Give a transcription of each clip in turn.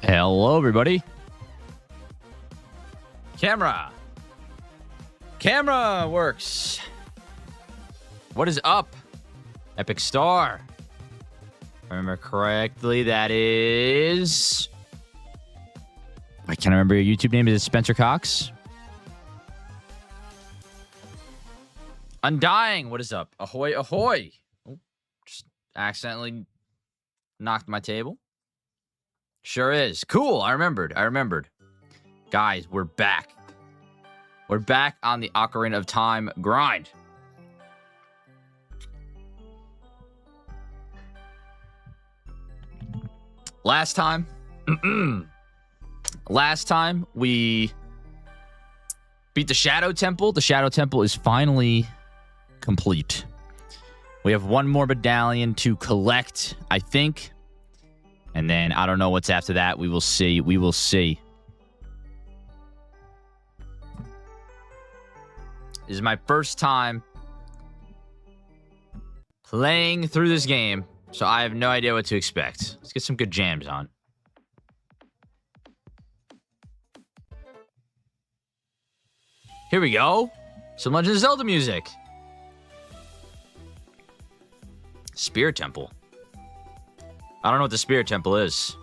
Hello, everybody. Camera works. What is up? Epic Star. If I remember correctly, that is... I can't remember your YouTube name. Is it Spencer Cox? Undying. What is up? Ahoy, ahoy. Oh, just accidentally knocked my table. Sure is. Cool. I remembered. Guys, we're back. We're back on the Ocarina of Time grind. Last time we beat the Shadow Temple. The Shadow Temple is finally complete. We have one more medallion to collect, I think. And then I don't know what's after that. We will see. This is my first time playing through this game, so I have no idea what to expect. Let's get some good jams on. Here we go. Some Legend of Zelda music. Spirit Temple. I don't know what the Spirit Temple is.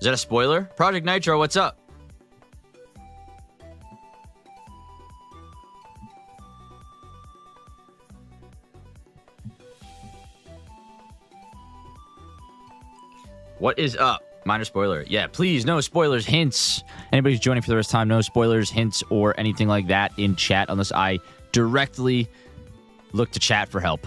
Is that a spoiler? Project Nitro, what's up? What is up? Minor spoiler. Yeah, please, no spoilers, hints. Anybody who's joining for the first time, no spoilers, hints, or anything like that in chat unless I directly look to chat for help.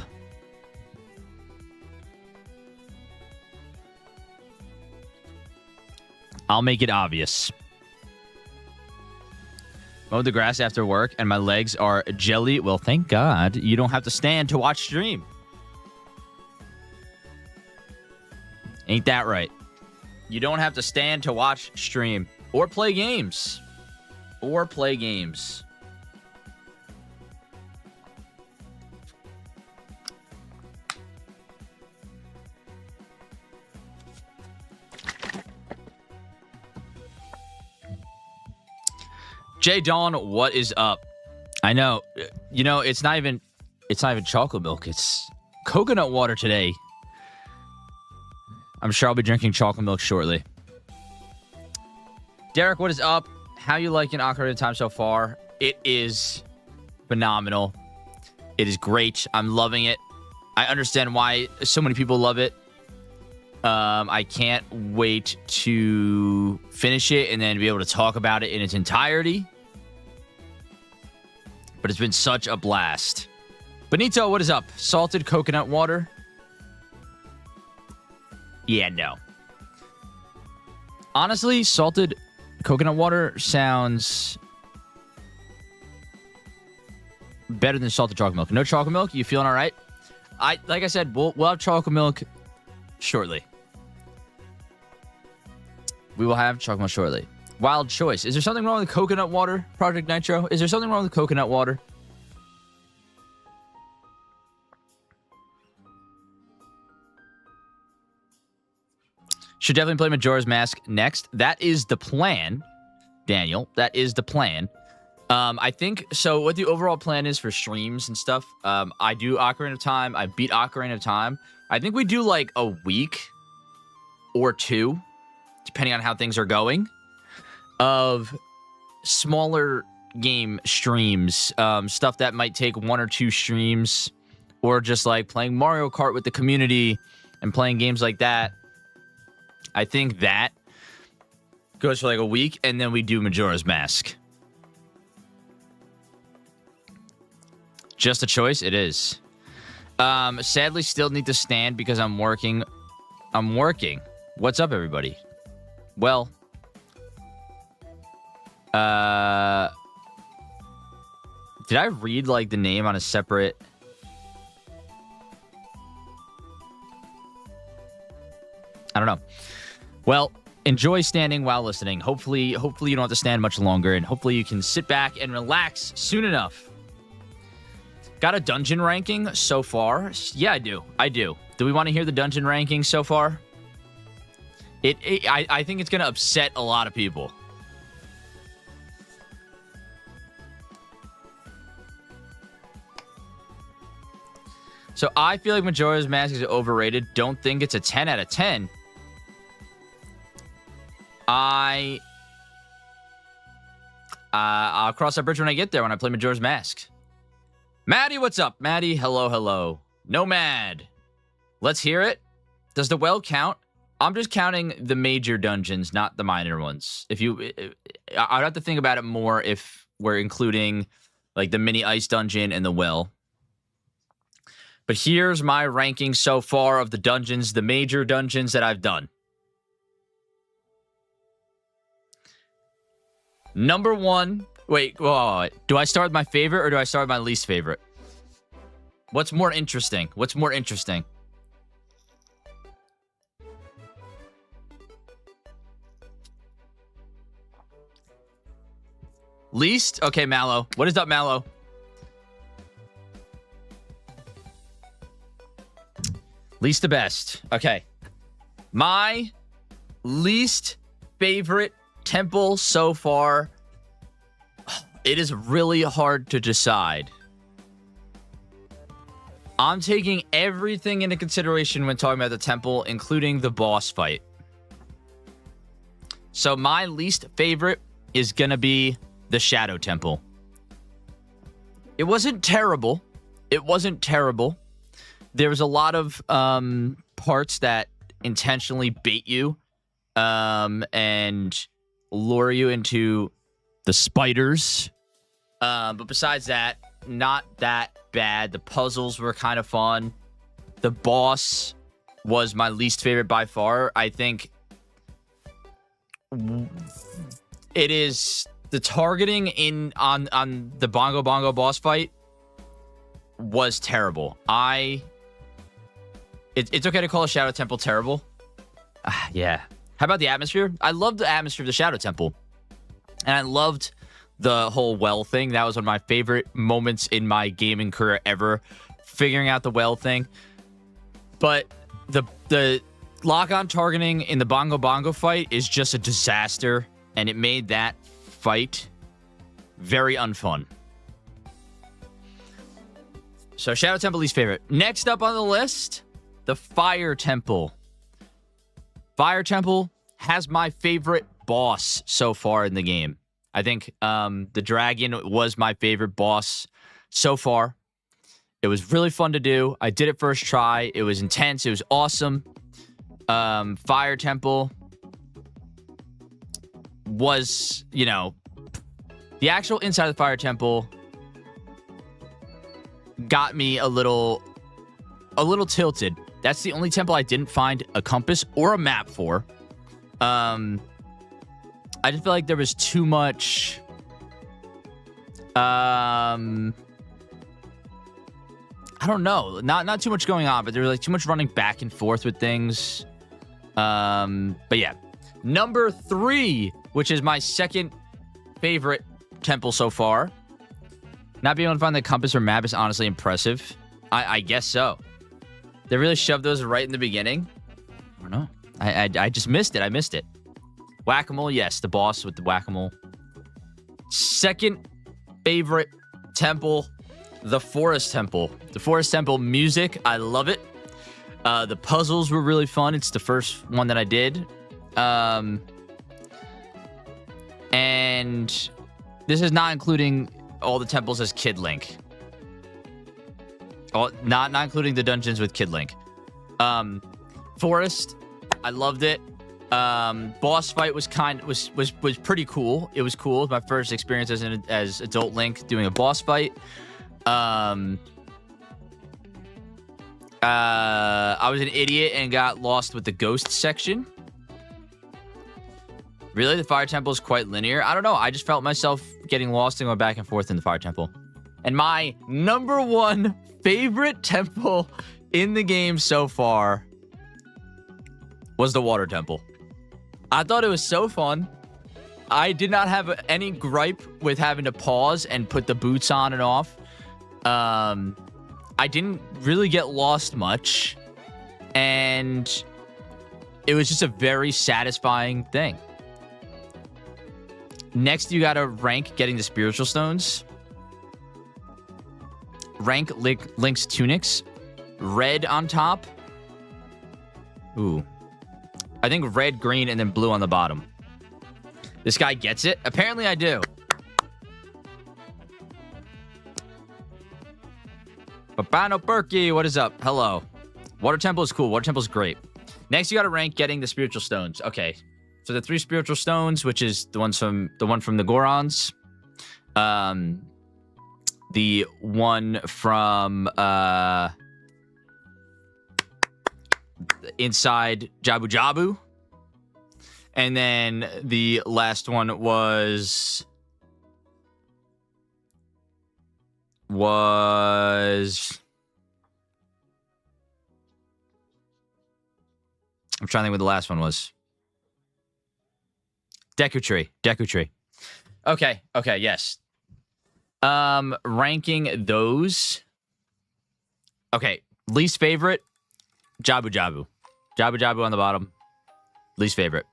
I'll make it obvious. Mowed the grass after work, and my legs are jelly. Well, thank God you don't have to stand to watch stream. Ain't that right? You don't have to stand to watch stream or play games. Jay Dawn, what is up? I know, it's not even chocolate milk. It's coconut water today. I'm sure I'll be drinking chocolate milk shortly. Derek, what is up? How you liking Ocarina of Time so far? It is phenomenal. It is great. I'm loving it. I understand why so many people love it. I can't wait to finish it and then be able to talk about it in its entirety. But it's been such a blast. Benito, what is up? Salted coconut water? Yeah, no. Honestly, salted coconut water sounds better than salted chocolate milk. No chocolate milk? You feeling all right? Like I said, we'll have chocolate milk shortly. We will have chocolate milk shortly. Wild choice. Is there something wrong with coconut water, Project Nitro? Is there something wrong with coconut water? Should definitely play Majora's Mask next. That is the plan, Daniel. That is the plan. I think, so what the overall plan is for streams and stuff, I do Ocarina of Time. I beat Ocarina of Time. I think we do like a week or two, depending on how things are going, of smaller game streams, stuff that might take one or two streams, or just like playing Mario Kart with the community and playing games like that. I think that goes for like a week, and then we do Majora's Mask. Just a choice? It is. Sadly, still need to stand because I'm working. What's up, everybody? Well, did I read like the name on a separate... I don't know. Well, enjoy standing while listening. Hopefully you don't have to stand much longer, and hopefully you can sit back and relax soon enough. Got a dungeon ranking so far? Yeah, I do. Do we want to hear the dungeon ranking so far? I think it's gonna upset a lot of people. So I feel like Majora's Mask is overrated. Don't think it's a 10 out of 10. I'll cross that bridge when I get there when I play Majora's Mask. Maddie, what's up? Maddie, hello, hello. Nomad. Let's hear it. Does the well count? I'm just counting the major dungeons, not the minor ones. I'd have to think about it more if we're including like the mini ice dungeon and the well. But here's my ranking so far of the dungeons, the major dungeons that I've done. Number 1. Wait. Do I start with my favorite or do I start with my least favorite? What's more interesting? Least? Okay, Mallow. What is up, Mallow? Least to best. Okay. My least favorite temple so far. It is really hard to decide. I'm taking everything into consideration when talking about the temple, including the boss fight. So my least favorite is going to be the Shadow Temple. It wasn't terrible. There was a lot of parts that intentionally bait you and lure you into the spiders. But besides that, not that bad. The puzzles were kind of fun. The boss was my least favorite by far. I think it is the targeting on the Bongo Bongo boss fight was terrible. It's okay to call a Shadow Temple terrible. Yeah. How about the atmosphere? I loved the atmosphere of the Shadow Temple. And I loved the whole well thing. That was one of my favorite moments in my gaming career ever. Figuring out the well thing. But the lock-on targeting in the Bongo Bongo fight is just a disaster. And it made that fight very unfun. So Shadow Temple, least favorite. Next up on the list, the Fire Temple. Fire Temple has my favorite boss so far in the game. I think the dragon was my favorite boss so far. It was really fun to do. I did it first try. It was intense. It was awesome. Fire Temple was, the actual inside of the Fire Temple got me a little tilted. That's the only temple I didn't find a compass or a map for. I just feel like there was too much I don't know, not too much going on, but there was like too much running back and forth with things. But yeah. Number 3, which is my second favorite temple so far. Not being able to find the compass or map is honestly impressive. I guess so. They really shoved those right in the beginning. I don't know. I just missed it. I missed it. Whack-a-mole, yes. The boss with the whack-a-mole. Second favorite temple, the Forest Temple. The Forest Temple music, I love it. The puzzles were really fun. It's the first one that I did. And this is not including all the temples as Kid Link. Not including the dungeons with Kid Link. Forest, I loved it. Boss fight was pretty cool. It was cool. It was my first experience as adult Link doing a boss fight. I was an idiot and got lost with the ghost section. Really, the Fire Temple is quite linear. I don't know. I just felt myself getting lost and going back and forth in the Fire Temple. And my number 1 favorite temple in the game so far was the Water Temple. I thought it was so fun. I did not have any gripe with having to pause and put the boots on and off. I didn't really get lost much. And It was just a very satisfying thing. Next, you gotta rank getting the spiritual stones. Rank Link's tunics. Red on top. Ooh. I think red, green, and then blue on the bottom. This guy gets it? Apparently I do. Babano Berkey, what is up? Hello. Water Temple is cool. Water Temple is great. Next, you got to rank getting the spiritual stones. Okay. So the 3 spiritual stones, which is the one from the Gorons. The one from inside Jabu Jabu. And then the last one was I'm trying to think what the last one was. Deku Tree. Okay, yes. Ranking those. Okay, least favorite, Jabu Jabu. Jabu Jabu on the bottom. Least favorite.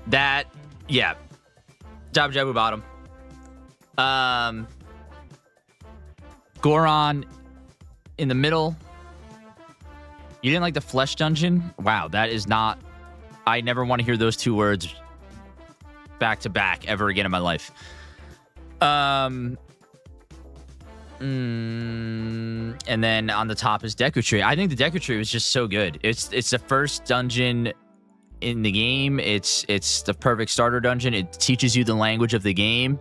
That, yeah. Jabu Jabu bottom. Goron in the middle. You didn't like the flesh dungeon? Wow, that is not... I never want to hear those 2 words back to back ever again in my life. And then on the top is Deku Tree. I think the Deku Tree was just so good. It's the first dungeon in the game. It's the perfect starter dungeon. It teaches you the language of the game.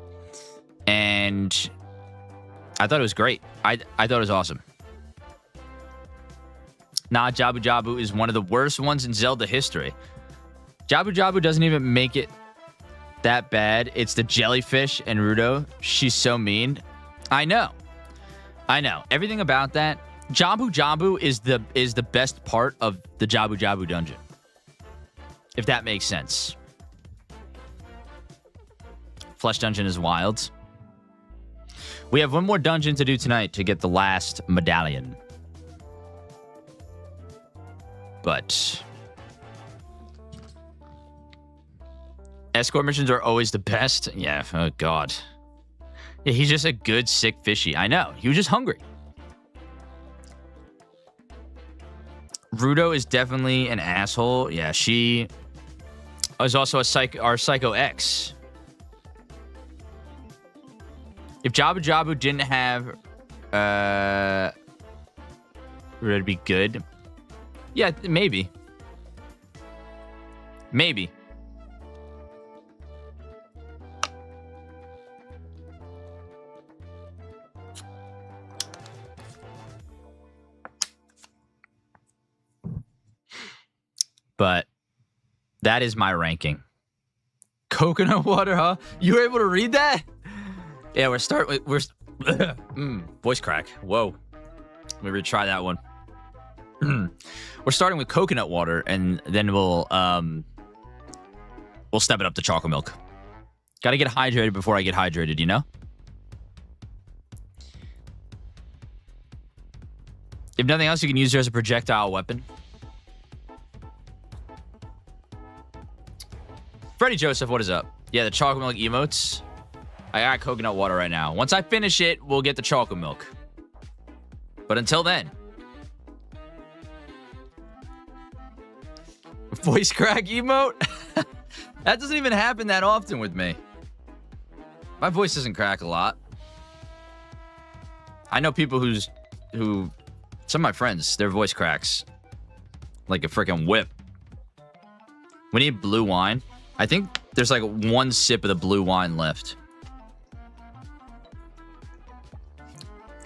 And I thought it was great. I thought it was awesome. Nah, Jabu Jabu is one of the worst ones in Zelda history. Jabu Jabu doesn't even make it that bad. It's the jellyfish and Ruto. She's so mean. I know. Everything about that. Jabu Jabu is the best part of the Jabu Jabu dungeon. If that makes sense. Flesh dungeon is wild. We have one more dungeon to do tonight to get the last medallion. But escort missions are always the best. Yeah, oh god. Yeah, he's just a good sick fishy. I know. He was just hungry. Ruto is definitely an asshole. Yeah, she is also our Psycho X. If Jabu Jabu didn't have would it be good? Yeah, maybe. But that is my ranking. Coconut water, huh? You were able to read that? Yeah, we're voice crack. Whoa. Let me retry that one. We're starting with coconut water, and then we'll step it up to chocolate milk. Gotta get hydrated before I get hydrated, you know? If nothing else, you can use her as a projectile weapon. Freddie Joseph, what is up? Yeah, the chocolate milk emotes. I got coconut water right now. Once I finish it, we'll get the chocolate milk. But until then. Voice crack emote? That doesn't even happen that often with me. My voice doesn't crack a lot. I know people who some of my friends, their voice cracks like a freaking whip. We need blue wine. I think there's like 1 sip of the blue wine left.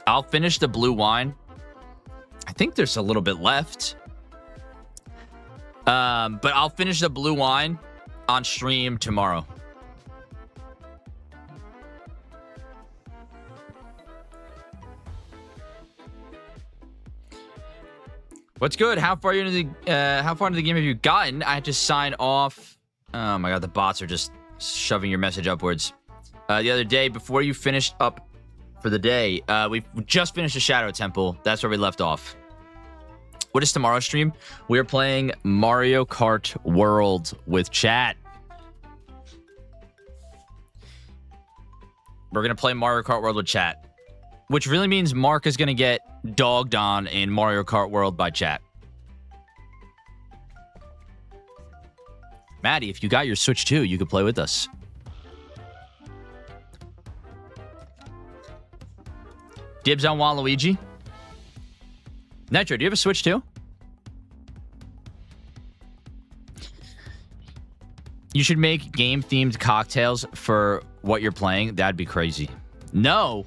I'll finish the blue wine. I think there's a little bit left. But I'll finish the blue wine on stream tomorrow. What's good? How far into the game have you gotten? I had to sign off. Oh my god, the bots are just shoving your message upwards. The other day, before you finished up for the day. We've just finished the Shadow Temple. That's where we left off. What is tomorrow's stream? We're playing Mario Kart World with chat. We're going to play Mario Kart World with chat, which really means Mark is going to get dogged on in Mario Kart World by chat. Maddie, if you got your Switch too, you could play with us. Dibs on Waluigi. Nitro, do you have a Switch too? You should make game-themed cocktails for what you're playing. That'd be crazy. No.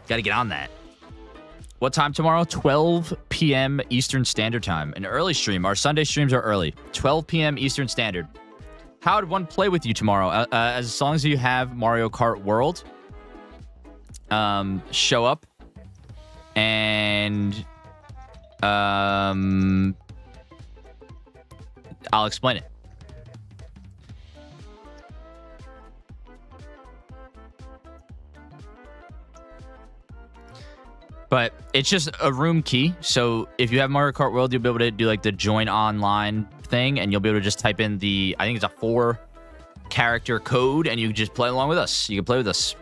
Gotta get on that. What time tomorrow? 12 p.m. Eastern Standard Time. An early stream. Our Sunday streams are early. 12 p.m. Eastern Standard. How would one play with you tomorrow? As long as you have Mario Kart World, show up and I'll explain it. But it's just a room key. So if you have Mario Kart World, you'll be able to do like the join online thing, and you'll be able to just type in the, I think it's a 4-character code, and you can just play along with us. You can play with us.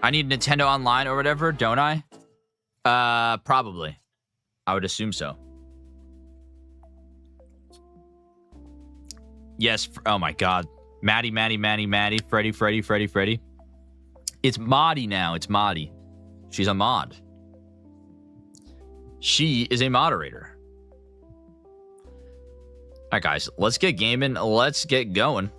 I need Nintendo Online or whatever, don't I? Probably. I would assume so. Yes. Oh my God. Maddie. Freddy. It's Maddie now. It's Maddie. She's a mod. She is a moderator. All right, guys. Let's get gaming. Let's get going.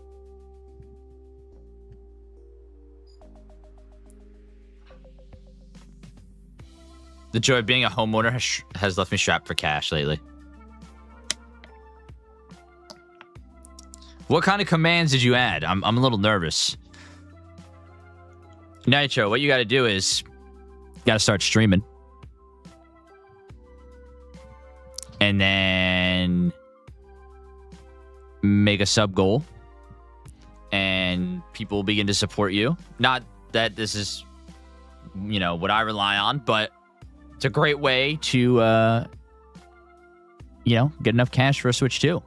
The joy of being a homeowner has left me strapped for cash lately. What kind of commands did you add? I'm a little nervous. Nitro, what you got to do is you got to start streaming. And then make a sub goal. And people will begin to support you. Not that this is, what I rely on, but it's a great way to, get enough cash for a Switch 2.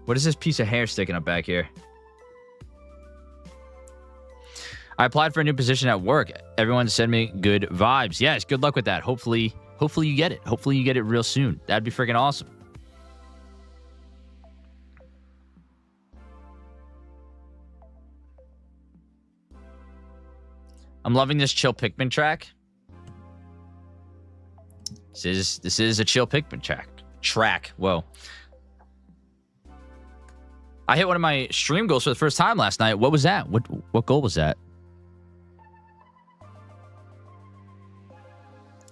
What is this piece of hair sticking up back here? I applied for a new position at work. Everyone sent me good vibes. Yes, good luck with that. Hopefully you get it. Hopefully you get it real soon. That'd be freaking awesome. I'm loving this chill Pikmin track. This is a chill Pikmin track. Whoa. I hit one of my stream goals for the first time last night. What was that? What goal was that?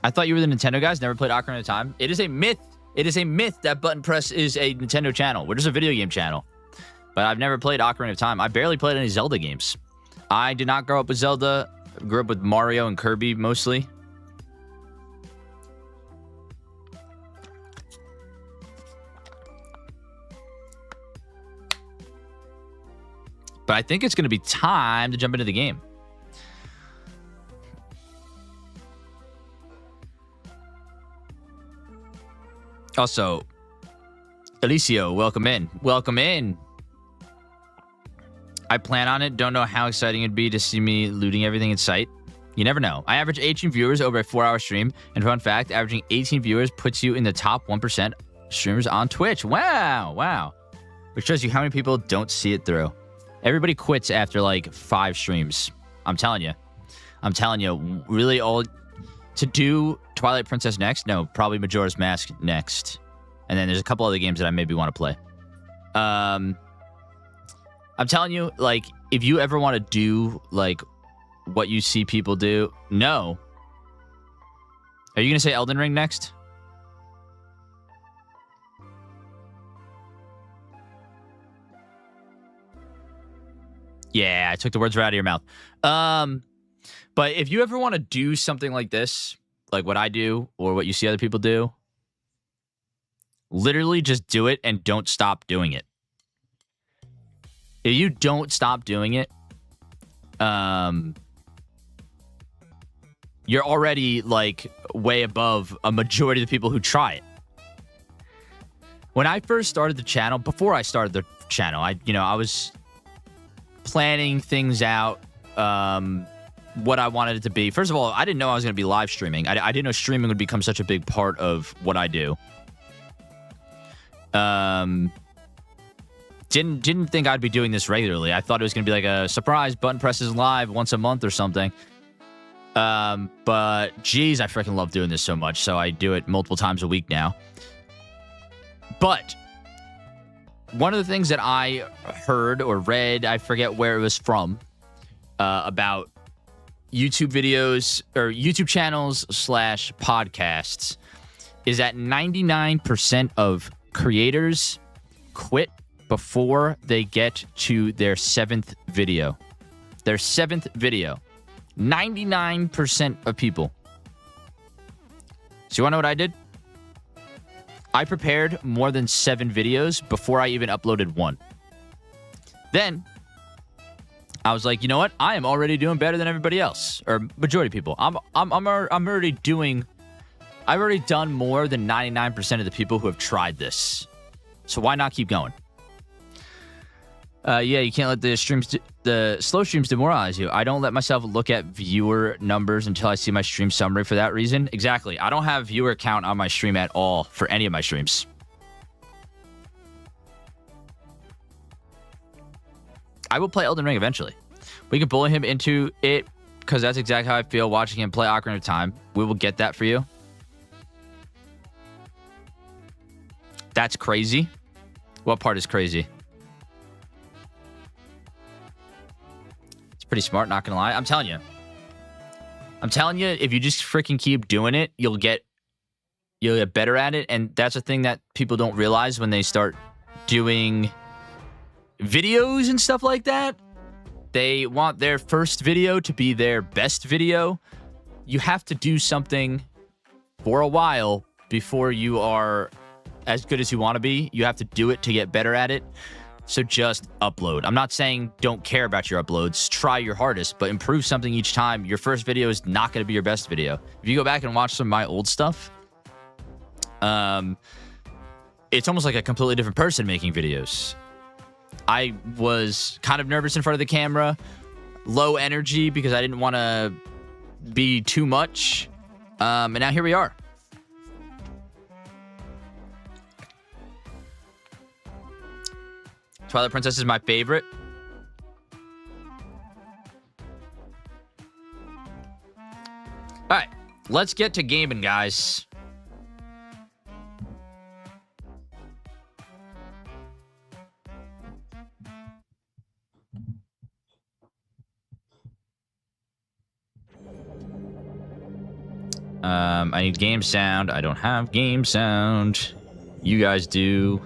I thought you were the Nintendo guys, never played Ocarina of Time. It is a myth. It is a myth that Button Press is a Nintendo channel. We're just a video game channel. But I've never played Ocarina of Time. I barely played any Zelda games. I did not grow up with Zelda. I grew up with Mario and Kirby mostly. But I think it's going to be time to jump into the game. Also, Alicio, welcome in. Welcome in. I plan on it. Don't know how exciting it'd be to see me looting everything in sight. You never know. I average 18 viewers over a 4-hour stream. And fun fact, averaging 18 viewers puts you in the top 1% streamers on Twitch. Wow. Which shows you how many people don't see it through. Everybody quits after like 5 streams. I'm telling you. Really all to do Twilight Princess next? No, probably Majora's Mask next. And then there's a couple other games that I maybe want to play. I'm telling you, like, if you ever want to do like what you see people do, no. Are you going to say Elden Ring next? Yeah, I took the words right out of your mouth. But if you ever want to do something like this, like what I do or what you see other people do, Literally just do it and don't stop doing it. If you don't stop doing it, you're already like way above a majority of the people who try it. When I first started the channel, before I started the channel, I was planning things out, what I wanted it to be. First of all, I didn't know I was going to be live streaming. I didn't know streaming would become such a big part of what I do. Didn't think I'd be doing this regularly. I thought it was going to be like a surprise button presses live once a month or something. But geez, I freaking love doing this so much. So I do it multiple times a week now. But one of the things that I heard or read, I forget where it was from, about YouTube videos or YouTube channels / podcasts is that 99% of creators quit before they get to their 7th video. Their 7th video. 99% of people. So you want to know what I did? I prepared more than 7 videos before I even uploaded one. Then I was like, you know what? I am already doing better than everybody else, or majority of people. I've already done more than 99% of the people who have tried this. So why not keep going? Yeah, you can't let the slow streams demoralize you. I don't let myself look at viewer numbers until I see my stream summary for that reason. Exactly. I don't have viewer count on my stream at all for any of my streams. I will play Elden Ring eventually. We can bully him into it because that's exactly how I feel watching him play Ocarina of Time. We will get that for you. That's crazy. What part is crazy? Pretty smart, not gonna lie. I'm telling you, if you just freaking keep doing it, you'll get better at it. And that's a thing that people don't realize when they start doing videos and stuff like that. They want their first video to be their best video. You have to do something for a while before you are as good as you want to be. You have to do it to get better at it. So just upload. I'm not saying don't care about your uploads. Try your hardest, but improve something each time. Your first video is not going to be your best video. If you go back and watch some of my old stuff, it's almost like a completely different person making videos. I was kind of nervous in front of the camera, low energy because I didn't want to be too much. And now here we are. Twilight Princess is my favorite. All right, let's get to gaming, guys. I need game sound. I don't have game sound. You guys do.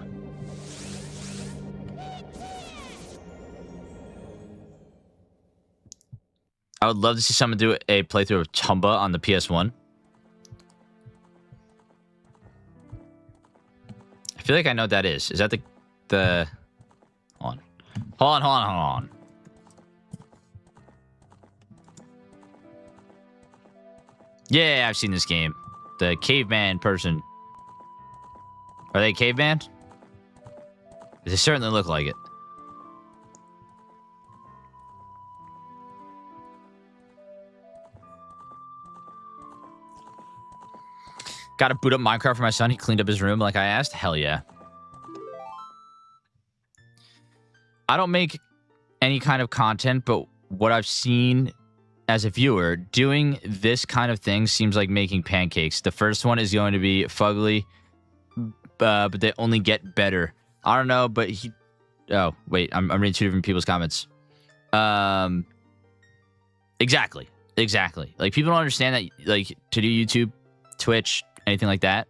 I would love to see someone do a playthrough of Tumba on the PS1. I feel like I know what that is. Is that the... Hold on. Yeah, I've seen this game. The caveman person. Are they caveman? They certainly look like it. Got to boot up Minecraft for my son. He cleaned up his room like I asked. Hell yeah. I don't make any kind of content, but what I've seen as a viewer, doing this kind of thing seems like making pancakes. The first one is going to be fugly, but they only get better. I don't know, but he... Oh, wait. I'm reading 2 different people's comments. Exactly. Like, people don't understand that, like, to do YouTube, Twitch, anything like that,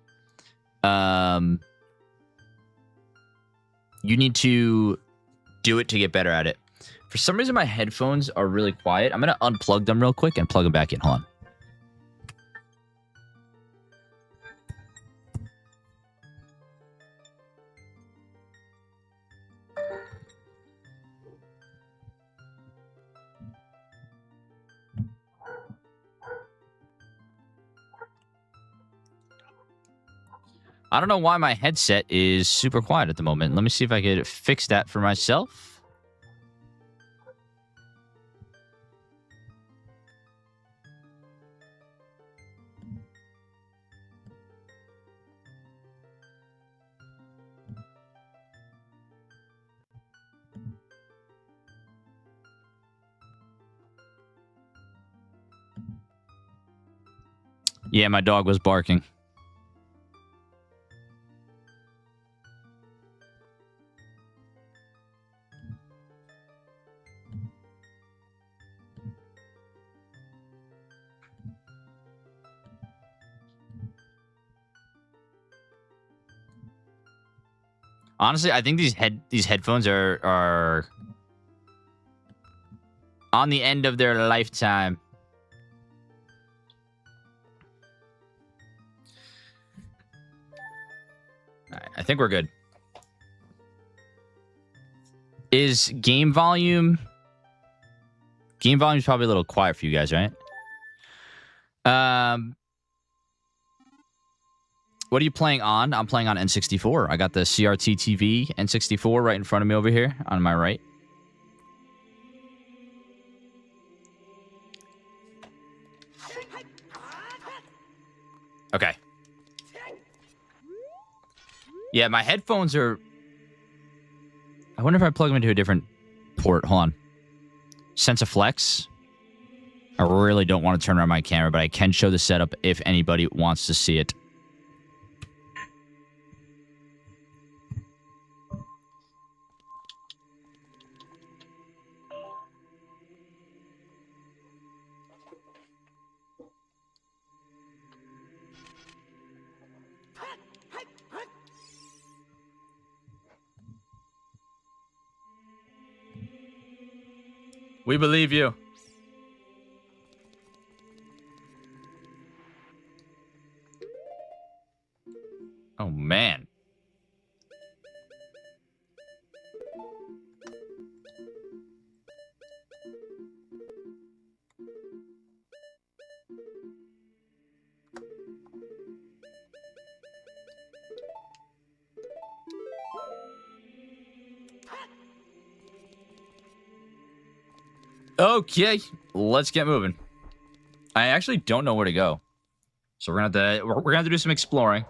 you need to do it to get better at it. For some reason, my headphones are really quiet. I'm going to unplug them real quick and plug them back in. Hold on. I don't know why my headset is super quiet at the moment. Let me see if I could fix that for myself. Yeah, my dog was barking. Honestly, I think these headphones are on the end of their lifetime. All right, I think we're good. Is game volume is probably a little quiet for you guys, right? What are you playing on? I'm playing on N64. I got the CRT TV N64 right in front of me over here on my right. Okay. Yeah, my headphones are... I wonder if I plug them into a different port. Hold on. Sense of flex. I really don't want to turn around my camera, but I can show the setup if anybody wants to see it. We believe you. Oh, man. Okay, let's get moving. I actually don't know where to go, so we're gonna have to do some exploring.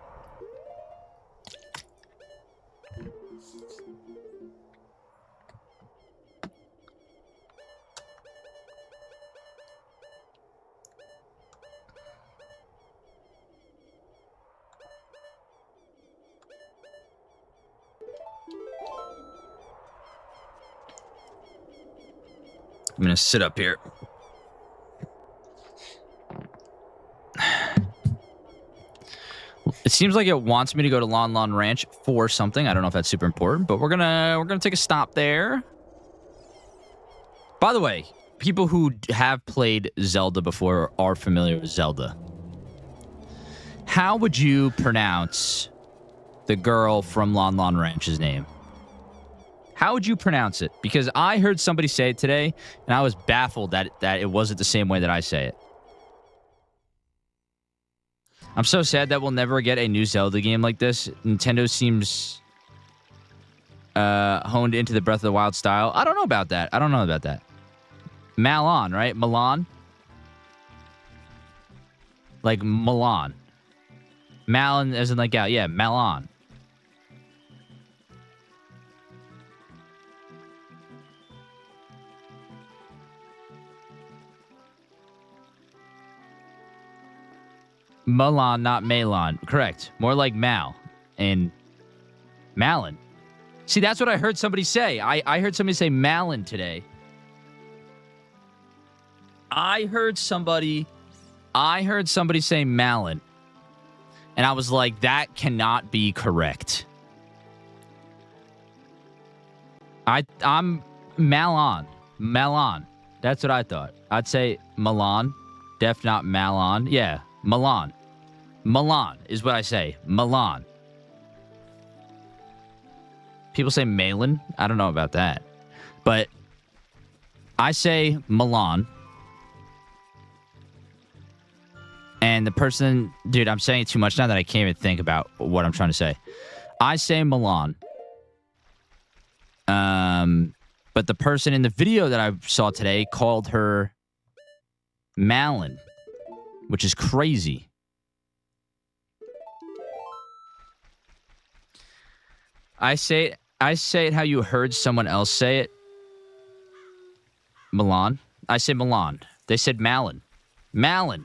I'm gonna sit up here. It seems like it wants me to go to Lon Lon Ranch for something. I don't know if that's super important, but we're gonna take a stop there. By the way, people who have played Zelda before are familiar with Zelda. How would you pronounce the girl from Lon Lon Ranch's name? How would you pronounce it? Because I heard somebody say it today, and I was baffled that it wasn't the same way that I say it. I'm so sad that we'll never get a new Zelda game like this. Nintendo seems honed into the Breath of the Wild style. I don't know about that. Malon, right? Milan? Like Milan. Malon as in like out. Yeah, Malon. Malon, not Malon. Correct. More like Mal and Malin. See, that's what I heard somebody say. I heard somebody say Malin today. I heard somebody say Malin. And I was like, that cannot be correct. I'm Malon. Malon. That's what I thought. I'd say Malon. Def not Malon. Yeah, Malon. Milan is what I say. Milan. People say Malin. I don't know about that. But I say Milan. And the person... Dude, I'm saying too much now that I can't even think about what I'm trying to say. I say Milan. But the person in the video that I saw today called her Malin, which is crazy. I say it how you heard someone else say it. Milan. I say Milan. They said Malin. Malin.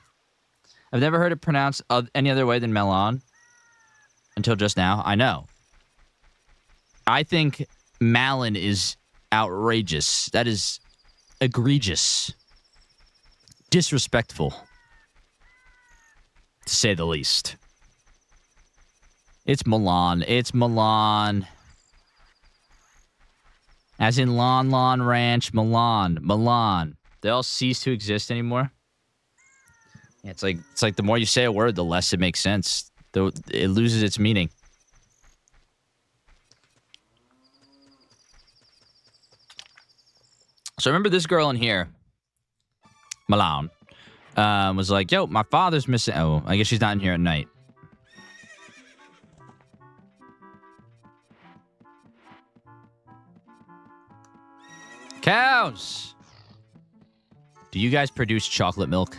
I've never heard it pronounced any other way than Milan until just now. I know. I think Malin is outrageous. That is egregious. Disrespectful. To say the least. It's Milan. It's Milan. As in Lon Ranch, Milan. Milan. They all cease to exist anymore. Yeah, it's like the more you say a word, the less it makes sense. It loses its meaning. So I remember this girl in here, Milan, was like, yo, my father's missing. Oh, I guess she's not in here at night. Cows! Do you guys produce chocolate milk?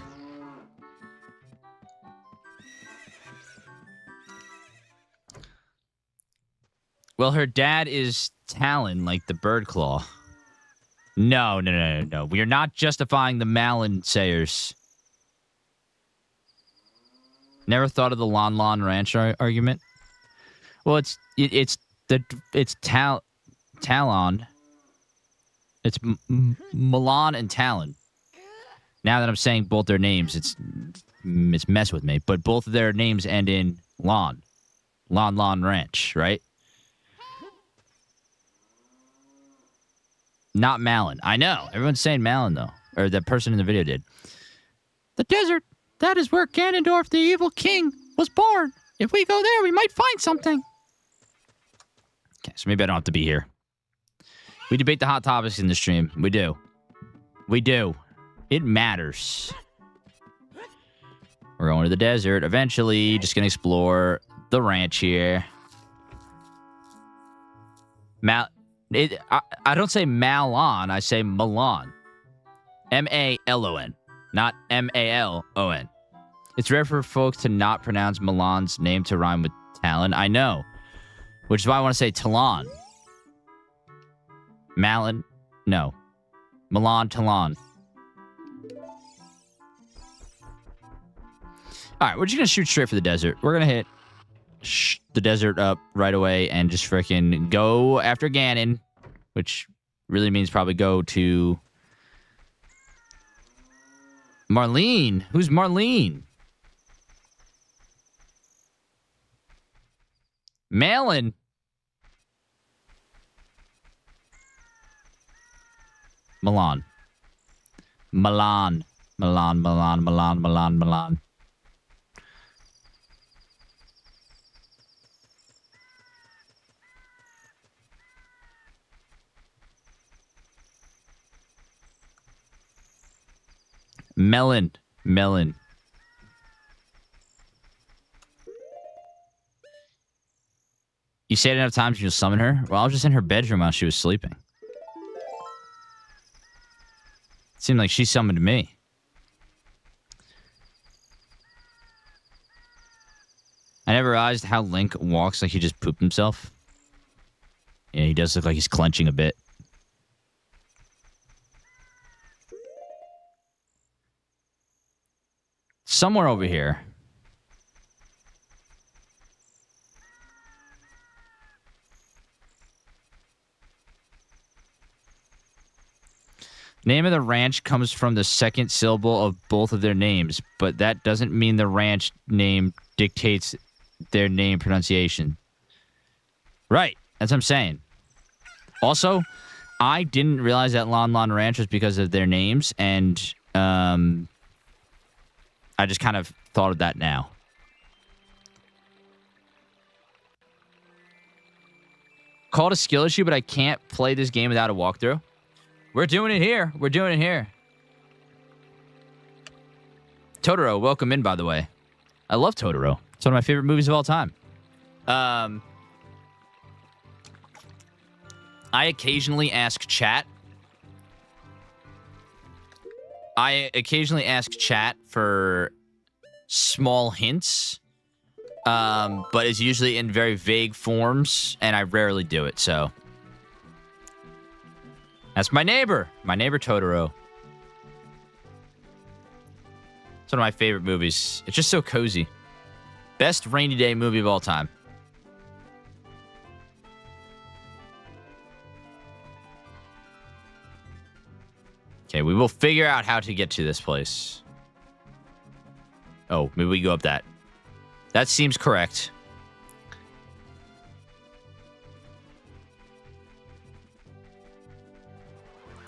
Well, her dad is Talon, like the bird claw. No. We are not justifying the Malin sayers. Never thought of the Lon Ranch argument? Well, it's Talon. It's Milan and Talon. Now that I'm saying both their names, it's mess with me. But both of their names end in Lon. Lon Ranch, right? Not Malin. I know. Everyone's saying Malin, though. Or the person in the video did. The desert. That is where Ganondorf, the evil king, was born. If we go there, we might find something. Okay, so maybe I don't have to be here. We debate the hot topics in the stream. We do. We do. It matters. We're going to the desert. Eventually, just going to explore the ranch here. I don't say Malon. I say Milan. M-A-L-O-N. Not M-A-L-O-N. It's rare for folks to not pronounce Milan's name to rhyme with Talon. I know. Which is why I want to say Talon. Malin. No. Milan, Talon. Alright, we're just going to shoot straight for the desert. We're going to hit the desert up right away and just freaking go after Ganon. Which really means probably go to Marlene. Who's Marlene? Malin. Milan. Milan. Milan, Milan, Milan, Milan, Milan. Melon. Melon. You say it enough times, you'll summon her? Well, I was just in her bedroom while she was sleeping. It seemed like she summoned me. I never realized how Link walks like he just pooped himself. Yeah, he does look like he's clenching a bit. Somewhere over here. Name of the ranch comes from the second syllable of both of their names, but that doesn't mean the ranch name dictates their name pronunciation. Right. That's what I'm saying. Also, I didn't realize that Lon Ranch was because of their names, and I just kind of thought of that now. Called a skill issue, but I can't play this game without a walkthrough. We're doing it here. We're doing it here. Totoro, welcome in, by the way. I love Totoro. It's one of my favorite movies of all time. I occasionally ask chat. For small hints, but it's usually in very vague forms, and I rarely do it, so. That's my neighbor Totoro. It's one of my favorite movies. It's just so cozy. Best rainy day movie of all time. Okay, we will figure out how to get to this place. Oh, maybe we go up that. That seems correct.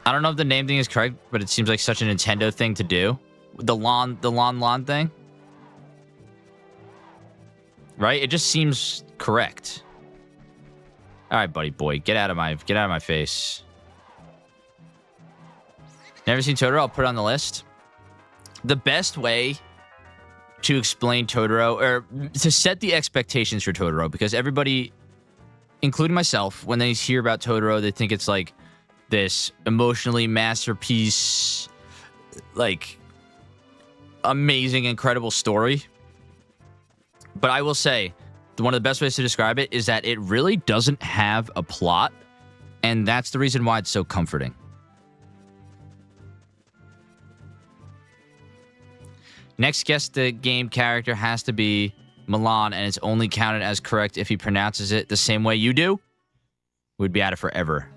I don't know if the name thing is correct, but it seems like such a Nintendo thing to do. The lawn thing. Right? It just seems correct. All right, buddy boy, get out of my face. Never seen Totoro? I'll put it on the list. The best way to explain Totoro, or to set the expectations for Totoro, because everybody, including myself, when they hear about Totoro, they think it's like this emotionally masterpiece, like amazing, incredible story. But I will say, one of the best ways to describe it is that it really doesn't have a plot, and that's the reason why it's so comforting. Next guess the game character has to be Milan, and it's only counted as correct if he pronounces it the same way you do. We'd be at it forever.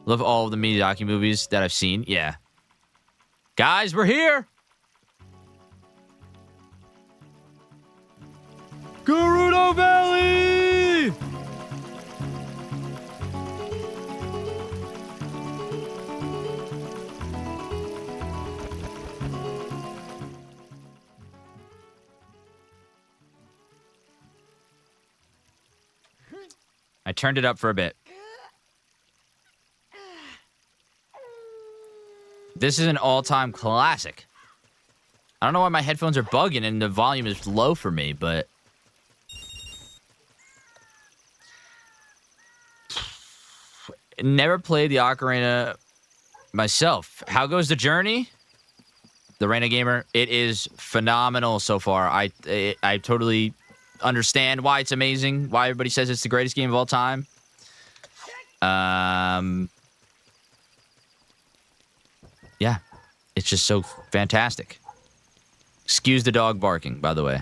Love all of the Miyazaki movies that I've seen. Yeah. Guys, we're here! Gerudo Valley! I turned it up for a bit. This is an all-time classic. I don't know why my headphones are bugging and the volume is low for me, but... Never played the Ocarina myself. How goes the journey? The Reina Gamer, it is phenomenal so far. I totally understand why it's amazing, why everybody says it's the greatest game of all time. Yeah, it's just so fantastic. Excuse the dog barking, by the way.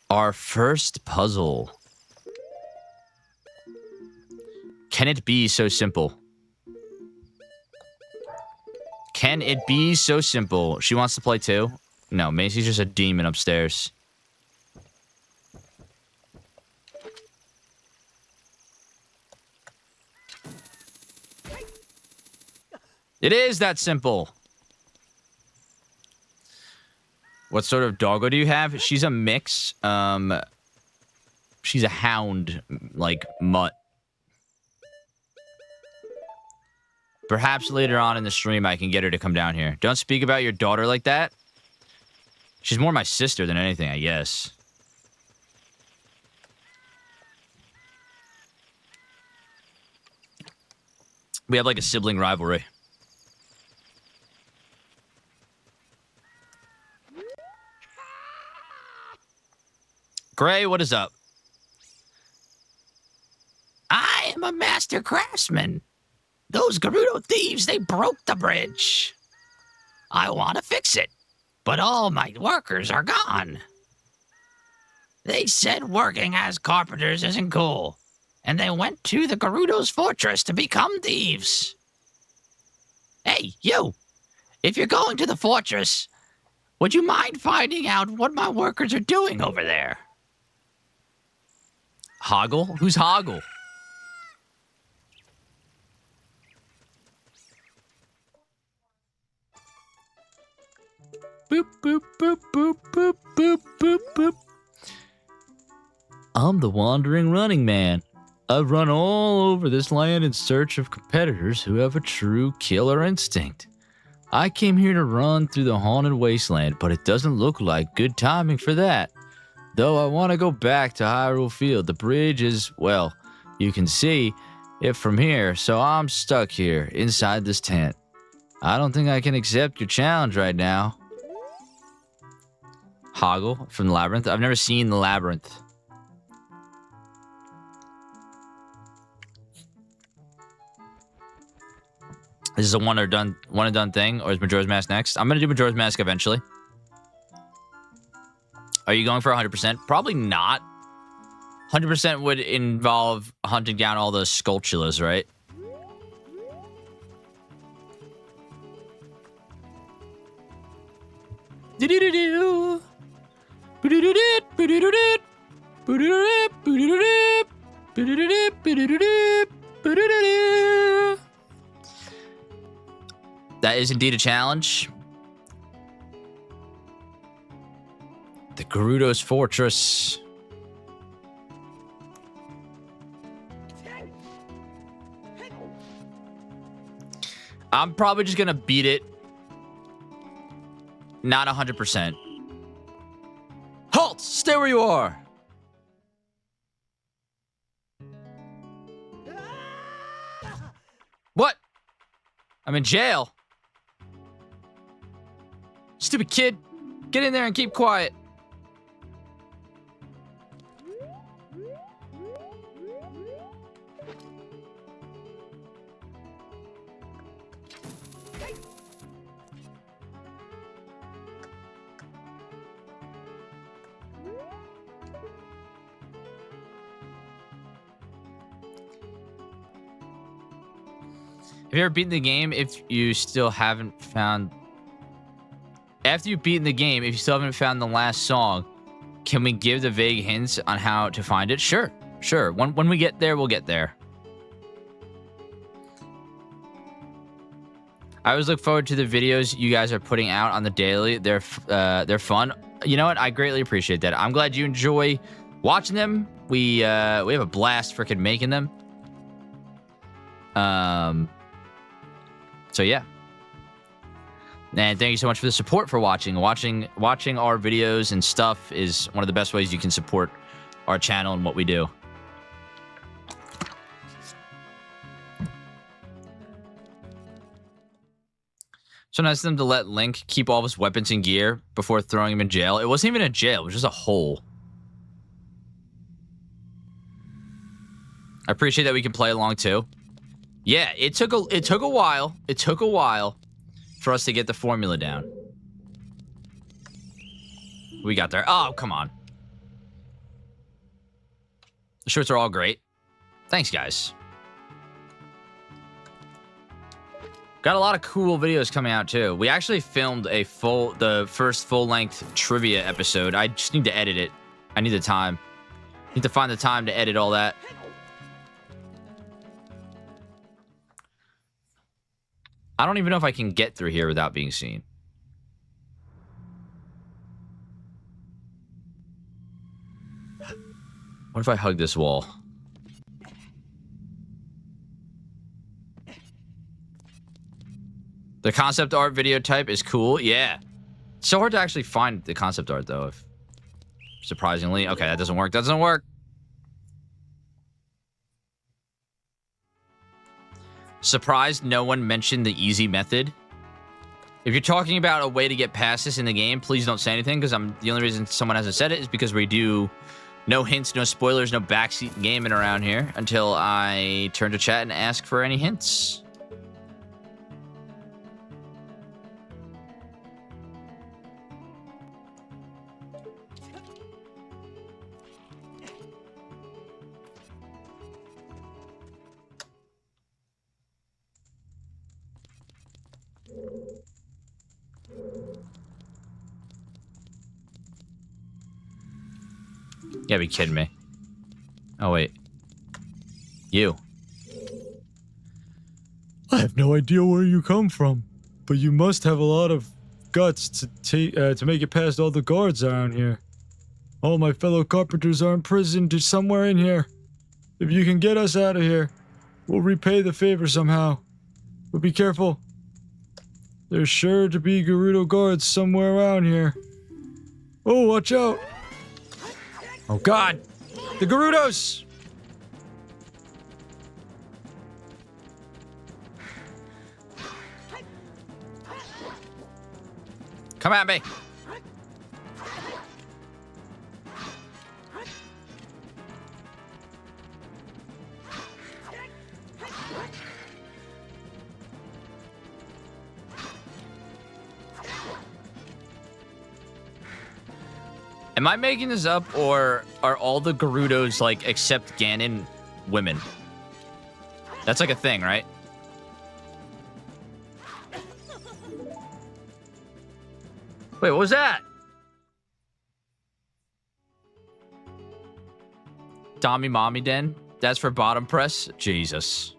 Our first puzzle. Can it be so simple? Can it be so simple? She wants to play too? No, Macy's just a demon upstairs. It is that simple. What sort of doggo do you have? She's a mix. She's a hound, like mutt. Perhaps later on in the stream I can get her to come down here. Don't speak about your daughter like that. She's more my sister than anything, I guess. We have like a sibling rivalry. Gray, what is up? I am a master craftsman. Those Gerudo thieves, they broke the bridge. I want to fix it, but all my workers are gone. They said working as carpenters isn't cool, and they went to the Gerudo's fortress to become thieves. Hey, you! If you're going to the fortress, would you mind finding out what my workers are doing over there? Hoggle? Who's Hoggle? Boop, boop, boop, boop, boop, boop, boop, boop. I'm the wandering running man. I've run all over this land in search of competitors who have a true killer instinct. I came here to run through the haunted wasteland, but it doesn't look like good timing for that. Though I want to go back to Hyrule Field. The bridge is, well, you can see it from here, so I'm stuck here inside this tent. I don't think I can accept your challenge right now. Hoggle from the Labyrinth. I've never seen the Labyrinth. This is a one and done thing, or is Majora's Mask next? I'm gonna do Majora's Mask eventually. Are you going for 100%? Probably not. 100% would involve hunting down all those Skulltulas, right? That is indeed a challenge. The Gerudo's Fortress. I'm probably just gonna beat it. Not 100%. Halt! Stay where you are! What? I'm in jail. Stupid kid. Get in there and keep quiet. Have you ever beaten the game if you still haven't found... After you've beaten the game, if you still haven't found the last song, can we give the vague hints on how to find it? Sure. Sure. When we get there, we'll get there. I always look forward to the videos you guys are putting out on the daily. They're fun. You know what? I greatly appreciate that. I'm glad you enjoy watching them. We have a blast freaking making them. So yeah. And thank you so much for the support for watching. Watching our videos and stuff is one of the best ways you can support our channel and what we do. So nice of them to let Link keep all of his weapons and gear before throwing him in jail. It wasn't even a jail, it was just a hole. I appreciate that we can play along too. Yeah, it took a while. It took a while for us to get the formula down. We got there. Oh, come on. The shirts are all great. Thanks, guys. Got a lot of cool videos coming out too. We actually filmed the first full-length trivia episode. I just need to edit it. I need the time. Need to find the time to edit all that. I don't even know if I can get through here without being seen. What if I hug this wall? The concept art video type is cool. Yeah. It's so hard to actually find the concept art, though. Surprisingly. Okay, that doesn't work. That doesn't work. Surprised no one mentioned the easy method. If you're talking about a way to get past this in the game, please don't say anything, because the only reason someone hasn't said it is because we do no hints, no spoilers, no backseat gaming around here until I turn to chat and ask for any hints. You gotta be kidding me. Oh, wait. You. I have no idea where you come from, but you must have a lot of guts to make it past all the guards around here. All my fellow carpenters are imprisoned somewhere in here. If you can get us out of here, we'll repay the favor somehow. But be careful. There's sure to be Gerudo guards somewhere around here. Oh, watch out! Oh God! The Gerudos! Come at me! Am I making this up, or are all the Gerudos, like, except Ganon, women? That's like a thing, right? Wait, what was that? Tommy Mommy Den? That's for bottom press? Jesus.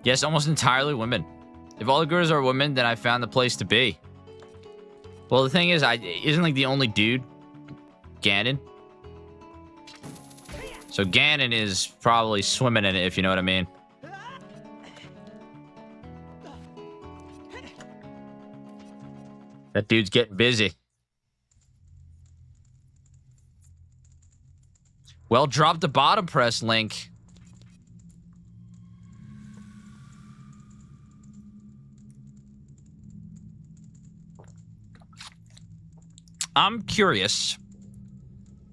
Yes, almost entirely women. If all the Gerudos are women, then I found the place to be. Well, the thing is, isn't like the only dude Ganon? So Ganon is probably swimming in it, if you know what I mean. That dude's getting busy. Well, drop the bottom press link. I'm curious.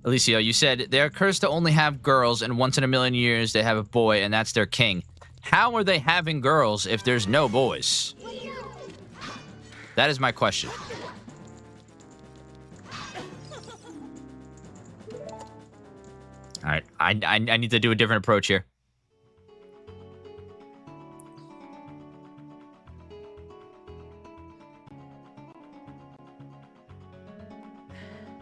Alicio, you said they're cursed to only have girls, and once in a million years they have a boy, and that's their king. How are they having girls if there's no boys? That is my question. All right, I need to do a different approach here.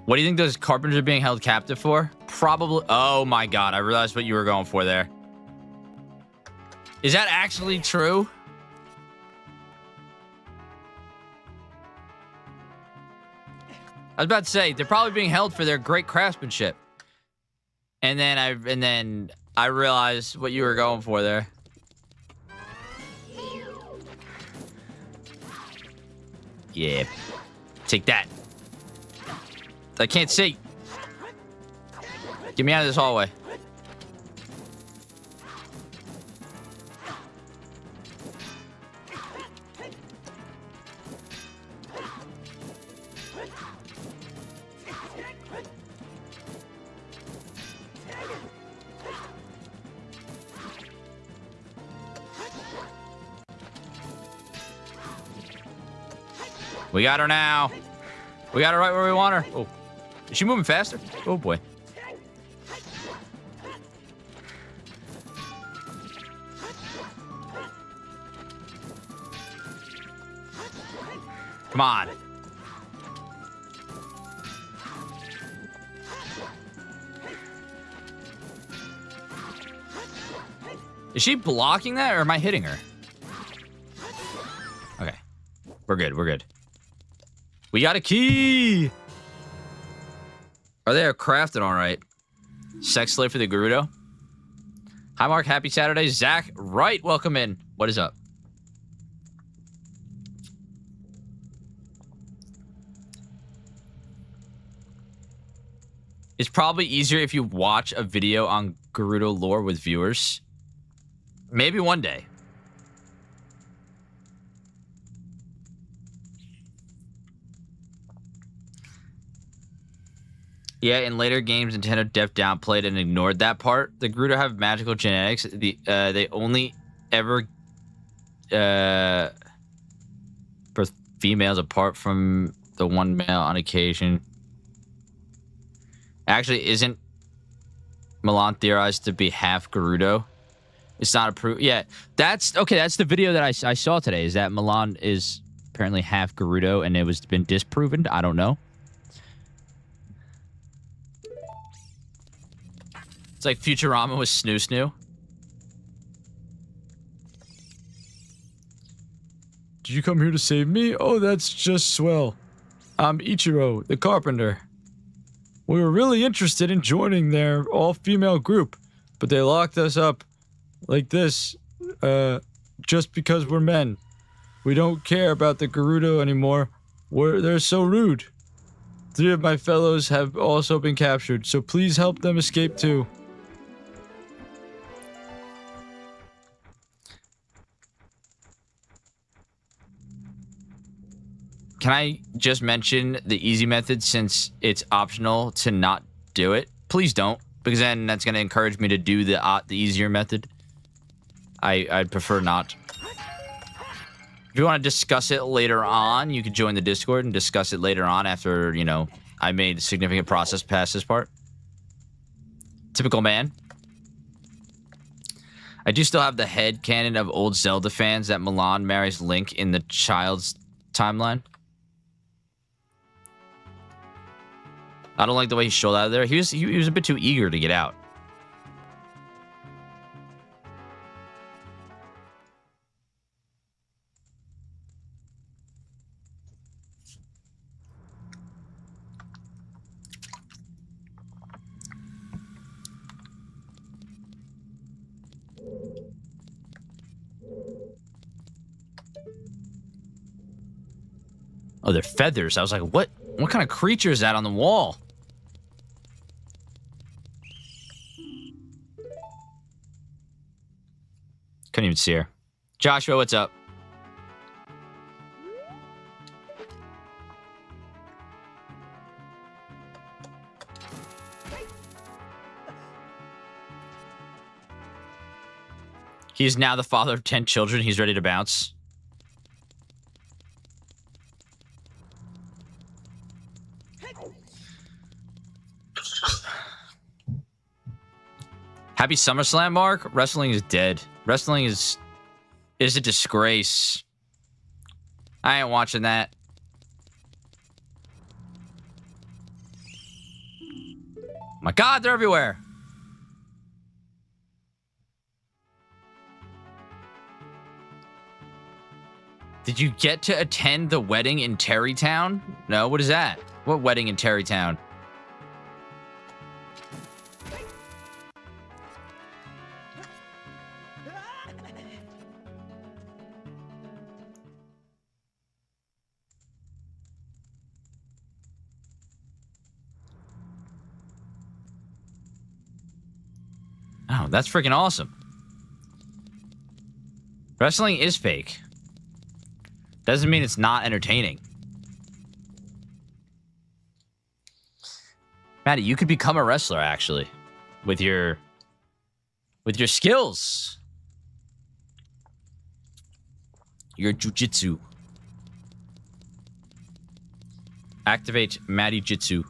What do you think those carpenters are being held captive for? Probably. Oh my God, I realized what you were going for there. Is that actually true? I was about to say, they're probably being held for their great craftsmanship. And then I realized what you were going for there. Yeah. Take that. I can't see. Get me out of this hallway. We got her now. We got her right where we want her. Oh. Is she moving faster? Oh, boy. Come on. Is she blocking that, or am I hitting her? Okay. We're good. We're good. We got a key! Are they crafted all right? Sex slave for the Gerudo? Hi, Mark. Happy Saturday. Zach, right. Welcome in. What is up? It's probably easier if you watch a video on Gerudo lore with viewers. Maybe one day. Yeah, in later games, Nintendo deaf downplayed and ignored that part. The Gerudo have magical genetics. They only ever birth females apart from the one male on occasion. Actually, isn't Milan theorized to be half Gerudo? It's not approved. Yeah, that's okay. That's the video that I saw today. Is that Milan is apparently half Gerudo, and it was been disproven? I don't know. It's like Futurama with Snoo Snoo. Did you come here to save me? Oh, that's just swell. I'm Ichiro, the carpenter. We were really interested in joining their all-female group, but they locked us up like this, just because we're men. We don't care about the Gerudo anymore. They're so rude. 3 of my fellows have also been captured, so please help them escape too. Can I just mention the easy method since it's optional to not do it? Please don't, because then that's going to encourage me to do the easier method. I'd prefer not. If you want to discuss it later on, you can join the Discord and discuss it later on after, you know, I made significant process past this part. Typical man. I do still have the head canon of old Zelda fans that Milan marries Link in the child's timeline. I don't like the way he showed out of there. He was a bit too eager to get out. Oh, they're feathers. I was like, what kind of creature is that on the wall? Couldn't even see her. Joshua, what's up? He is now the father of 10 children. He's ready to bounce. Happy SummerSlam, Mark. Wrestling is dead. Wrestling is a disgrace. I ain't watching that. My God, they're everywhere. Did you get to attend the wedding in Terrytown? No, what is that? What wedding in Terrytown? Oh, that's freaking awesome. Wrestling is fake. Doesn't mean it's not entertaining. Maddie, you could become a wrestler actually with your skills. Your jujitsu. Activate Maddie Jitsu.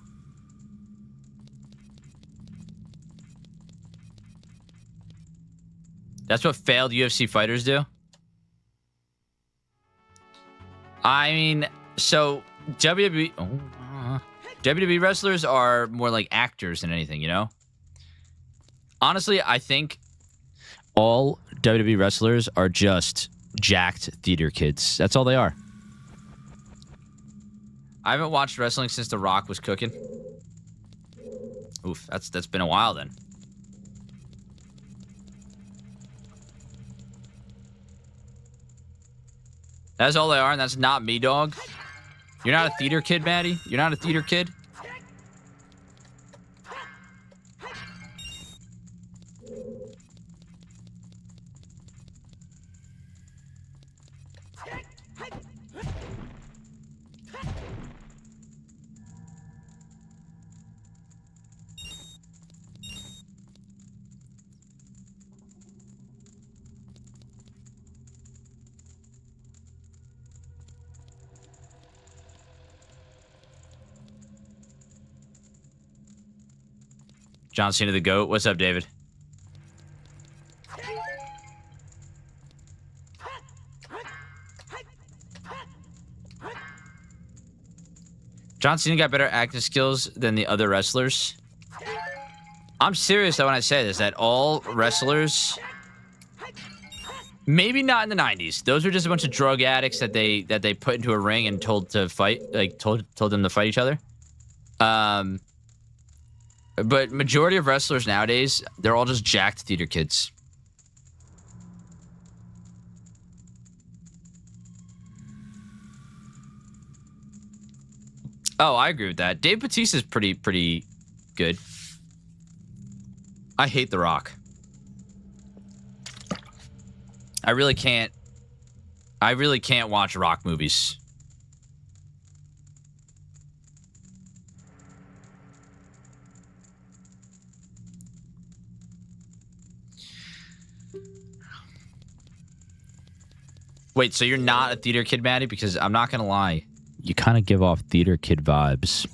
That's what failed UFC fighters do? I mean, so WWE wrestlers are more like actors than anything, you know? Honestly, I think all WWE wrestlers are just jacked theater kids. That's all they are. I haven't watched wrestling since The Rock was cooking. Oof, that's been a while then. That's all they are, and that's not me, dog. You're not a theater kid, Maddie? You're not a theater kid? John Cena the GOAT. What's up, David? John Cena got better acting skills than the other wrestlers. I'm serious though when I say this, that all wrestlers, maybe not in the 90s. Those were just a bunch of drug addicts that they put into a ring and told to fight, like told them to fight each other. But majority of wrestlers nowadays, they're all just jacked theater kids. Oh, I agree with that. Dave Bautista's pretty good. I hate The Rock. I really can't watch Rock movies. Wait, so you're not a theater kid, Maddie? Because I'm not gonna lie, you kind of give off theater kid vibes.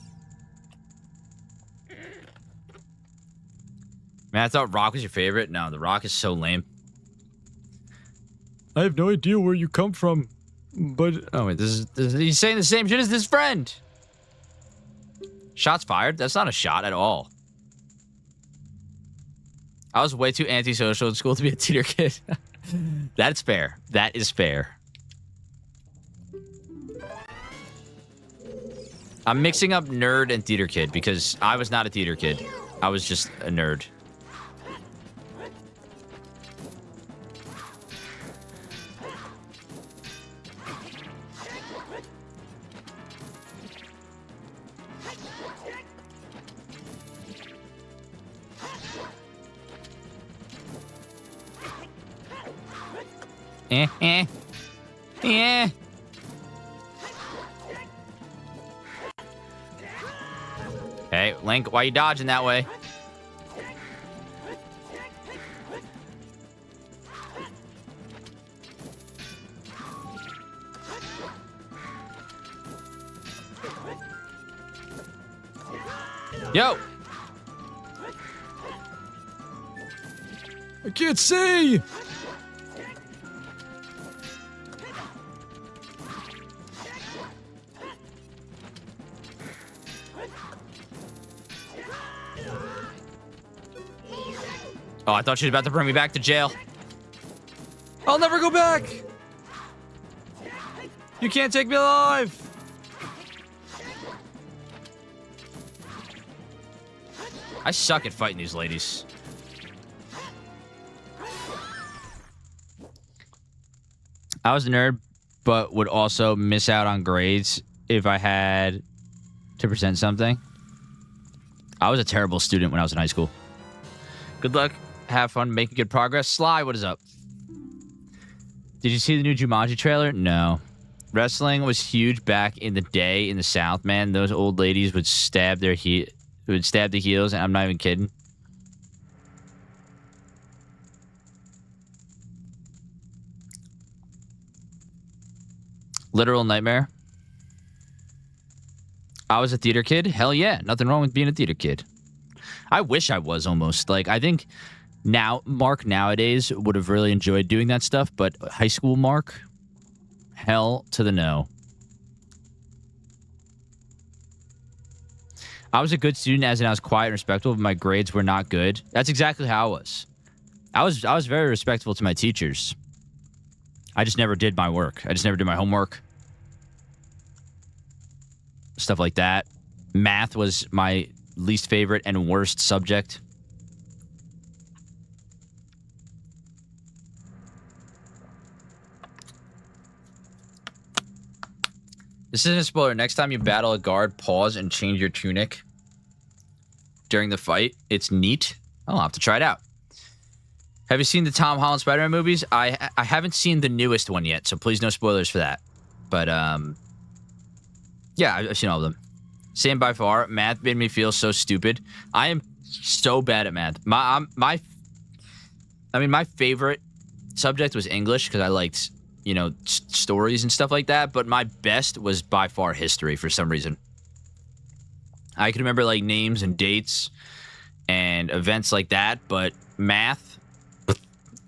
Man, I thought Rock was your favorite. No, The Rock is so lame. I have no idea where you come from, but... Oh, wait, he's saying the same shit as this friend. Shots fired? That's not a shot at all. I was way too antisocial in school to be a theater kid. That's fair. That is fair. I'm mixing up nerd and theater kid because I was not a theater kid. I was just a nerd. Yeah. Hey, Link, why you dodging that way? Yo! I can't see! Oh, I thought she was about to bring me back to jail. I'll never go back! You can't take me alive! I suck at fighting these ladies. I was a nerd, but would also miss out on grades if I had to present something. I was a terrible student when I was in high school. Good luck. Have fun making good progress. Sly, what is up? Did you see the new Jumanji trailer? No. Wrestling was huge back in the day in the South, man. Those old ladies would stab the heels, and I'm not even kidding. Literal nightmare. I was a theater kid? Hell yeah. Nothing wrong with being a theater kid. I wish I was almost. Like, I think Mark nowadays would have really enjoyed doing that stuff, but high school Mark, hell to the no. I was a good student, as in I was quiet and respectful, but my grades were not good. That's exactly how I was. I was very respectful to my teachers. I just never did my work. I just never did my homework. Stuff like that. Math was my least favorite and worst subject. This isn't a spoiler. Next time you battle a guard, pause and change your tunic during the fight. It's neat. I'll have to try it out. Have you seen the Tom Holland Spider-Man movies? I haven't seen the newest one yet, so please no spoilers for that. But, yeah, I've seen all of them. Same by far. Math made me feel so stupid. I am so bad at math. My favorite subject was English because I liked, stories and stuff like that. But my best was by far history for some reason. I could remember like names and dates and events like that, but math,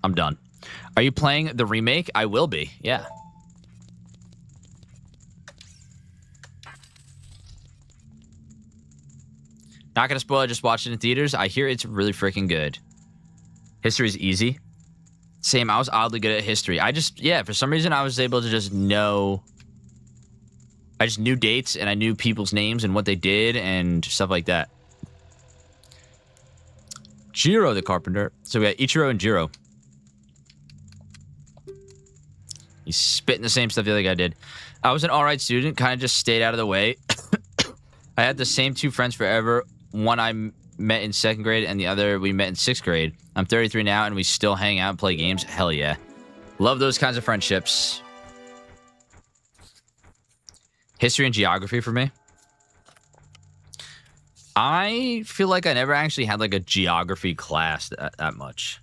I'm done. Are you playing the remake? I will be. Yeah. Not gonna spoil it, just watch it in theaters. I hear it's really freaking good. History's easy. Same, I was oddly good at history. For some reason, I was able to just know... I just knew dates, and I knew people's names and what they did and stuff like that. Jiro the carpenter. So we got Ichiro and Jiro. He's spitting the same stuff the other guy did. I was an alright student, kind of just stayed out of the way. I had the same two friends forever. One I met in 2nd grade, and the other we met in 6th grade. I'm 33 now, and we still hang out and play games. Hell yeah. Love those kinds of friendships. History and geography for me. I feel like I never actually had like a geography class that much.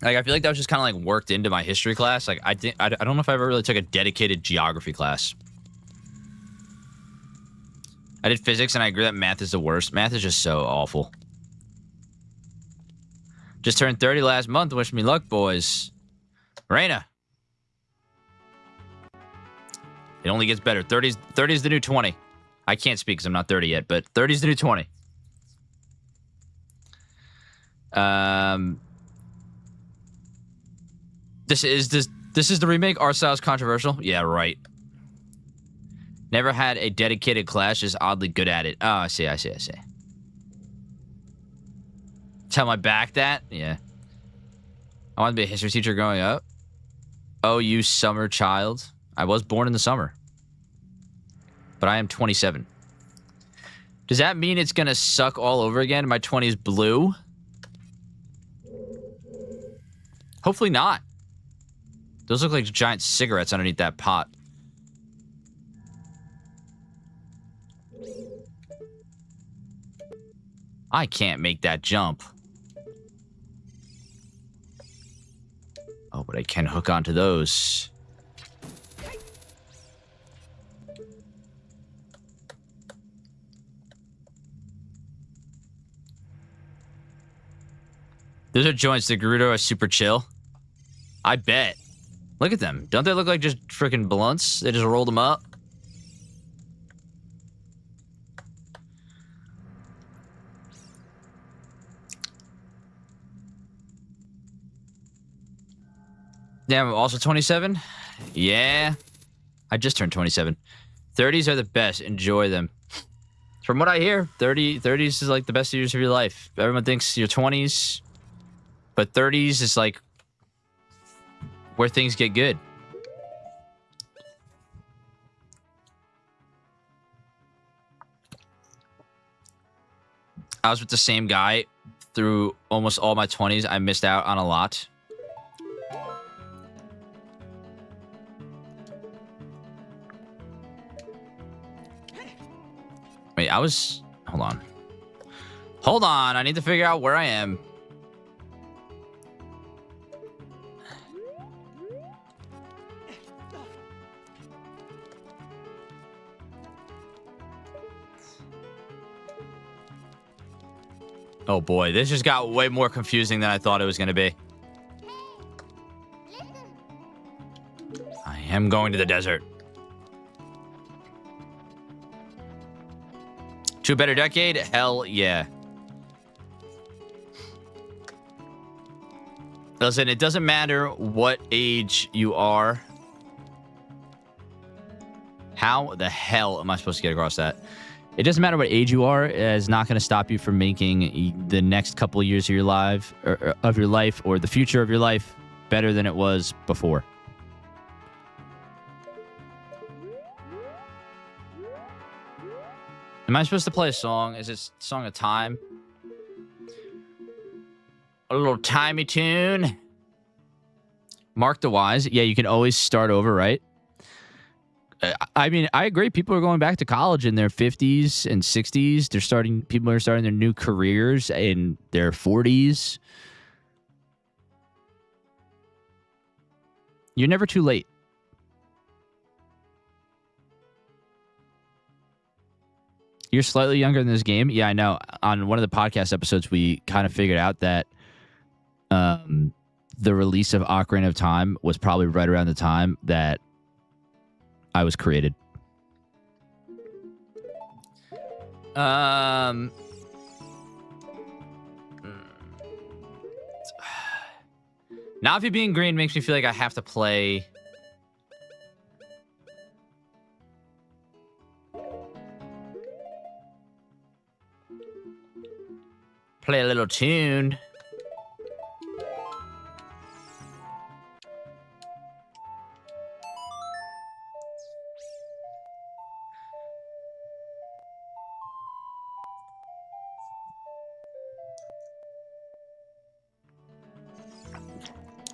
Like, I feel like that was just kind of like worked into my history class. Like, I don't know if I ever really took a dedicated geography class. I did physics, and I agree that math is the worst. Math is just so awful. Just turned 30 last month. Wish me luck, boys. Raina. It only gets better. 30 is the new 20. I can't speak because I'm not 30 yet, but 30 is the new 20. This is the remake. Art style is controversial. Yeah, right. Never had a dedicated class, just oddly good at it. Oh, I see. Tell my back that? Yeah. I wanted to be a history teacher growing up. Oh, you summer child. I was born in the summer. But I am 27. Does that mean it's going to suck all over again? My 20s blue? Hopefully not. Those look like giant cigarettes underneath that pot. I can't make that jump. Oh, but I can hook onto those. Those are joints. The Gerudo are super chill. I bet. Look at them. Don't they look like just freaking blunts? They just rolled them up. Damn, I'm also 27? Yeah. I just turned 27. 30s are the best. Enjoy them. From what I hear, 30s is like the best years of your life. Everyone thinks your 20s, but 30s is like where things get good. I was with the same guy through almost all my 20s. I missed out on a lot. Wait, hold on. Hold on, I need to figure out where I am. Oh boy, this just got way more confusing than I thought it was going to be. I am going to the desert. To a better decade? Hell yeah. Listen, it doesn't matter what age you are. How the hell am I supposed to get across that? It doesn't matter what age you are. It's not going to stop you from making the next couple of years of your life, or the future of your life better than it was before. Am I supposed to play a song? Is this song a time? A little timey tune. Mark the Wise. Yeah, you can always start over, right? I mean, I agree. People are going back to college in their 50s and 60s. People are starting their new careers in their 40s. You're never too late. You're slightly younger in this game. Yeah, I know. On one of the podcast episodes, we kind of figured out that the release of Ocarina of Time was probably right around the time that I was created. Um. Navi being green makes me feel like I have to play. Play a little tune.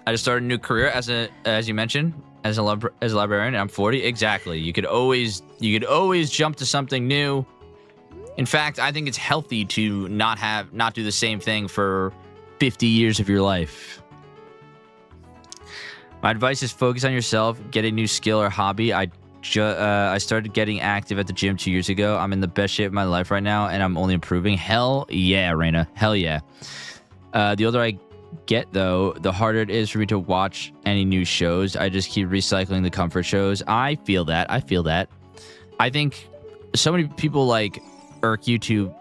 I just started a new career as you mentioned, as a librarian. And I'm 40. Exactly. You could always jump to something new. In fact, I think it's healthy to not do the same thing for 50 years of your life. My advice is focus on yourself, get a new skill or hobby. I started getting active at the gym 2 years ago. I'm in the best shape of my life right now, and I'm only improving. Hell yeah, Raina. Hell yeah. The older I get, though, the harder it is for me to watch any new shows. I just keep recycling the comfort shows. I feel that. I think so many people like irk you to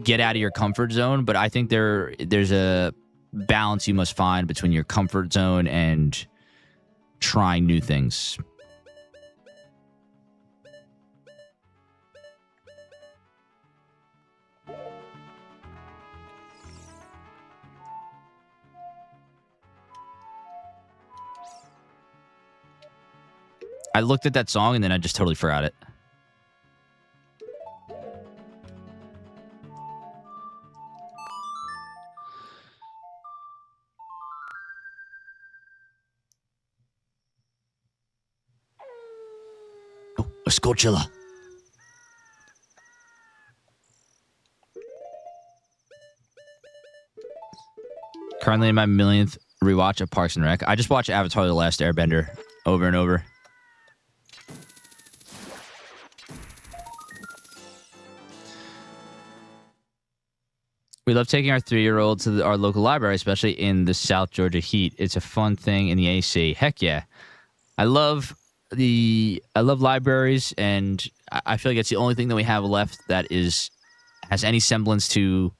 get out of your comfort zone, but I think there's a balance you must find between your comfort zone and trying new things. I looked at that song and then I just totally forgot it. Oh, a Skullchilla. Currently in my millionth rewatch of Parks and Rec. I just watched Avatar: The Last Airbender over and over. We love taking our 3-year-old to our local library, especially in the South Georgia heat. It's a fun thing in the AC. Heck yeah. I love libraries, and I feel like it's the only thing that we have left that has any semblance to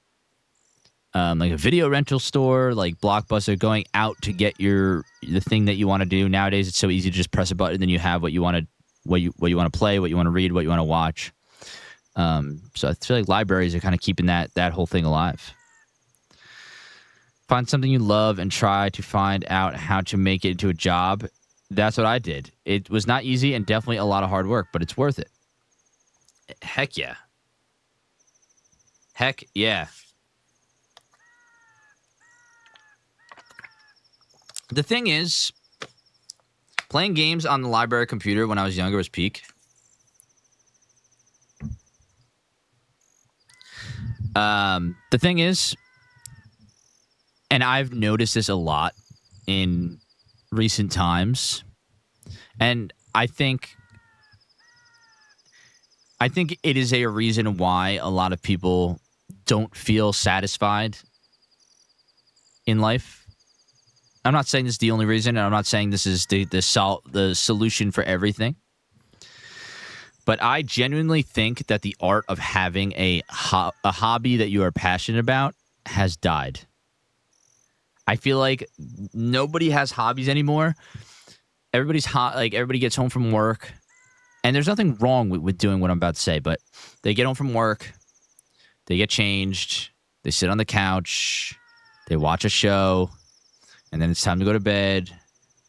like a video rental store, like Blockbuster, going out to get the thing that you want to do. Nowadays, it's so easy to just press a button, then you have what you want to play, what you want to read, what you want to watch. So I feel like libraries are kind of keeping that whole thing alive. Find something you love and try to find out how to make it into a job. That's what I did. It was not easy and definitely a lot of hard work, but it's worth it. Heck yeah. Heck yeah. The thing is, playing games on the library computer when I was younger was peak. The thing is, and I've noticed this a lot in recent times, and I think it is a reason why a lot of people don't feel satisfied in life. I'm not saying this is the only reason, and I'm not saying this is the solution for everything. But I genuinely think that the art of having a hobby that you are passionate about has died. I feel like nobody has hobbies anymore. Everybody gets home from work, and there's nothing wrong with doing what I'm about to say, but they get home from work, they get changed, they sit on the couch, they watch a show, and then it's time to go to bed,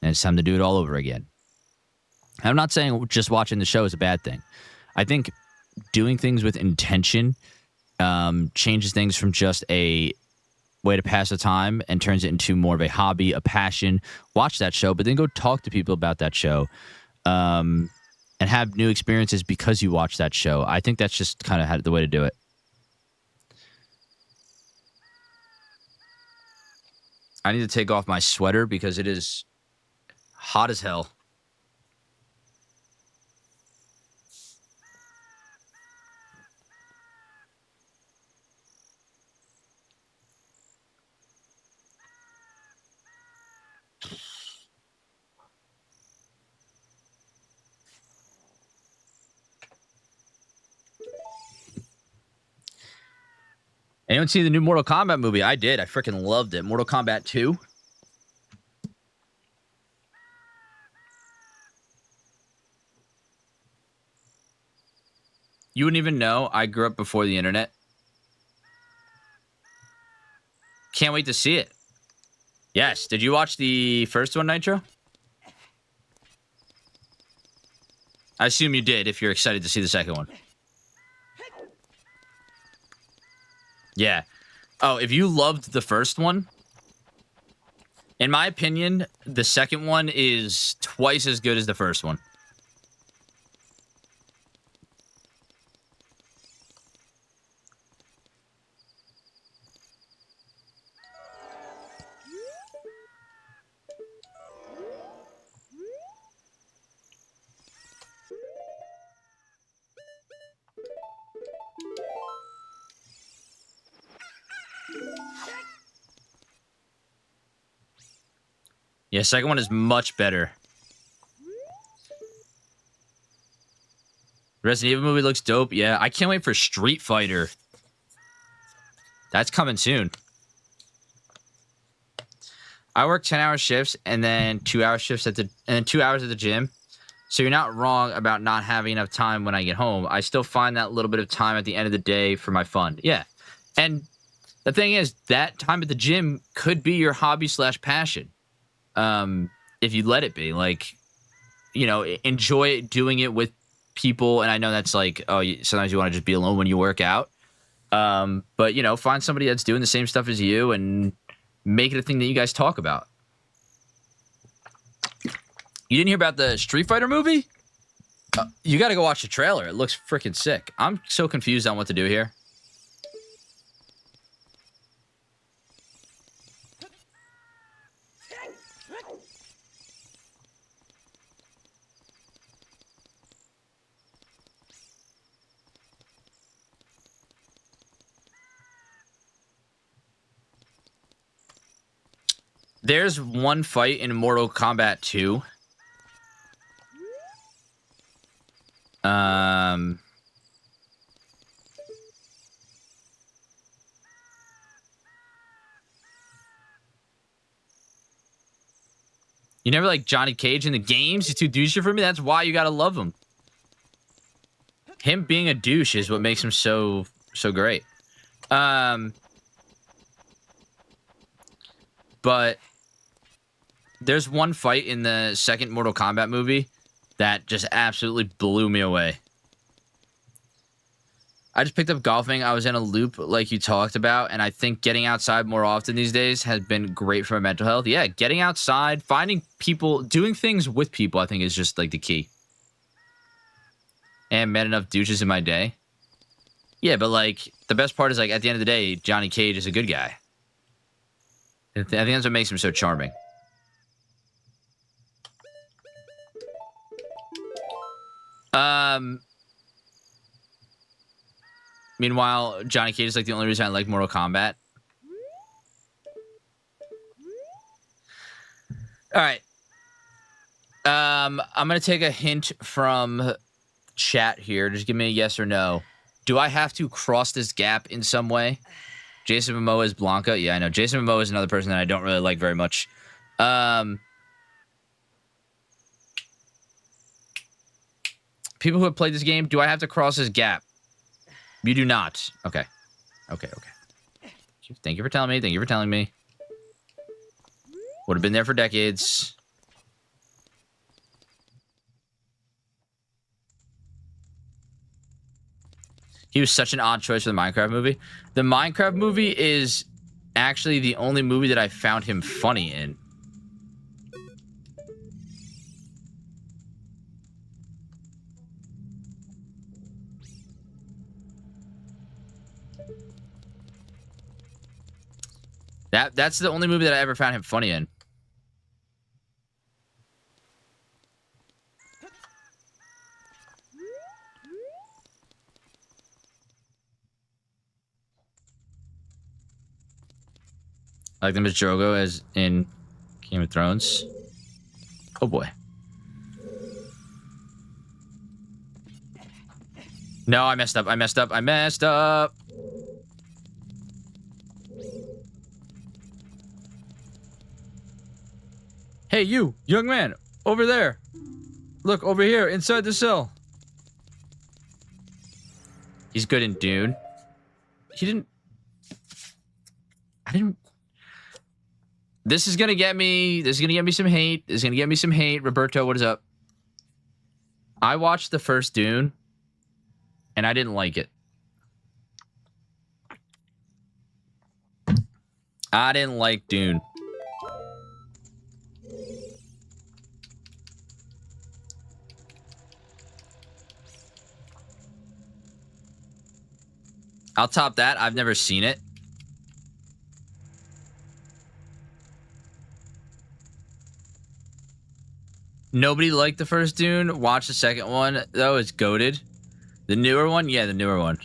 and it's time to do it all over again. I'm not saying just watching the show is a bad thing. I think doing things with intention changes things from just a way to pass the time and turns it into more of a hobby, a passion. Watch that show, but then go talk to people about that show and have new experiences because you watch that show. I think that's just kind of the way to do it. I need to take off my sweater because it is hot as hell. Anyone see the new Mortal Kombat movie? I did. I freaking loved it. Mortal Kombat 2. You wouldn't even know. I grew up before the internet. Can't wait to see it. Yes. Did you watch the first one, Nitro? I assume you did if you're excited to see the second one. Yeah. Oh, if you loved the first one, in my opinion, the second one is twice as good as the first one. Yeah, second one is much better. Resident Evil movie looks dope. Yeah, I can't wait for Street Fighter. That's coming soon. I work 10-hour shifts and then 2-hour shifts at the 2 hours at the gym. So you're not wrong about not having enough time when I get home. I still find that little bit of time at the end of the day for my fun. Yeah. And the thing is, that time at the gym could be your hobby / passion. If you let it be, like, you know, enjoy doing it with people. And I know that's like, oh, sometimes you want to just be alone when you work out. But, you know, find somebody that's doing the same stuff as you and make it a thing that you guys talk about. You didn't hear about the Street Fighter movie? You got to go watch the trailer. It looks freaking sick. I'm so confused on what to do here. There's one fight in Mortal Kombat 2. You never like Johnny Cage in the games? He's too douchey for me. That's why you gotta love him. Him being a douche is what makes him so great. But there's one fight in the second Mortal Kombat movie that just absolutely blew me away. I just picked up golfing. I was in a loop like you talked about, and I think getting outside more often these days has been great for my mental health. Yeah, getting outside, finding people, doing things with people, I think is just like the key. And met enough douches in my day. Yeah, but like the best part is like at the end of the day, Johnny Cage is a good guy. I think that's what makes him so charming. Meanwhile, Johnny Cage is like the only reason I like Mortal Kombat. All right. I'm gonna take a hint from chat here. Just give me a yes or no. Do I have to cross this gap in some way? Jason Momoa is Blanca. Yeah, I know. Jason Momoa is another person that I don't really like very much. People who have played this game, do I have to cross this gap? You do not. Okay. Okay. Thank you for telling me. Thank you for telling me. Would have been there for decades. He was such an odd choice for the Minecraft movie. The Minecraft movie is actually the only movie that I found him funny in. That's the only movie that I ever found him funny in. I like them as Drogo as in Game of Thrones. Oh boy. No, I messed up. Hey, you, young man, over there. Look, over here, inside the cell. He's good in Dune. He didn't... I didn't... This is gonna get me... This is gonna get me some hate. This is gonna get me some hate. Roberto, what is up? I watched the first Dune, and I didn't like it. I didn't like Dune. I'll top that. I've never seen it. Nobody liked the first Dune. Watch the second one. That was goated. The newer one? Yeah, the newer one.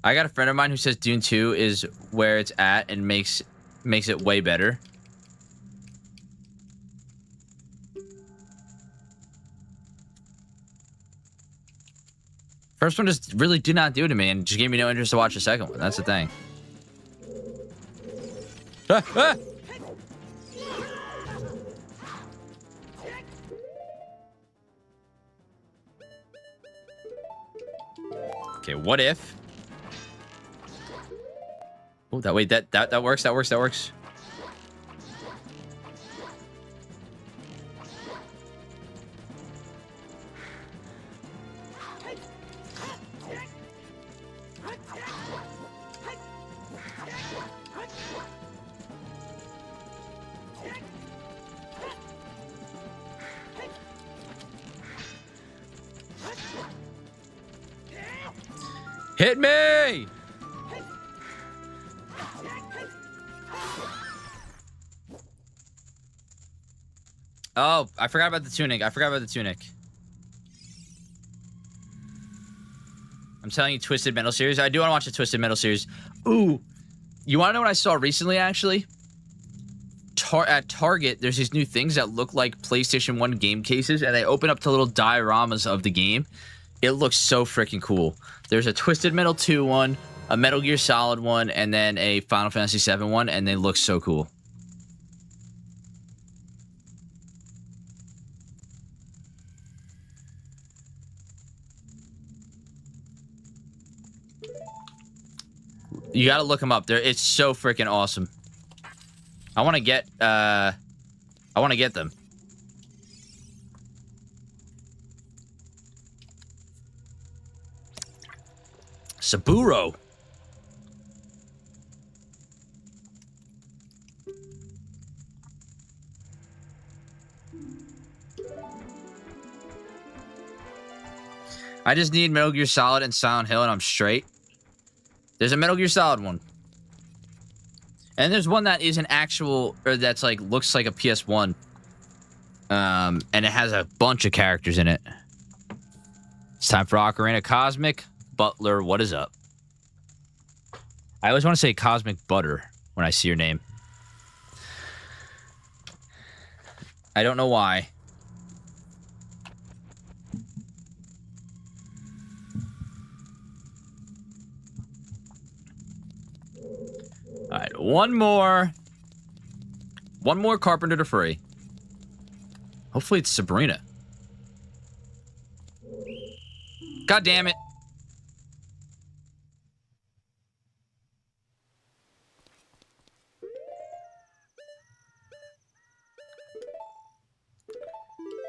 I got a friend of mine who says Dune 2 is where it's at and makes it way better. First one just really did not do it to me and just gave me no interest to watch the second one. That's the thing. Ah, ah! Okay, what if? Oh, that wait, that works. That works. Hit me! Oh, I forgot about the tunic. I'm telling you, Twisted Metal series. I do want to watch the Twisted Metal series. Ooh, you want to know what I saw recently, actually? At Target, there's these new things that look like PlayStation 1 game cases, and they open up to little dioramas of the game. It looks so freaking cool. There's a Twisted Metal 2 one, a Metal Gear Solid one, and then a Final Fantasy 7 one, and they look so cool. You gotta look them up. It's so freaking awesome. I want to get them. Saburo. I just need Metal Gear Solid and Silent Hill and I'm straight. There's a Metal Gear Solid one. And there's one that is an actual, or that's like, looks like a PS1. And it has a bunch of characters in it. It's time for Ocarina. Cosmic Butler, what is up? I always want to say Cosmic Butter when I see your name. I don't know why. All right, one more Carpenter to free. Hopefully it's Sabrina. God damn it.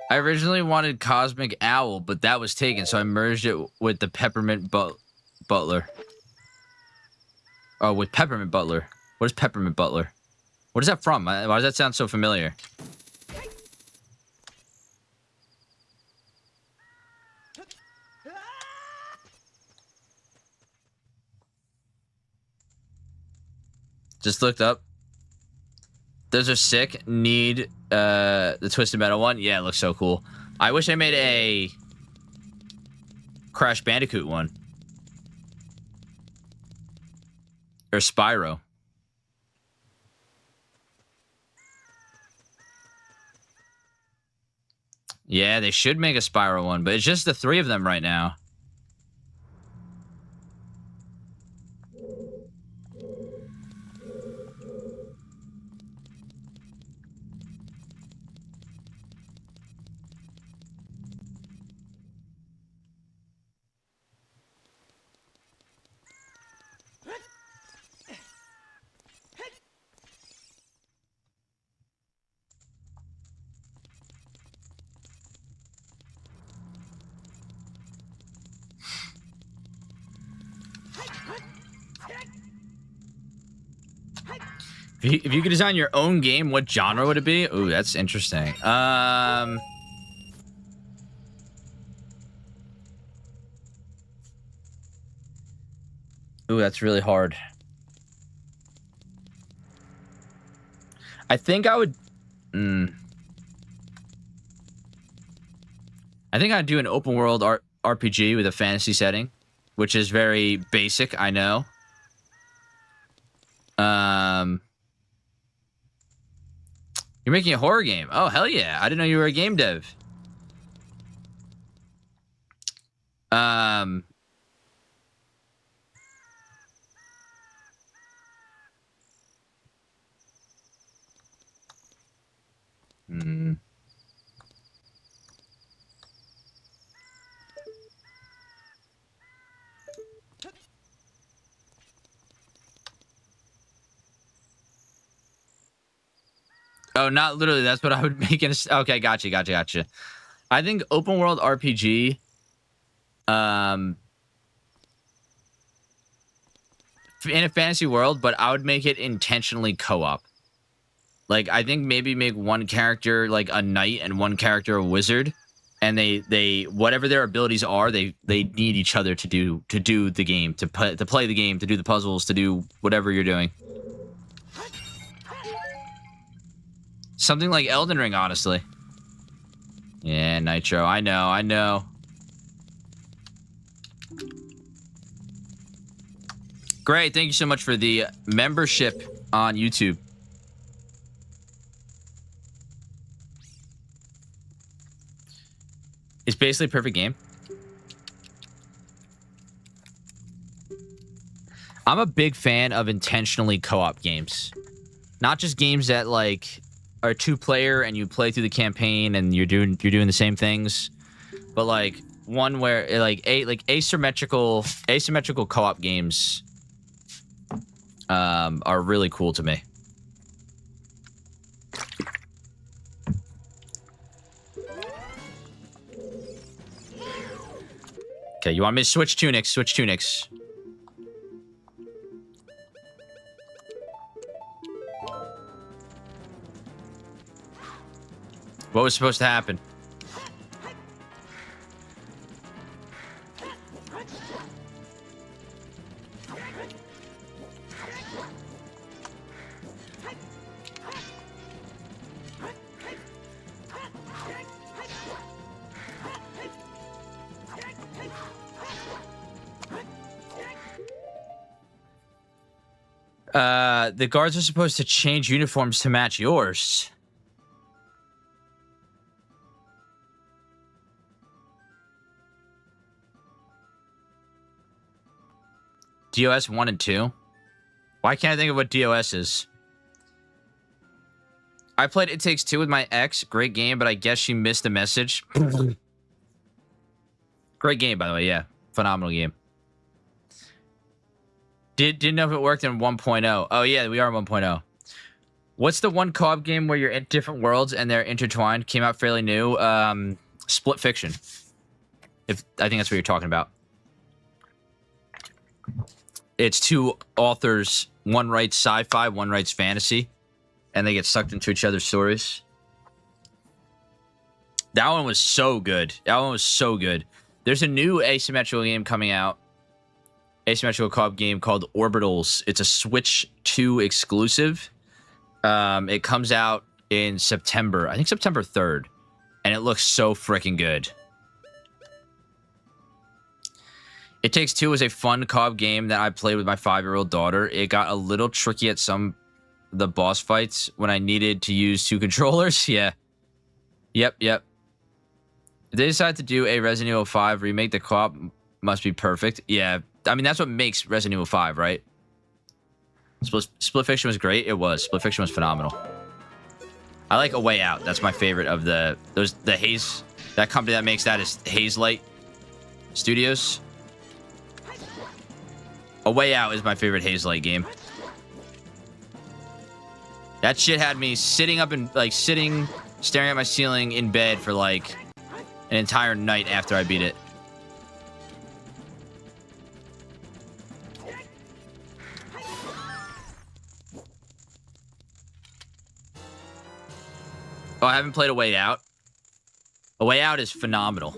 I originally wanted Cosmic Owl, but that was taken, so I merged it with the Peppermint Butler. Oh, with Peppermint Butler. What is Peppermint Butler? What is that from? Why does that sound so familiar? Just looked up. Those are sick. Need the Twisted Metal one. Yeah, it looks so cool. I wish I made a Crash Bandicoot one. Or Spyro. Yeah, they should make a Spyro one, but it's just the three of them right now. If you could design your own game, what genre would it be? Ooh, that's interesting. Ooh, that's really hard. I think I would... I think I'd do an open world RPG with a fantasy setting, which is very basic, I know. You're making a horror game. Oh, hell yeah. I didn't know you were a game dev. Oh, not literally. That's what I would make in a... Okay, gotcha. I think open world RPG... in a fantasy world, but I would make it intentionally co-op. Like, I think maybe make one character like a knight and one character a wizard, and they whatever their abilities are, they need each other to do the game, to play the game, to do the puzzles, to do whatever you're doing. Something like Elden Ring, honestly. Yeah, Nitro. I know. Great, thank you so much for the membership on YouTube. It's basically a perfect game. I'm a big fan of intentionally co-op games. Not just games that like are two-player and you play through the campaign and you're doing the same things, but like one where like asymmetrical co-op games are really cool to me. Okay, you want me to switch tunics? Switch tunics. What was supposed to happen? The guards are supposed to change uniforms to match yours. DOS 1 and 2? Why can't I think of what DOS is? I played It Takes Two with my ex. Great game, but I guess she missed the message. Great game, by the way. Yeah. Phenomenal game. Didn't know if it worked in 1.0. Oh, yeah, we are in 1.0. What's the one co-op game where you're in different worlds and they're intertwined? Came out fairly new. Split Fiction. I think that's what you're talking about. It's two authors. One writes sci-fi, one writes fantasy. And they get sucked into each other's stories. That one was so good. There's a new asymmetrical game coming out. Asymmetrical co-op game called Orbitals. It's a Switch 2 exclusive. It comes out in September. I think September 3rd. And it looks so freaking good. It Takes Two was a fun co-op game that I played with my 5-year-old daughter. It got a little tricky at some of the boss fights when I needed to use 2 controllers. Yeah. Yep. If they decide to do a Resident Evil 5 remake, the co-op must be perfect. Yeah. I mean, that's what makes Resident Evil 5, right? Split Fiction was great. It was. Split Fiction was phenomenal. I like A Way Out. That's my favorite of the Haze. That company that makes that is Haze Light Studios. A Way Out is my favorite Haze Light game. That shit had me sitting up and staring at my ceiling in bed for like an entire night after I beat it. Oh, I haven't played A Way Out. A Way Out is phenomenal.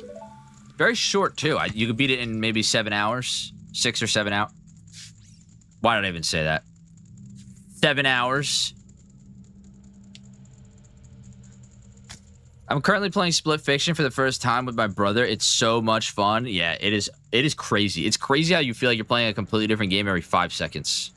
Very short, too. You could beat it in maybe 7 hours. 6 or 7 out. Why did I even say that? 7 hours. I'm currently playing Split Fiction for the first time with my brother. It's so much fun. Yeah, it is. It is crazy. It's crazy how you feel like you're playing a completely different game every 5 seconds.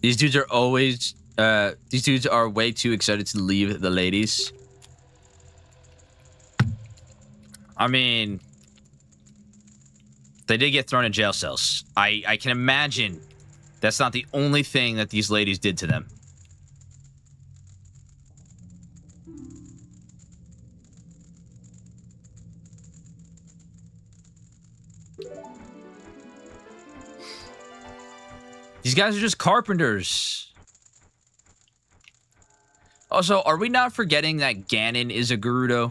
These dudes are always, these dudes are way too excited to leave the ladies. I mean, they did get thrown in jail cells. I can imagine that's not the only thing that these ladies did to them. These guys are just carpenters. Also, are we not forgetting that Ganon is a Gerudo?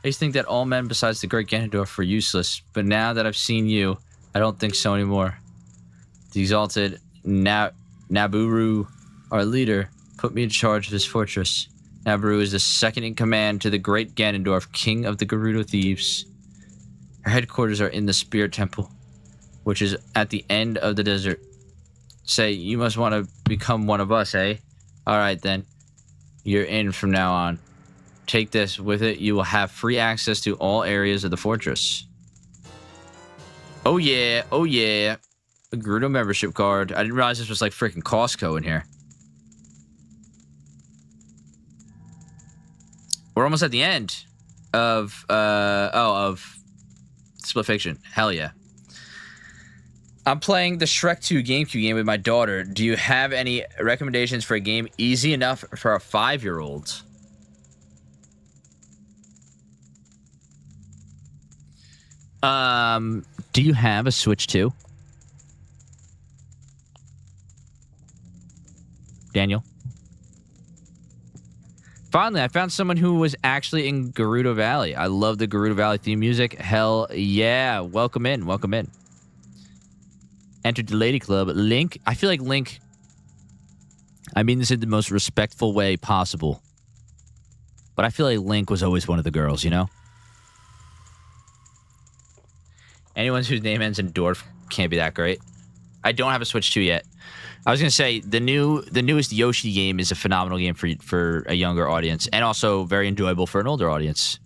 I used to think that all men besides the great Ganondorf were useless, but now that I've seen you, I don't think so anymore. The exalted Nabooru, our leader, put me in charge of this fortress. Nabooru is the second in command to the great Ganondorf, king of the Gerudo thieves. Our headquarters are in the Spirit Temple, which is at the end of the desert. Say, you must want to become one of us, eh? Alright then. You're in from now on. Take this. With it, you will have free access to all areas of the fortress. Oh yeah, oh yeah. A Gerudo membership card. I didn't realize this was like freaking Costco in here. We're almost at the end of, of Split Fiction. Hell yeah. I'm playing the Shrek 2 GameCube game with my daughter. Do you have any recommendations for a game easy enough for a 5-year-old? Do you have a Switch 2? Daniel? Finally, I found someone who was actually in Gerudo Valley. I love the Gerudo Valley theme music. Hell yeah. Welcome in. Welcome in. Entered the Lady Club. Link. I feel like Link... I mean this in the most respectful way possible. But I feel like Link was always one of the girls, you know? Anyone whose name ends in Dorf can't be that great. I don't have a Switch 2 yet. I was going to say, the newest Yoshi game is a phenomenal game for a younger audience, and also very enjoyable for an older audience.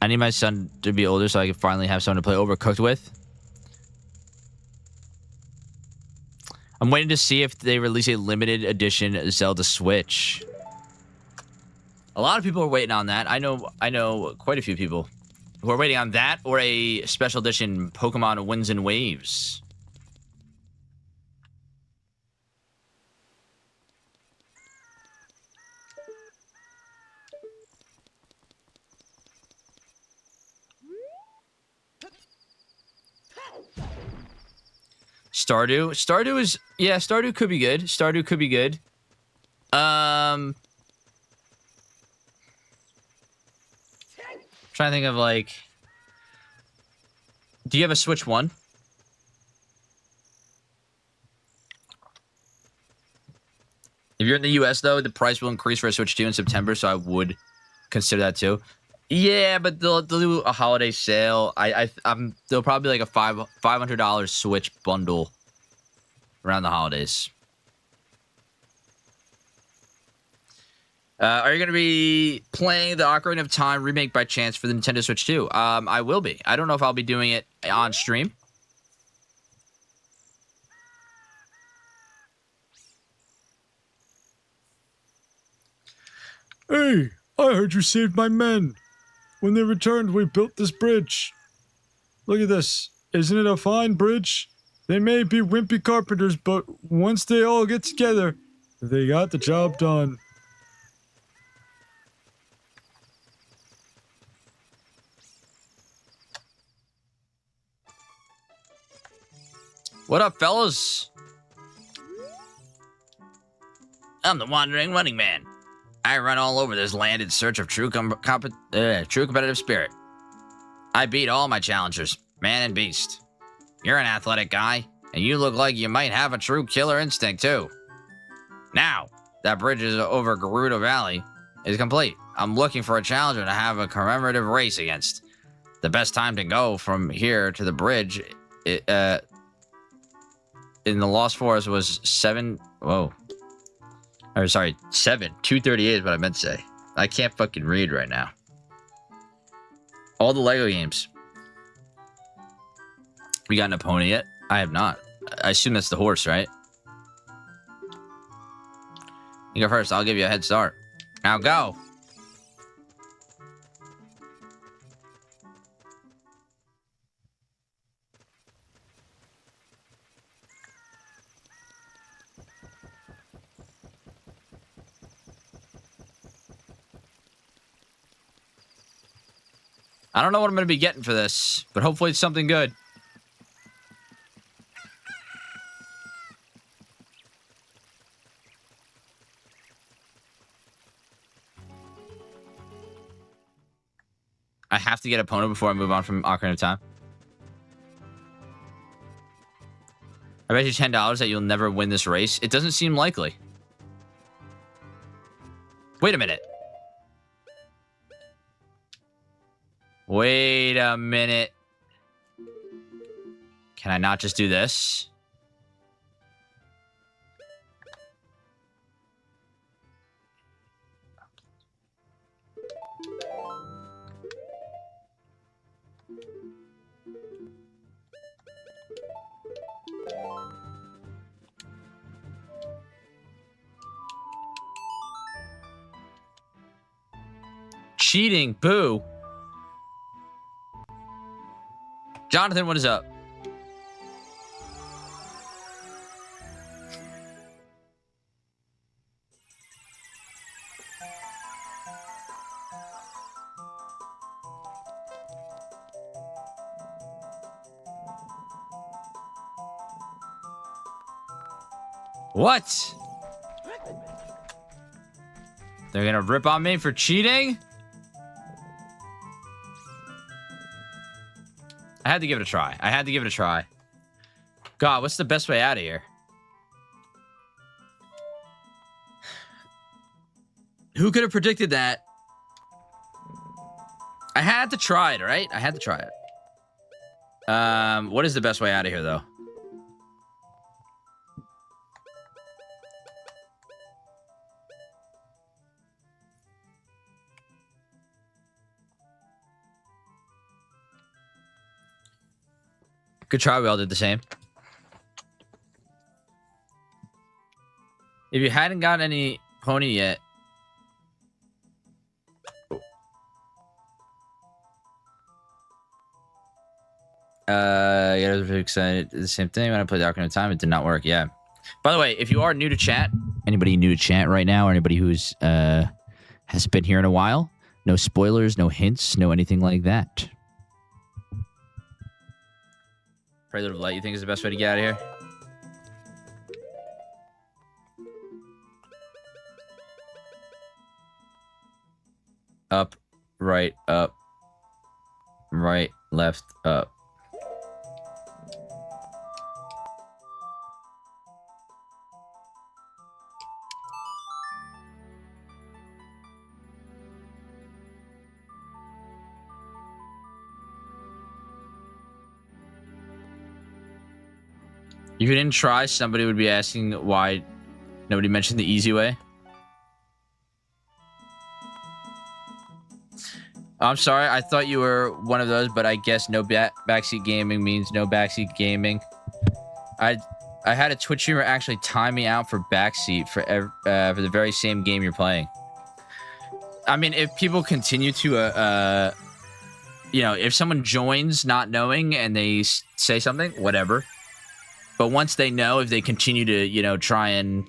I need my son to be older so I can finally have someone to play Overcooked with. I'm waiting to see if they release a limited edition Zelda Switch. A lot of people are waiting on that. I know quite a few people who are waiting on that or a special edition Pokemon Winds and Waves. Stardew? Stardew is... Yeah, Stardew could be good. Stardew could be good. Trying to think of, like... Do you have a Switch 1? If you're in the US, though, the price will increase for a Switch 2 in September, so I would consider that, too. Yeah, but they'll do a holiday sale. They'll probably like a $500 Switch bundle around the holidays. Are you going to be playing the Ocarina of Time remake by chance for the Nintendo Switch 2? I will be. I don't know if I'll be doing it on stream. Hey, I heard you saved my men. When they returned, we built this bridge. Look at this. Isn't it a fine bridge? They may be wimpy carpenters, but once they all get together, they got the job done. What up, fellas? I'm the Wandering Running Man. I run all over this land in search of true competitive spirit. I beat all my challengers, man and beast. You're an athletic guy, and you look like you might have a true killer instinct, too. Now, that bridge is over Gerudo Valley is complete. I'm looking for a challenger to have a commemorative race against. The best time to go from here to the bridge in the Lost Forest was 2:38 is what I meant to say. I can't fucking read right now. All the Lego games. We got an opponent yet? I have not. I assume that's the horse, right? You go first. I'll give you a head start. Now go. I don't know what I'm going to be getting for this, but hopefully it's something good. I have to get opponent before I move on from Ocarina of Time. I bet you $10 that you'll never win this race. It doesn't seem likely. Wait a minute. Wait a minute. Can I not just do this? Cheating, boo. Jonathan, what is up? What? They're gonna rip on me for cheating? I had to give it a try. I had to give it a try. God, what's the best way out of here? Who could have predicted that? I had to try it, right? I had to try it. What is the best way out of here, though? Good try. We all did the same. If you hadn't got any pony yet. Yeah, I was really excited. The same thing when I played Ocarina of Time. It did not work. Yeah. By the way, if you are new to chat, anybody new to chat right now, or anybody who's has been here in a while, no spoilers, no hints, no anything like that. Pray Little Light, you think is the best way to get out of here? Up, right, left, up. If you didn't try, somebody would be asking why nobody mentioned the easy way. I'm sorry, I thought you were one of those, but I guess no backseat gaming means no backseat gaming. I had a Twitch streamer actually time me out for backseat for the very same game you're playing. I mean, if people continue to, you know, if someone joins not knowing and they say something, whatever. But once they know, if they continue to, you know, try and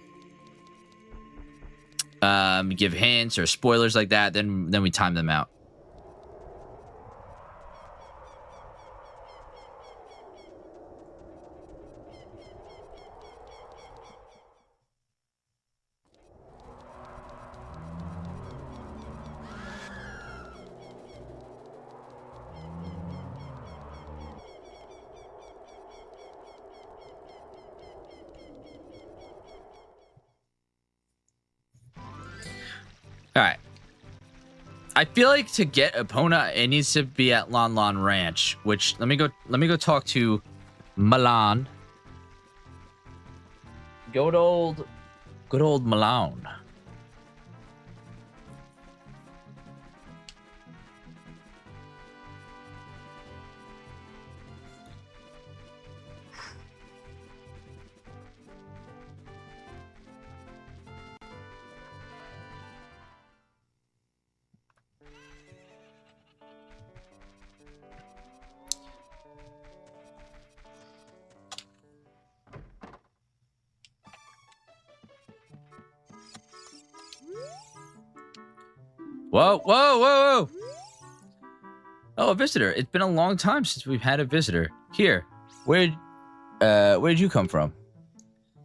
give hints or spoilers like that, then we time them out. All right. I feel like to get Epona, it needs to be at Lon Lon Ranch. Which let me go talk to Milan. Good old Malone. Whoa, whoa, whoa, whoa. Oh, a visitor. It's been a long time since we've had a visitor. Here, where did you come from?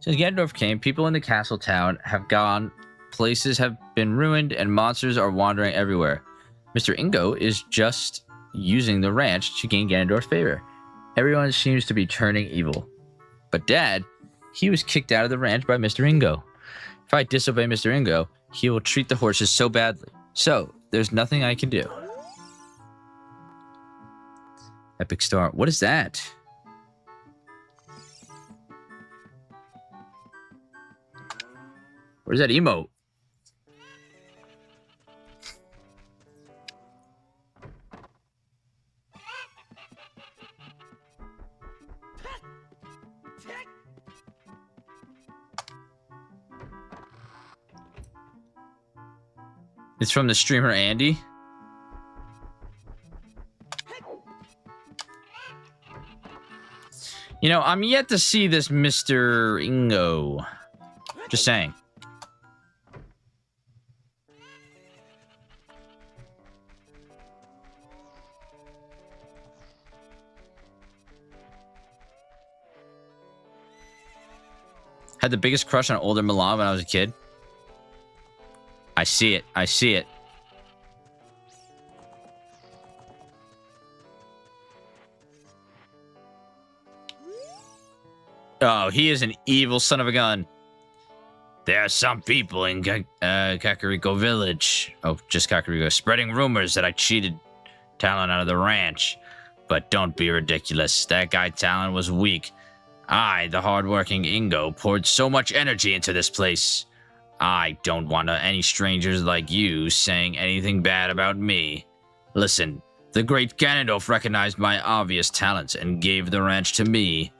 Since Ganondorf came, people in the castle town have gone, places have been ruined, and monsters are wandering everywhere. Mr. Ingo is just using the ranch to gain Ganondorf's favor. Everyone seems to be turning evil. But Dad, he was kicked out of the ranch by Mr. Ingo. If I disobey Mr. Ingo, he will treat the horses so badly. So, there's nothing I can do. Epic Star. What is that? Where's that emote? It's from the streamer Andy. You know, I'm yet to see this Mr. Ingo. Just saying. Had the biggest crush on older Milan when I was a kid. I see it. I see it. Oh, he is an evil son of a gun. There are some people in Kakariko Village. Oh, just Kakariko. Spreading rumors that I cheated Talon out of the ranch. But don't be ridiculous. That guy Talon was weak. I, the hardworking Ingo, poured so much energy into this place. I don't want any strangers like you saying anything bad about me. Listen, the great Ganondorf recognized my obvious talents and gave the ranch to me.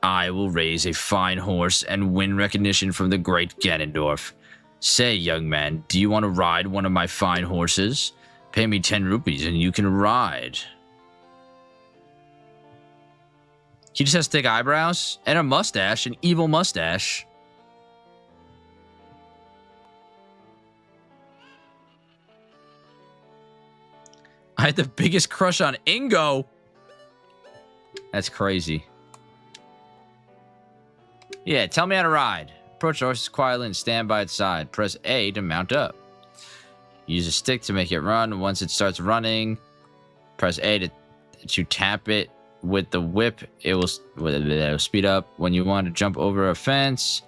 I will raise a fine horse and win recognition from the great Ganondorf. Say, young man, do you want to ride one of my fine horses? Pay me 10 rupees and you can ride. He just has thick eyebrows and a mustache, an evil mustache. I had the biggest crush on Ingo. That's crazy. Yeah, tell me how to ride. Approach the horse quietly and stand by its side. Press A to mount up. Use a stick to make it run. Once it starts running, press A to tap it with the whip. It will speed up. When you want to jump over a fence,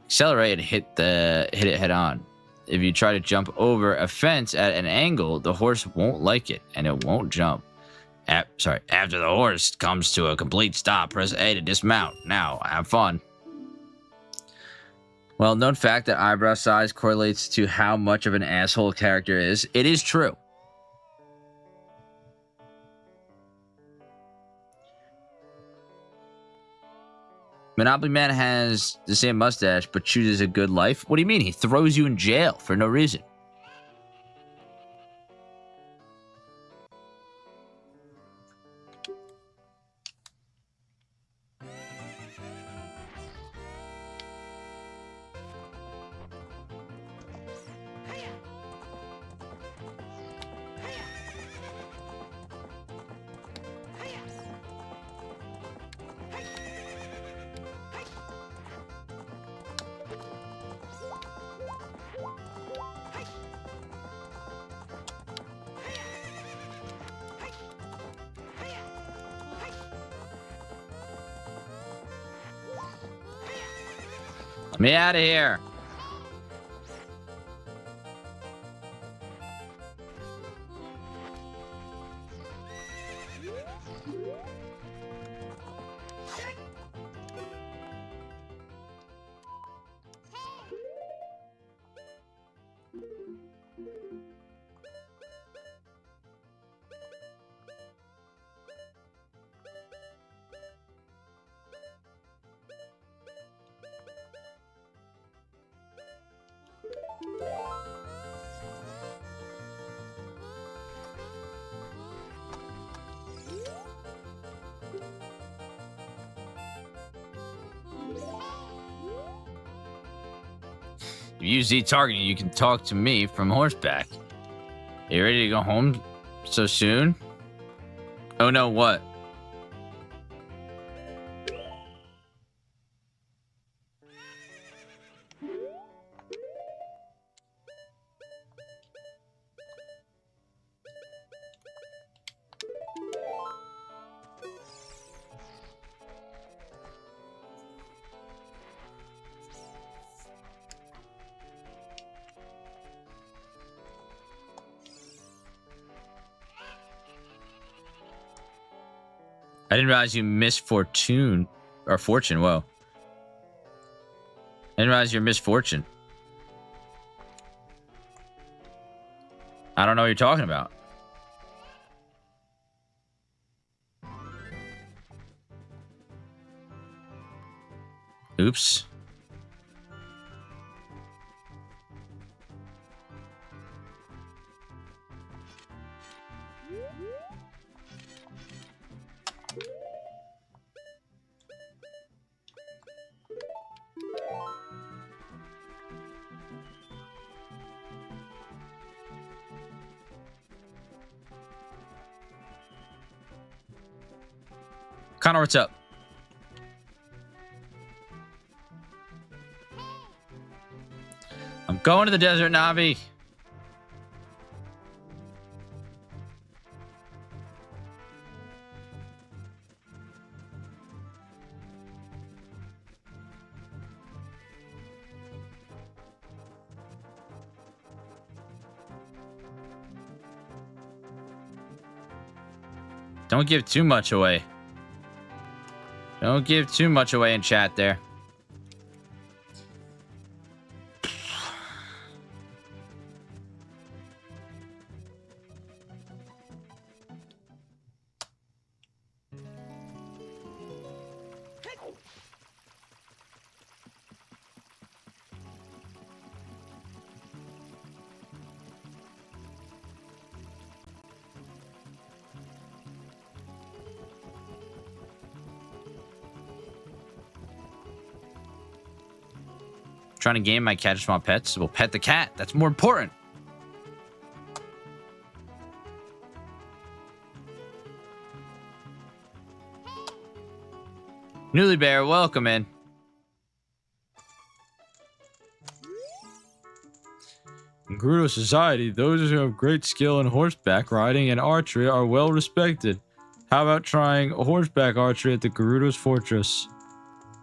accelerate and hit it head on. If you try to jump over a fence at an angle, the horse won't like it and it won't jump. After the horse comes to a complete stop, press A to dismount. Now, have fun. Well, known fact that eyebrow size correlates to how much of an asshole a character is. It is true. Monopoly Man has the same mustache, but chooses a good life. What do you mean? He throws you in jail for no reason. Let me out of here. use Z targeting, you can talk to me from horseback. Are you ready to go home so soon? Oh no, what? I didn't realize you missed fortune. Or fortune, whoa. I didn't realize you're misfortune. I don't know what you're talking about. Oops. Connor, what's up? I'm going to the desert, Navi. Don't give too much away. Don't give too much away in chat there. Trying to game my catch small pets. We'll pet the cat. That's more important. Newly Bear, welcome in. In Gerudo society, those who have great skill in horseback riding and archery are well respected. How about trying horseback archery at the Gerudo's fortress?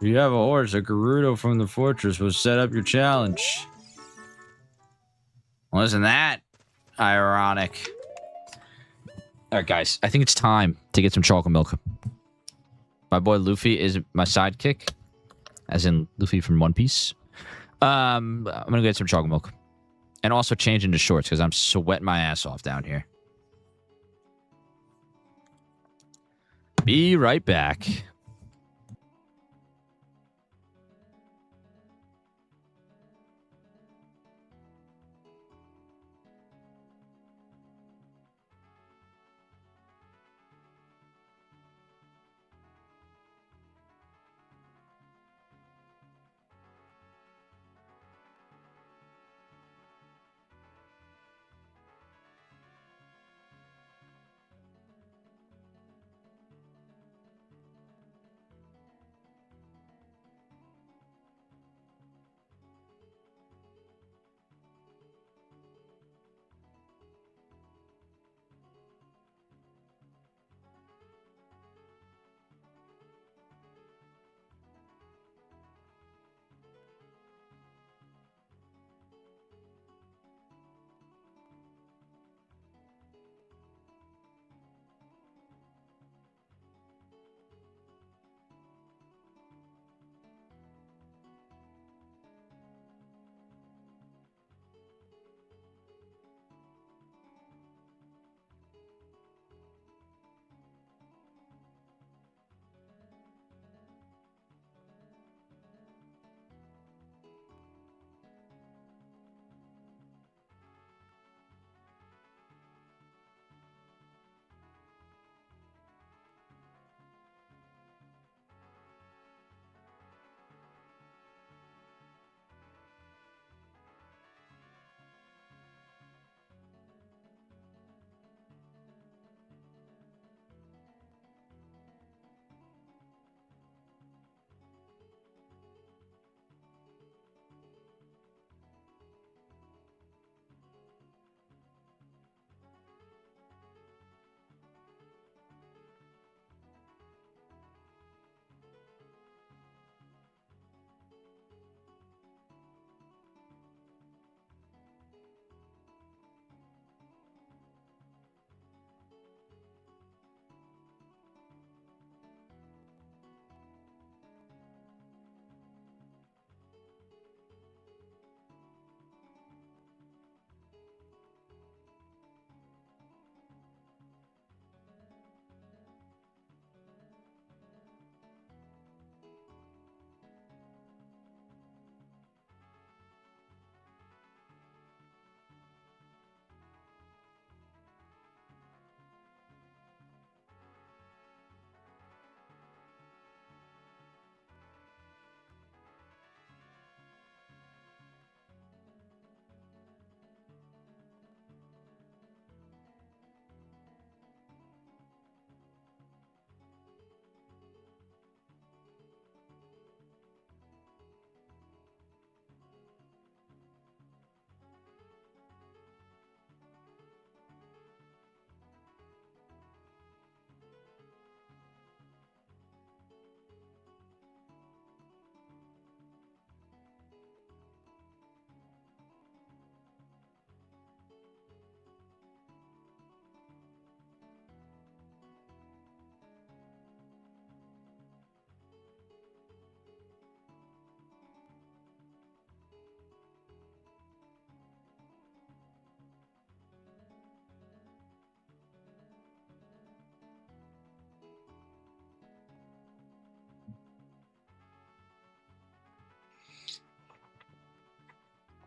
If you have a horse, a Gerudo from the fortress will set up your challenge. Well, isn't that ironic? All right, guys. I think it's time to get some chocolate milk. My boy Luffy is my sidekick, as in Luffy from One Piece. I'm gonna get some chocolate milk, and also change into shorts because I'm sweating my ass off down here. Be right back.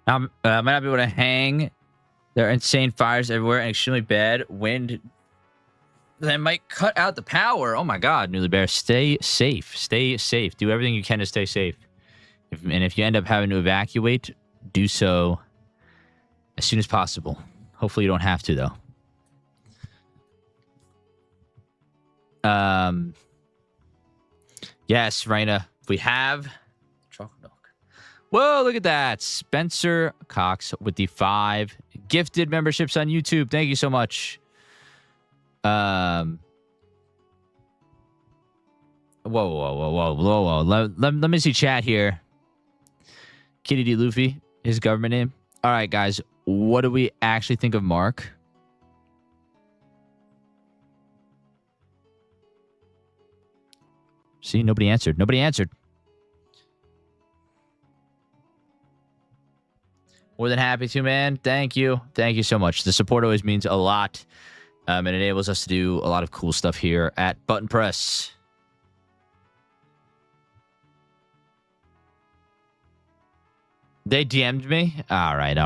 Might not be able to hang. There are insane fires everywhere and extremely bad wind. That might cut out the power. Oh my God, Newly Bear, stay safe. Stay safe. Do everything you can to stay safe. If you end up having to evacuate, do so as soon as possible. Hopefully you don't have to, though. Yes, Raina, we have chocolate milk. Whoa, look at that. Spencer Cox with the 5 gifted memberships on YouTube. Thank you so much. Whoa. Let me see chat here. Kitty D. Luffy, his government name. All right, guys. What do we actually think of Mark? See, nobody answered. Nobody answered. More than happy to, man. Thank you. Thank you so much. The support always means a lot. And enables us to do a lot of cool stuff here at Button Press. They DM'd me? All right.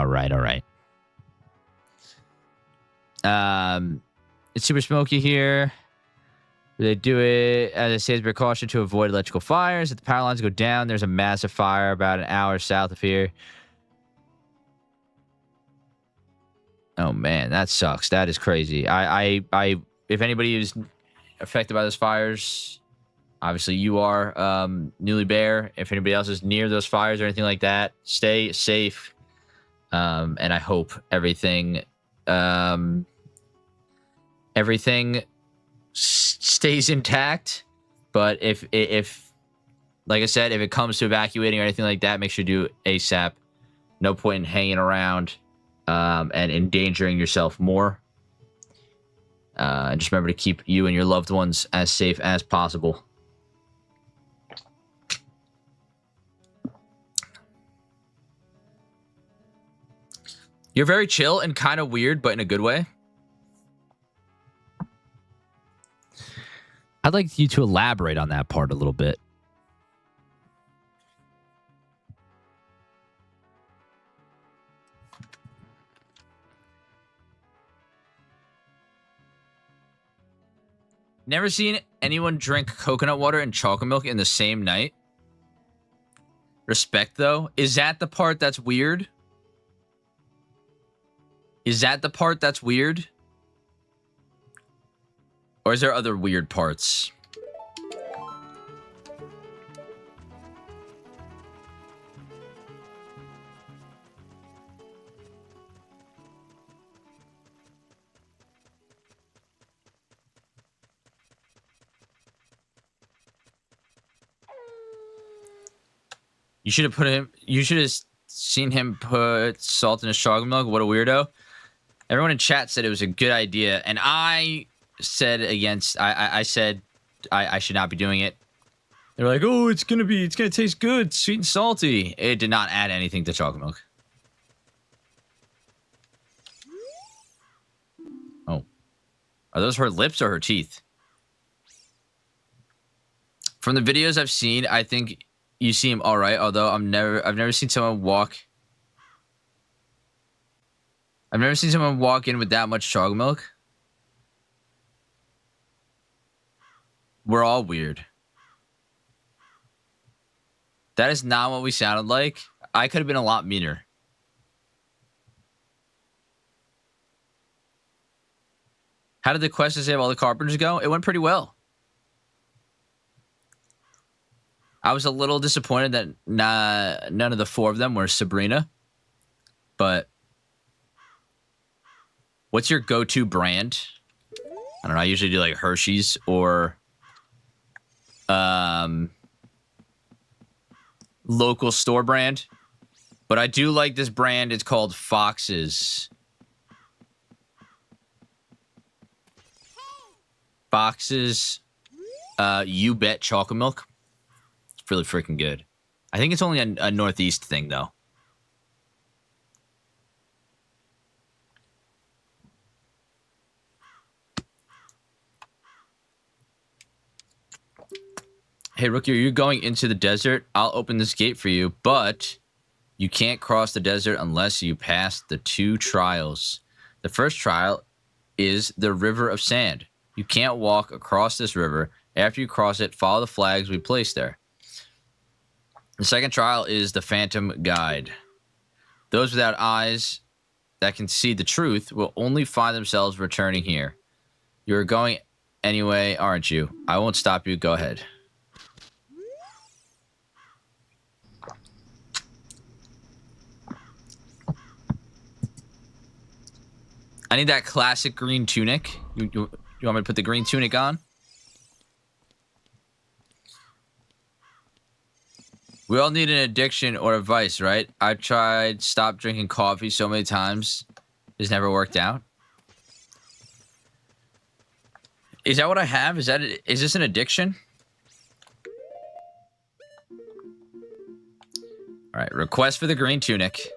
It's super smoky here. They do it, as I say, as a precaution to avoid electrical fires. If the power lines go down, there's a massive fire about an hour south of here. Oh man, that sucks. That is crazy. If anybody is affected by those fires, obviously you are, Newly Bear. If anybody else is near those fires or anything like that, stay safe. And I hope everything stays intact. But if like I said, if it comes to evacuating or anything like that, make sure to do ASAP. No point in hanging around and endangering yourself more. And just remember to keep you and your loved ones as safe as possible. You're very chill and kind of weird, but in a good way. I'd like you to elaborate on that part a little bit. Never seen anyone drink coconut water and chocolate milk in the same night. Respect, though. Is that the part that's weird? Is that the part that's weird? Or is there other weird parts? You should have seen him put salt in his chocolate milk. What a weirdo. Everyone in chat said it was a good idea, and I said against. I said I should not be doing it. They're like, oh, it's gonna taste good, sweet and salty. It did not add anything to chocolate milk. Oh, are those her lips or her teeth? From the videos I've seen, I think you seem all right. Although I've never seen someone walk. I've never seen someone walk in with that much chocolate milk. We're all weird. That is not what we sounded like. I could have been a lot meaner. How did the quest to save all the carpenters go? It went pretty well. I was a little disappointed that none of the 4 of them were Sabrina. But what's your go-to brand? I don't know. I usually do like Hershey's or local store brand. But I do like this brand. It's called Fox's. Fox's You Bet chocolate milk. It's really freaking good. I think it's only a Northeast thing, though. Hey, Rookie, are you going into the desert? I'll open this gate for you, but You can't cross the desert unless you pass the 2 trials. The first trial is the River of Sand. You can't walk across this river. After you cross it, follow the flags we placed there. The second trial is the Phantom Guide. Those without eyes that can see the truth will only find themselves returning here. You're going anyway, aren't you? I won't stop you. Go ahead. I need that classic green tunic. You want me to put the green tunic on? We all need an addiction or a vice, right? I tried stop drinking coffee so many times. It's never worked out. Is that what I have? Is this an addiction? All right, request for the green tunic.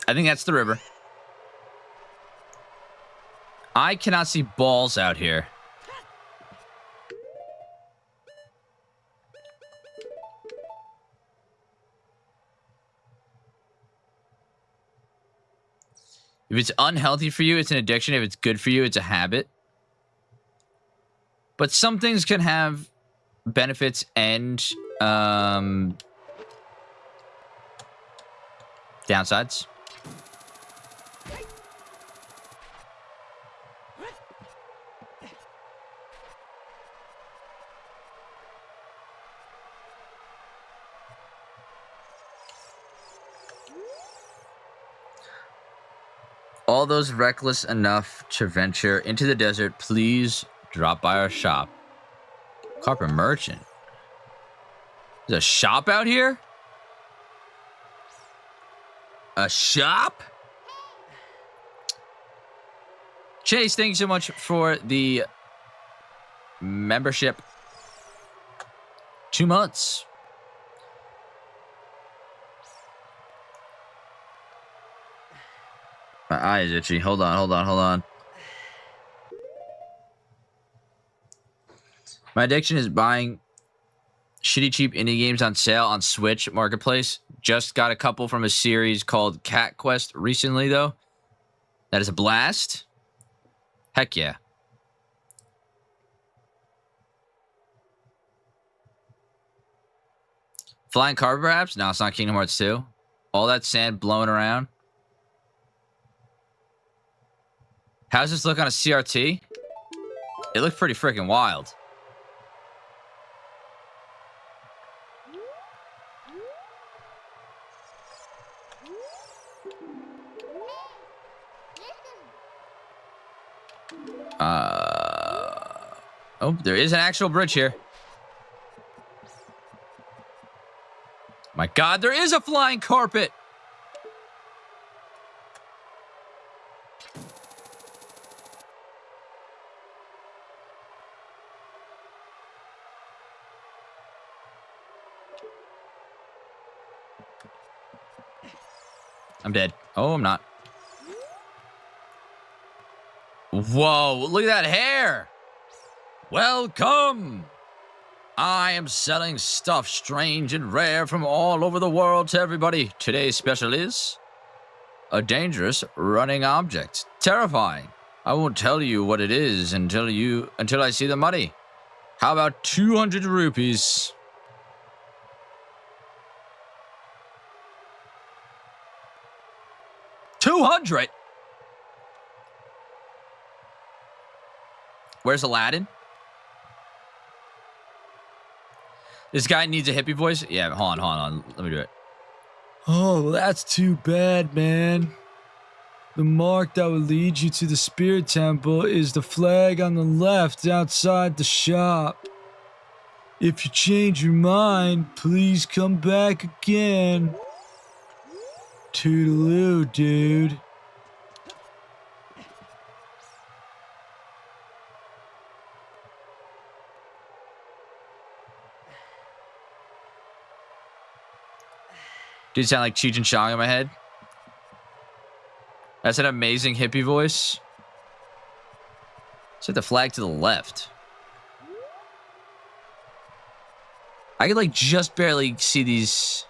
I think that's the river. I cannot see balls out here. If it's unhealthy for you, it's an addiction. If it's good for you, it's a habit. But some things can have benefits and downsides. All those reckless enough to venture into the desert, please drop by our shop. Carpet Merchant. There's a shop out here? A shop? Chase, thank you so much for the membership. 2 months. My eye is itchy. Hold on. My addiction is buying shitty cheap indie games on sale on Switch Marketplace. Just got a couple from a series called Cat Quest recently, though. That is a blast. Heck yeah. Flying car perhaps? No, it's not Kingdom Hearts 2. All that sand blowing around. How's this look on a CRT? It looked pretty freaking wild. Oh, there is an actual bridge here. My God, there is a flying carpet. I'm dead. Oh, I'm not. Whoa, look at that hair. Welcome. I am selling stuff strange and rare from all over the world to everybody. Today's special is a dangerous running object. Terrifying. I won't tell you what it is until I see the money. How about 200 rupees? $200? Where's Aladdin? This guy needs a hippie voice? Yeah, hold on. Let me do it. Oh, that's too bad, man. The mark that will lead you to the spirit temple is the flag on the left outside the shop. If you change your mind, please come back again. Toodaloo, dude. Dude, sound like Cheech and Chong in my head. That's an amazing hippie voice. Set the flag to the left. I could like just barely see these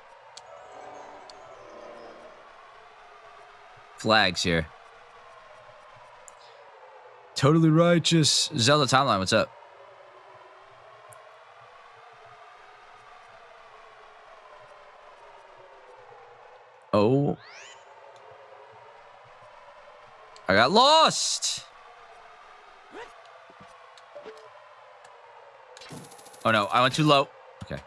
flags here. Totally righteous. Zelda timeline, what's up? Oh. I got lost. Oh no, I went too low. Okay.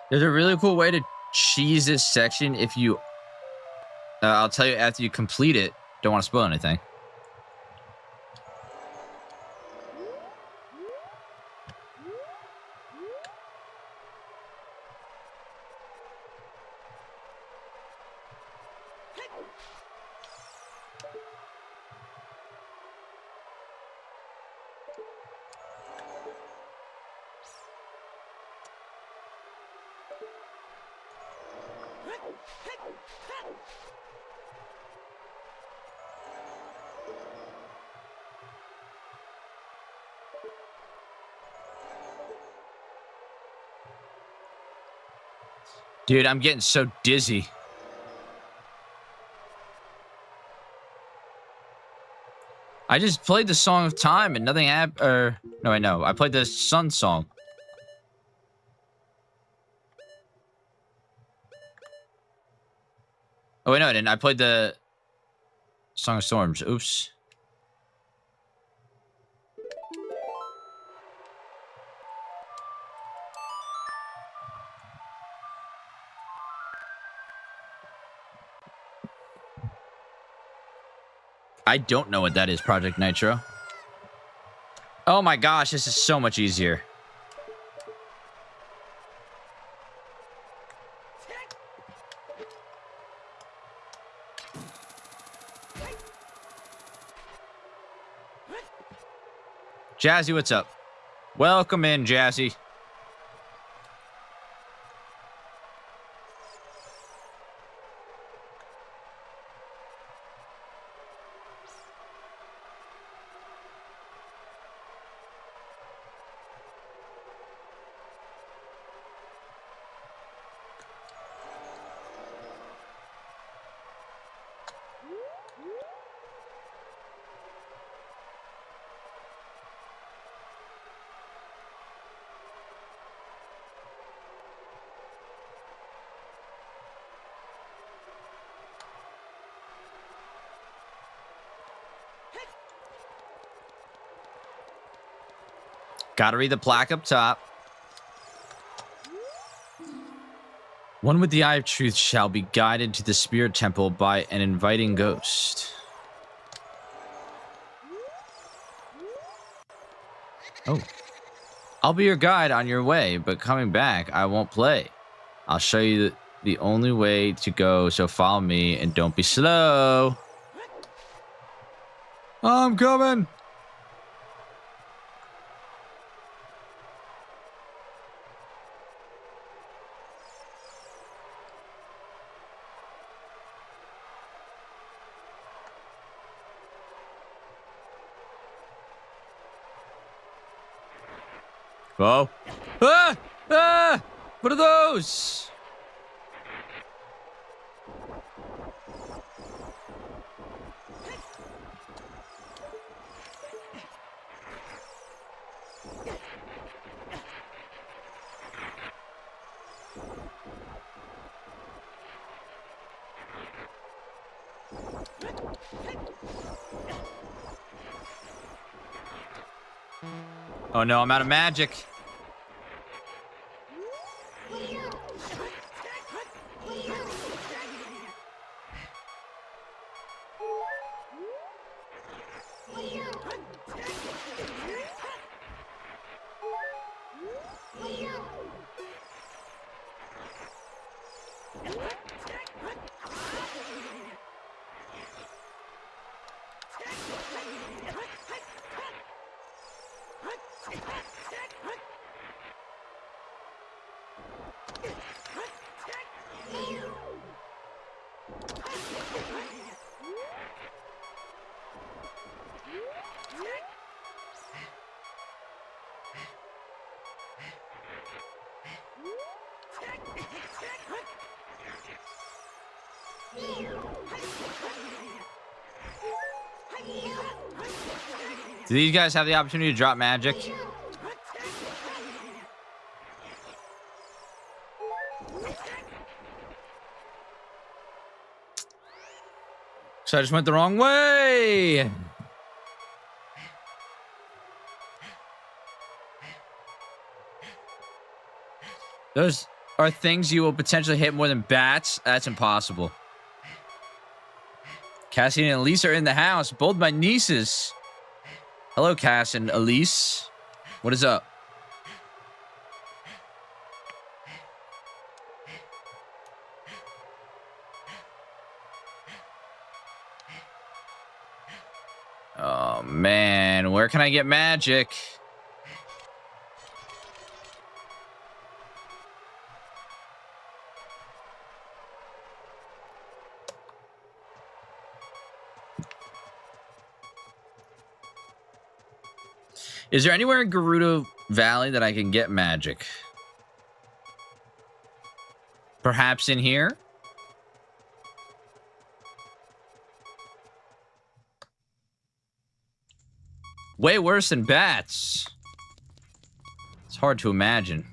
There's a really cool way to cheese this section if you... I'll tell you after you complete it. Don't want to spoil anything. Dude, I'm getting so dizzy. I just played the Song of Time and nothing happened. No, I know. I played the Sun song. Oh, wait, no, I didn't. I played the Song of Storms. Oops. I don't know what that is, Project Nitro. Oh my gosh, this is so much easier. Jazzy, what's up? Welcome in, Jazzy. Gotta read the plaque up top. One with the Eye of Truth shall be guided to the Spirit Temple by an inviting ghost. Oh. I'll be your guide on your way, but coming back, I won't play. I'll show you the only way to go, so follow me and don't be slow. I'm coming. Oh. Ah! Ah! What are those? Oh no, I'm out of magic. Do these guys have the opportunity to drop magic? So I just went the wrong way. Those are things you will potentially hit more than bats. That's impossible. Cassie and Elise are in the house. Both my nieces. Hello, Cass and Elise. What is up? Oh, man. Where can I get magic? Is there anywhere in Gerudo Valley that I can get magic? Perhaps in here? Way worse than bats. It's hard to imagine.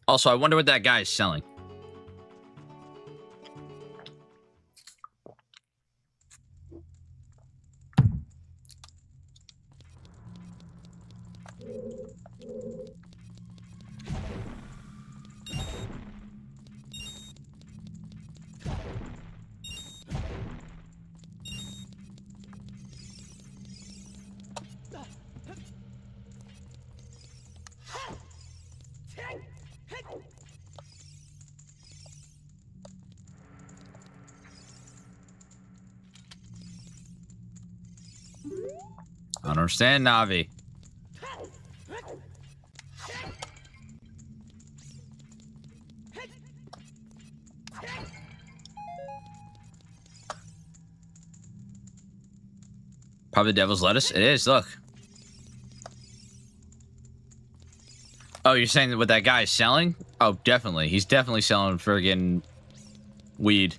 Also, I wonder what that guy is selling. I don't understand, Navi. Probably devil's lettuce. It is, look. Oh, you're saying that what that guy is selling? Oh, definitely. He's definitely selling friggin' weed.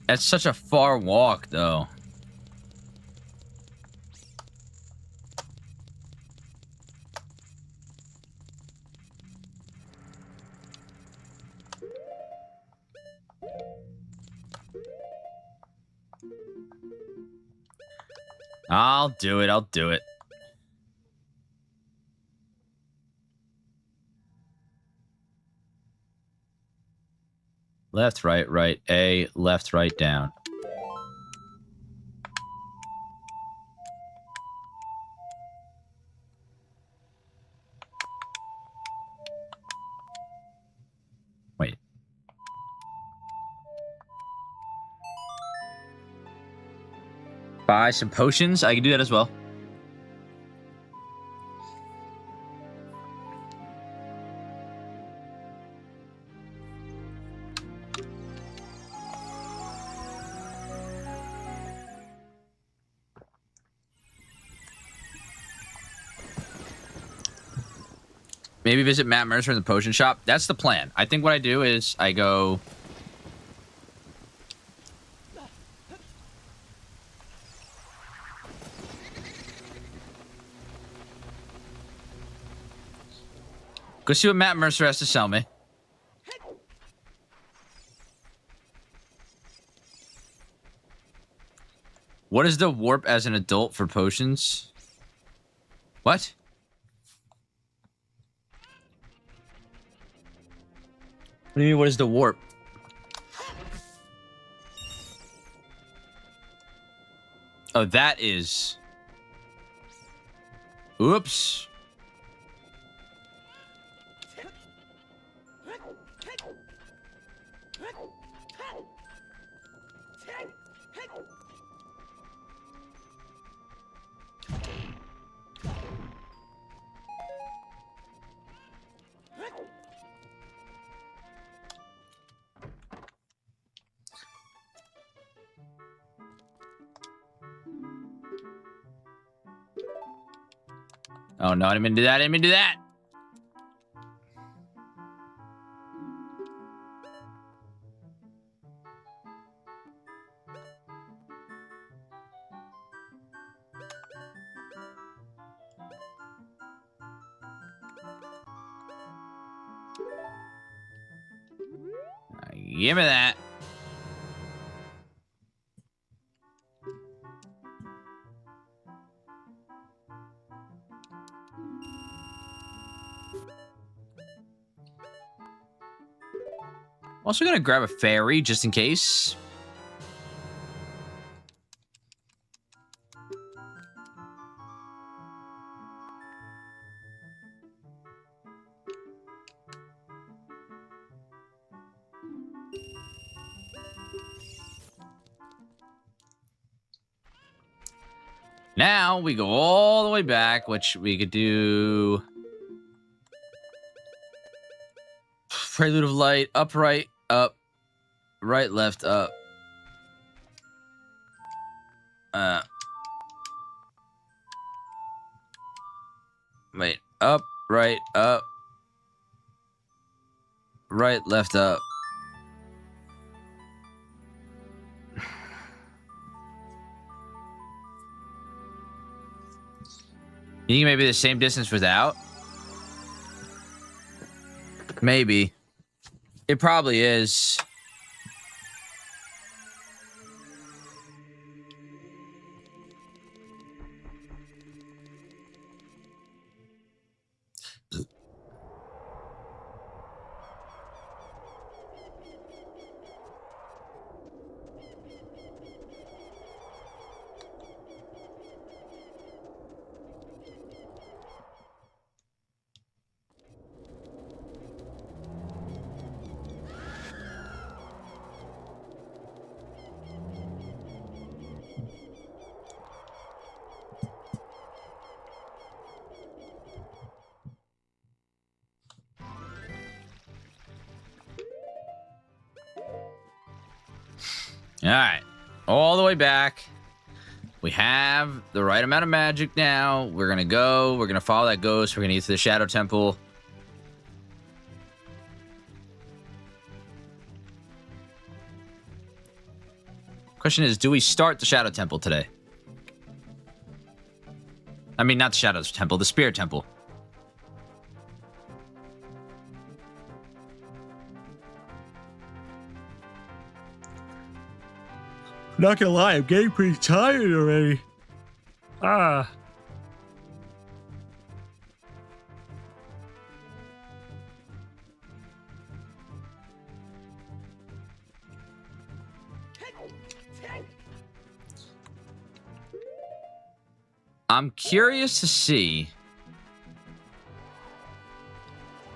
That's such a far walk, though. I'll do it. I'll do it. Left, right, right. A, left, right, down. Wait. Buy some potions. I can do that as well. Maybe visit Matt Mercer in the potion shop. That's the plan. I think what I do is I go... Go see what Matt Mercer has to sell me. What is the warp as an adult for potions? What? What do you mean, what is the warp? Oh, that is... Oops. Oh, no, I didn't mean to do that. I didn't mean to do that. Give me that. Also gonna grab a fairy just in case. Now we go all the way back, which we could do. Prelude of Light, upright, up, right, left, up. Wait, up, right, left, up. You think maybe the same distance without? Maybe. It probably is. All right, all the way back. We have the right amount of magic now. We're gonna go. We're gonna follow that ghost. We're gonna get to the Shadow Temple. Question is, do we start the Shadow Temple today? I mean, not the Shadow Temple, the Spirit Temple. Not gonna lie, I'm getting pretty tired already. Ah. I'm curious to see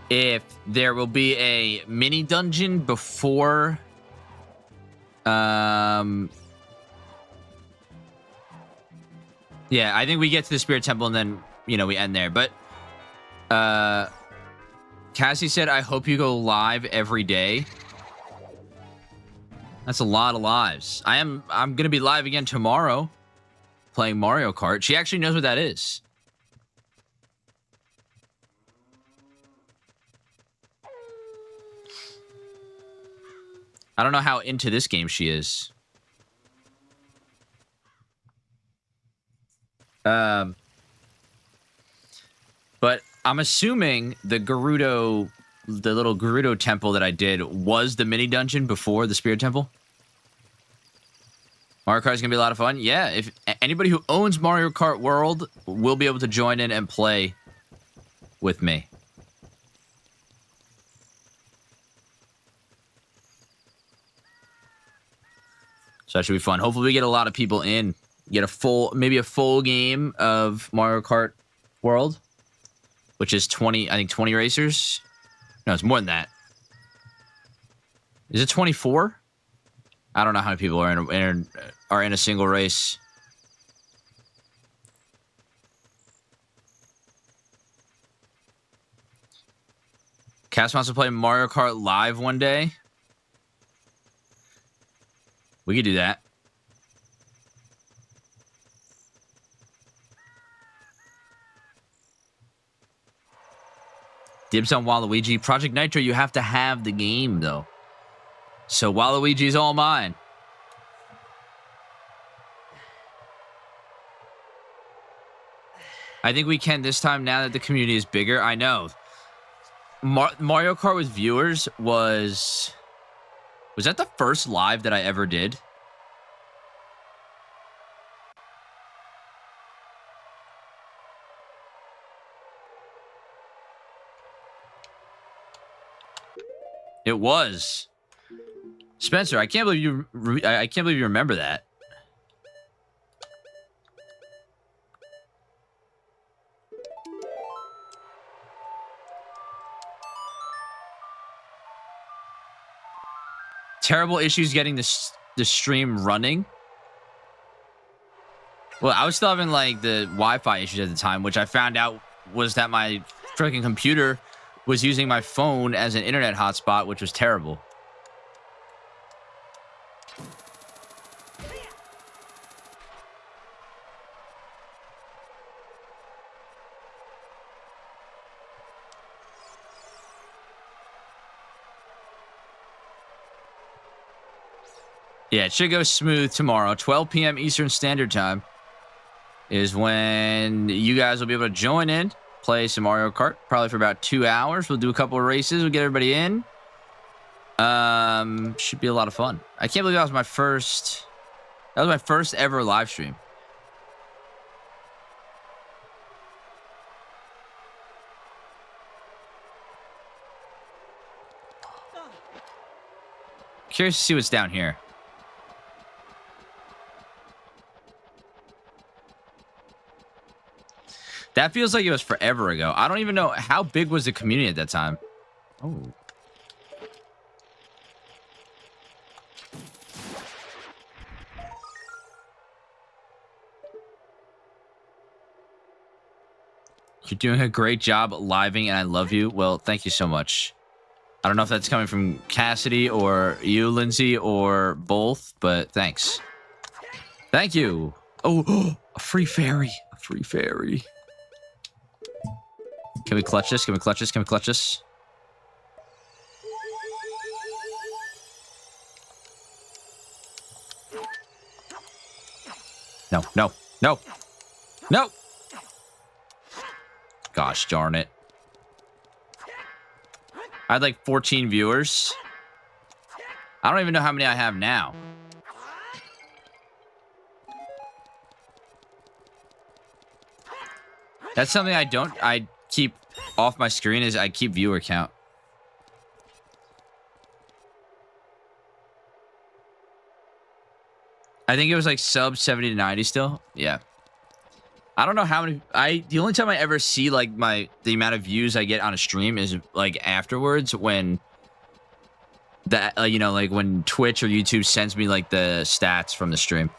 if there will be a mini dungeon before yeah, I think we get to the Spirit Temple and then, you know, we end there. But Cassie said, I hope you go live every day. That's a lot of lives. I'm gonna be live again tomorrow playing Mario Kart. She actually knows what that is. I don't know how into this game she is. But I'm assuming the little Gerudo temple that I did was the mini dungeon before the Spirit Temple. Mario Kart is going to be a lot of fun. Yeah, if anybody who owns Mario Kart World will be able to join in and play with me. So that should be fun. Hopefully we get a lot of people in. Get maybe a full game of Mario Kart World, which is 20 racers. No, it's more than that. Is it 24? I don't know how many people are in a single race. Cass wants to play Mario Kart Live one day. We could do that. Dibs on Waluigi. Project Nitro, you have to have the game, though. So Waluigi's all mine. I think we can this time now that the community is bigger. I know. Mario Kart with viewers was that the first live that I ever did? It was. Spencer, I can't believe you remember that. Terrible issues getting the stream running. Well, I was still having like the Wi-Fi issues at the time, which I found out was that my freaking computer was using my phone as an internet hotspot, which was terrible. Yeah, it should go smooth tomorrow. 12 p.m. Eastern Standard Time is when you guys will be able to join in, play some Mario Kart, probably for about 2 hours. We'll do a couple of races. We'll get everybody in. Should be a lot of fun. I can't believe that was my first ever live stream. Curious to see what's down here. That feels like it was forever ago. I don't even know how big was the community at that time. Oh. You're doing a great job living, and I love you. Well, thank you so much. I don't know if that's coming from Cassidy or you, Lindsay, or both, but thanks. Thank you. Oh, a free fairy. A free fairy. Can we clutch this? Can we clutch this? Can we clutch this? No, no, no, no. Gosh darn it. I had like 14 viewers. I don't even know how many I have now. That's something I keep off my screen is I keep viewer count. I think it was like sub 70 to 90 still. Yeah. I don't know how many. The only time I ever see like the amount of views I get on a stream is like afterwards when that you know, like when Twitch or YouTube sends me like the stats from the stream.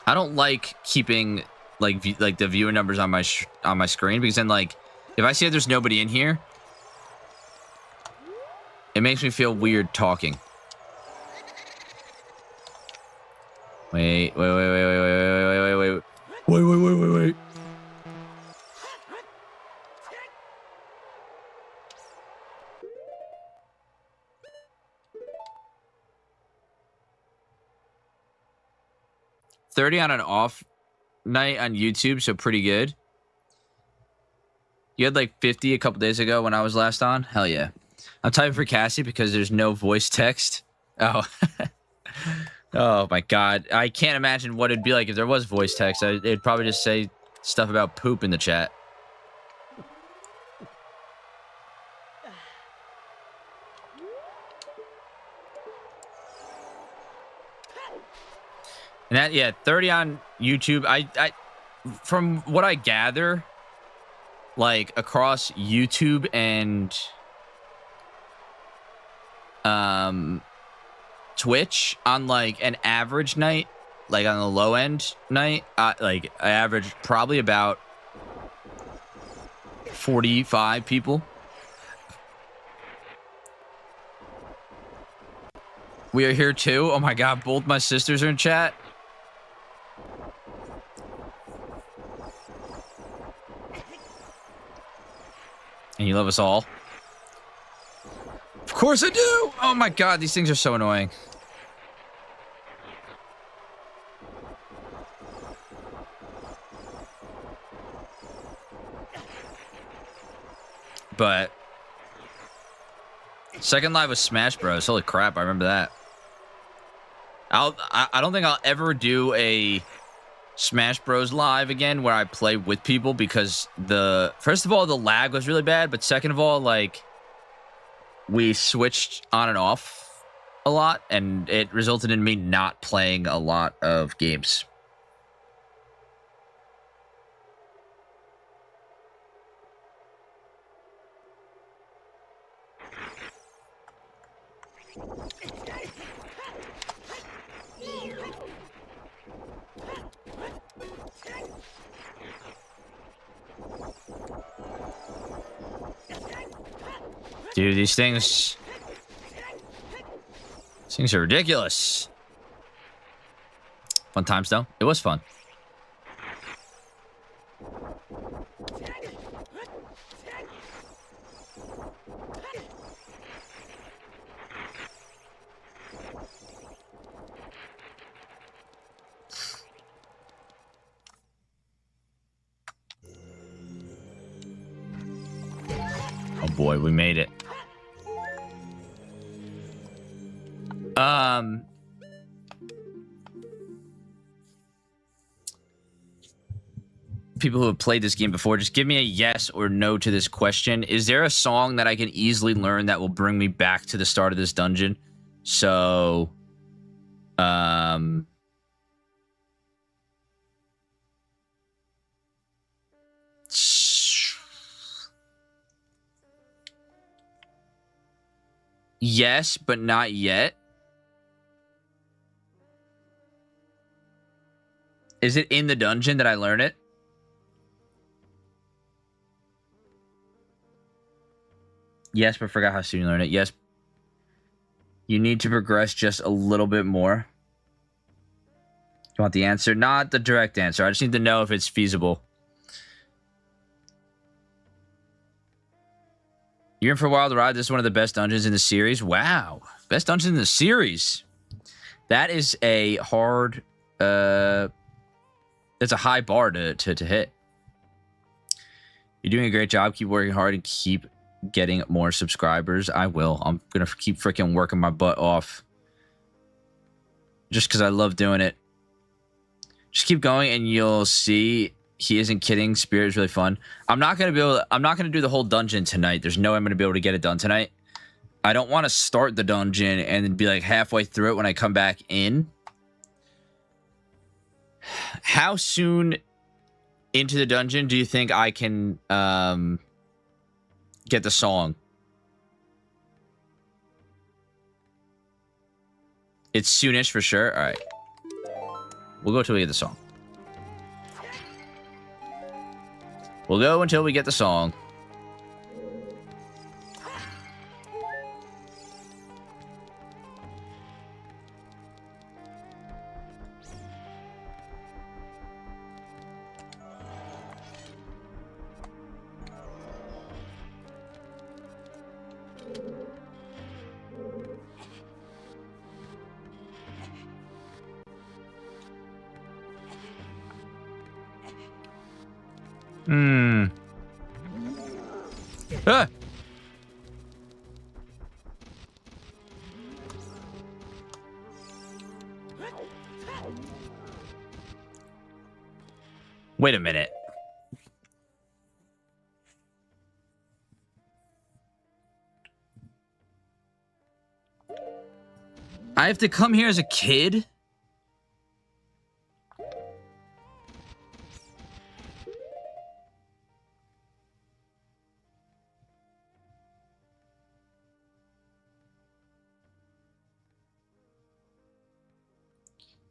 I don't like keeping like the viewer numbers on my screen because then like if I see that there's nobody in here, it makes me feel weird talking. Wait. 30 on an off night on YouTube, so pretty good. You had like 50 a couple days ago when I was last on? Hell yeah. I'm typing for Cassie because there's no voice text. Oh. Oh my god. I can't imagine what it'd be like if there was voice text. It'd probably just say stuff about poop in the chat. And that, yeah, 30 on YouTube. I from what I gather, like across YouTube and Twitch on like an average night, like on the low end night, like I average probably about 45 people. We are here too. Oh my god, both my sisters are in chat. And you love us all. Of course I do. Oh my god, these things are so annoying. But second live was Smash Bros. Holy crap, I remember that. I don't think I'll ever do a Smash Bros live again where I play with people because first of all the lag was really bad, but second of all, like, we switched on and off a lot and it resulted in me not playing a lot of games. Dude, these things are ridiculous. Fun times, though. It was fun. Oh boy, we made it. People who have played this game before, just give me a yes or no to this question. Is there a song that I can easily learn that will bring me back to the start of this dungeon? So, yes, but not yet. Is it in the dungeon that I learn it? Yes, but forgot how soon you learn it. Yes. You need to progress just a little bit more. You want the answer? Not the direct answer. I just need to know if it's feasible. You're in for a wild ride. This is one of the best dungeons in the series. Wow. Best dungeon in the series. That is a hard... it's a high bar to hit. You're doing a great job. Keep working hard and keep getting more subscribers. I will. I'm gonna keep freaking working my butt off just because I love doing it. Just keep going and you'll see. He isn't kidding. Spirit is really fun. I'm not gonna do the whole dungeon tonight. There's no way I'm gonna be able to get it done tonight. I don't want to start the dungeon and then be like halfway through it when I come back in. How soon into the dungeon do you think I can get the song? It's soonish for sure. All right. We'll go till we get the song. We'll go until we get the song. Ah! Wait a minute. I have to come here as a kid?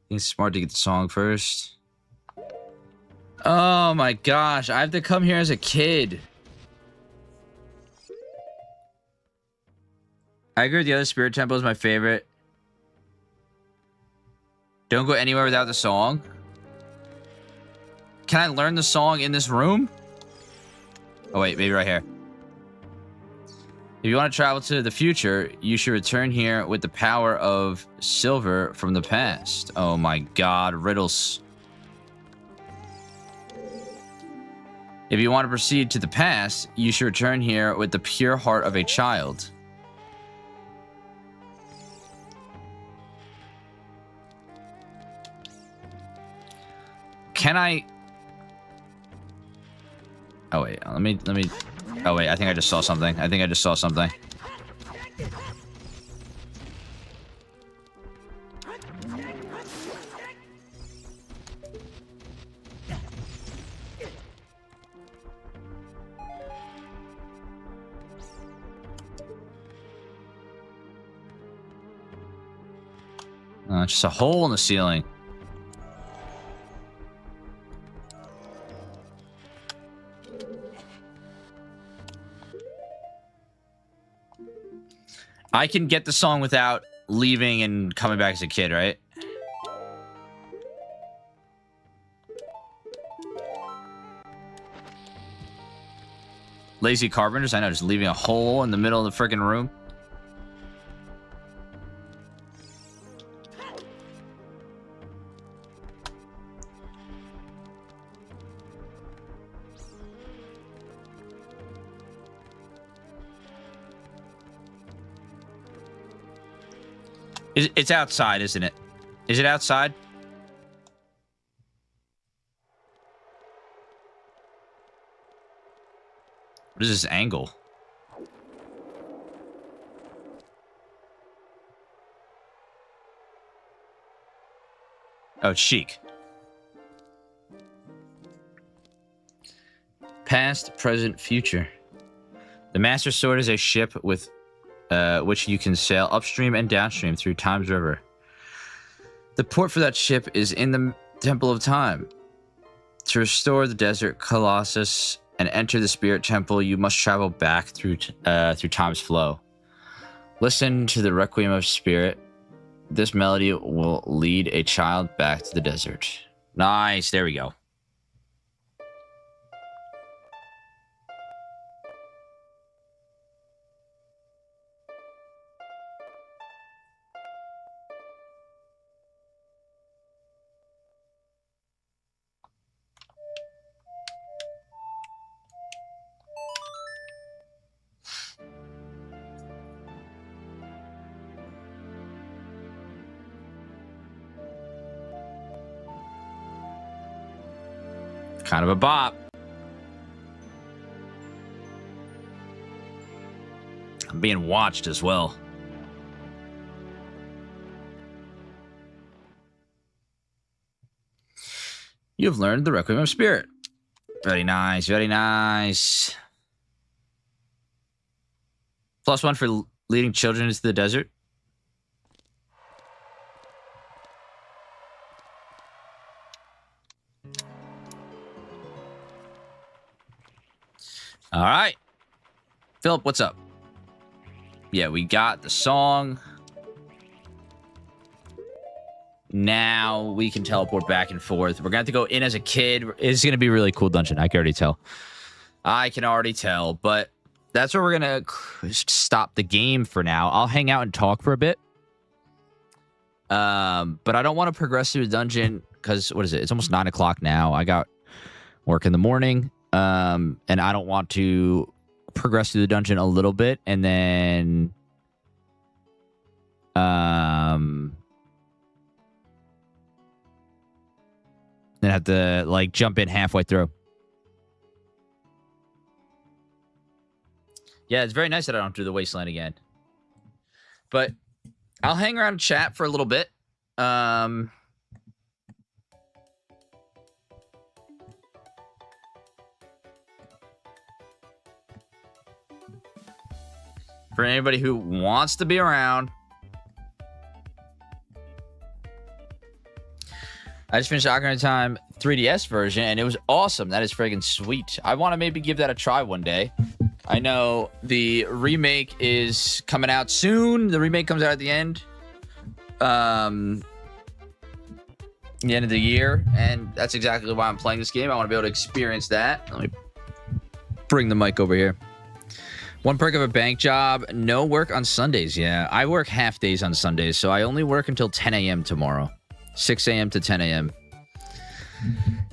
I think it's smart to get the song first. Oh my gosh, I have to come here as a kid. I agree with the other Spirit Temple is my favorite. Don't go anywhere without the song. Can I learn the song in this room? Oh wait, maybe right here. If you want to travel to the future, you should return here with the power of silver from the past. Oh my god, riddles. If you want to proceed to the past, you should return here with the pure heart of a child. Can I... Oh wait, let me... Oh wait, I think I just saw something. Just a hole in the ceiling. I can get the song without leaving and coming back as a kid, right? Lazy carpenters, I know, just leaving a hole in the middle of the freaking room. It's outside, isn't it? Is it outside? What is this angle? Oh, it's chic. Past, present, future. The Master Sword is a ship with which you can sail upstream and downstream through Time's River. The port for that ship is in the Temple of Time. To restore the Desert Colossus and enter the Spirit Temple, you must travel back through Time's flow. Listen to the Requiem of Spirit. This melody will lead a child back to the desert. Nice, there we go. Kind of a bop. I'm being watched as well. You have learned the Requiem of Spirit. Very nice, very nice. +1 for leading children into the desert. All right. Philip, what's up? Yeah, we got the song. Now we can teleport back and forth. We're going to have to go in as a kid. It's going to be a really cool dungeon. I can already tell. But that's where we're going to stop the game for now. I'll hang out and talk for a bit. But I don't want to progress through the dungeon because, what is it? It's almost 9 o'clock now. I got work in the morning. And I don't want to progress through the dungeon a little bit and then have to like jump in halfway through. Yeah, it's very nice that I don't do the wasteland again. But I'll hang around and chat for a little bit. For anybody who wants to be around. I just finished Ocarina of Time 3DS version, and it was awesome. That is friggin' sweet. I want to maybe give that a try one day. I know the remake is coming out soon. The remake comes out at the end. The end of the year, and that's exactly why I'm playing this game. I want to be able to experience that. Let me bring the mic over here. One perk of a bank job, no work on Sundays. Yeah, I work half days on Sundays, so I only work until 10 a.m. tomorrow. 6 a.m. to 10 a.m.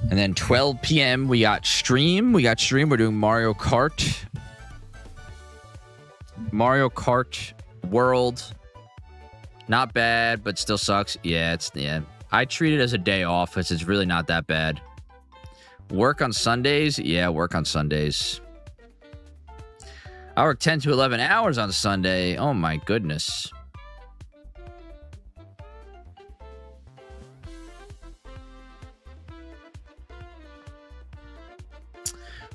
And then 12 p.m. we got stream. We're doing Mario Kart. Mario Kart World. Not bad, but still sucks. Yeah. I treat it as a day off because it's really not that bad. Work on Sundays? Yeah, work on Sundays. I work 10 to 11 hours on Sunday. Oh my goodness.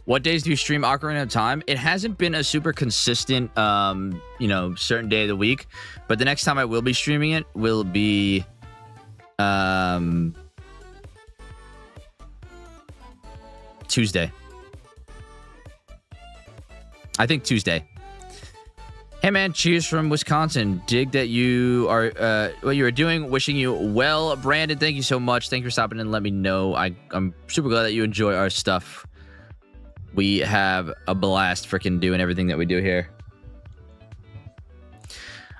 What days do you stream Ocarina of Time? It hasn't been a super consistent, certain day of the week. But the next time I will be streaming it will be, Tuesday. I think Tuesday. Hey man, cheers from Wisconsin. Dig that you are what you are doing. Wishing you well, Brandon. Thank you so much. Thank you for stopping in and let me know. I'm super glad that you enjoy our stuff. We have a blast freaking doing everything that we do here.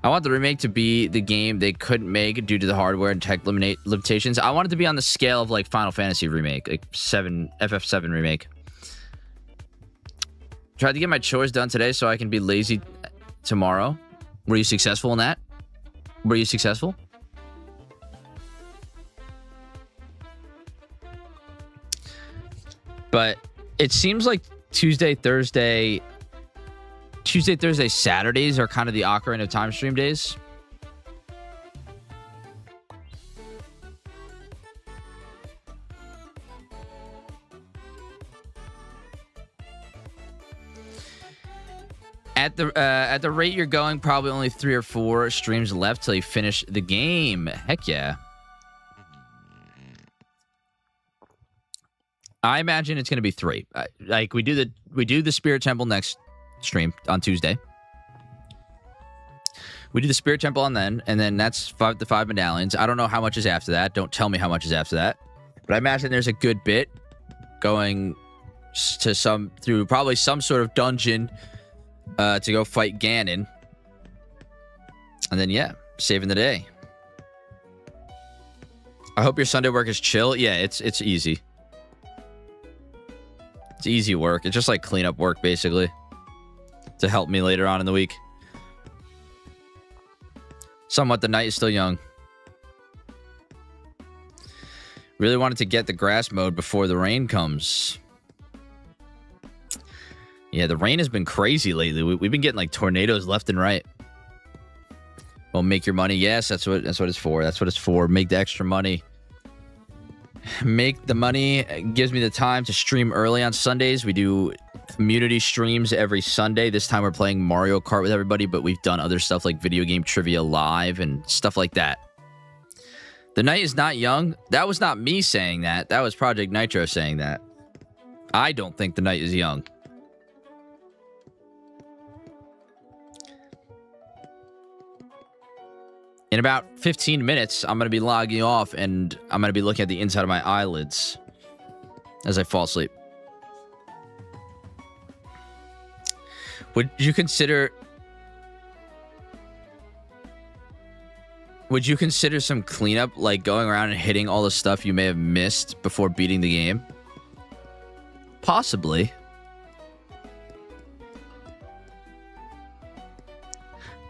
I want the remake to be the game they couldn't make due to the hardware and tech limitations. I want it to be on the scale of like Final Fantasy remake, like FF7 remake. Tried to get my chores done today so I can be lazy tomorrow. Were you successful in that? Were you successful? But it seems like Tuesday, Thursday, Saturdays are kind of the Ocarina of Time stream days. At the rate you're going, probably only 3 or 4 streams left till you finish the game. Heck yeah. I imagine it's going to be 3. Like we do the Spirit Temple next stream on Tuesday. We do the Spirit Temple on then, and then that's the 5 medallions. I don't know how much is after that. Don't tell me how much is after that. But I imagine there's a good bit going to through probably some sort of dungeon to go fight Ganon. And then yeah, saving the day. I hope your Sunday work is chill. Yeah, it's easy. It's easy work. It's just like cleanup work, basically, to help me later on in the week. Somewhat, the night is still young. Really wanted to get the grass mowed before the rain comes. Yeah, the rain has been crazy lately. We've been getting like tornadoes left and right. Well, make your money. Yes, that's what it's for. That's what it's for. Make the extra money. Make the money. It gives me the time to stream early on Sundays. We do community streams every Sunday. This time we're playing Mario Kart with everybody, but we've done other stuff like video game trivia live and stuff like that. The night is not young. That was not me saying that. That was Project Nitro saying that. I don't think the night is young. In about 15 minutes, I'm going to be logging off and I'm going to be looking at the inside of my eyelids as I fall asleep. Would you consider some cleanup, like going around and hitting all the stuff you may have missed before beating the game? Possibly.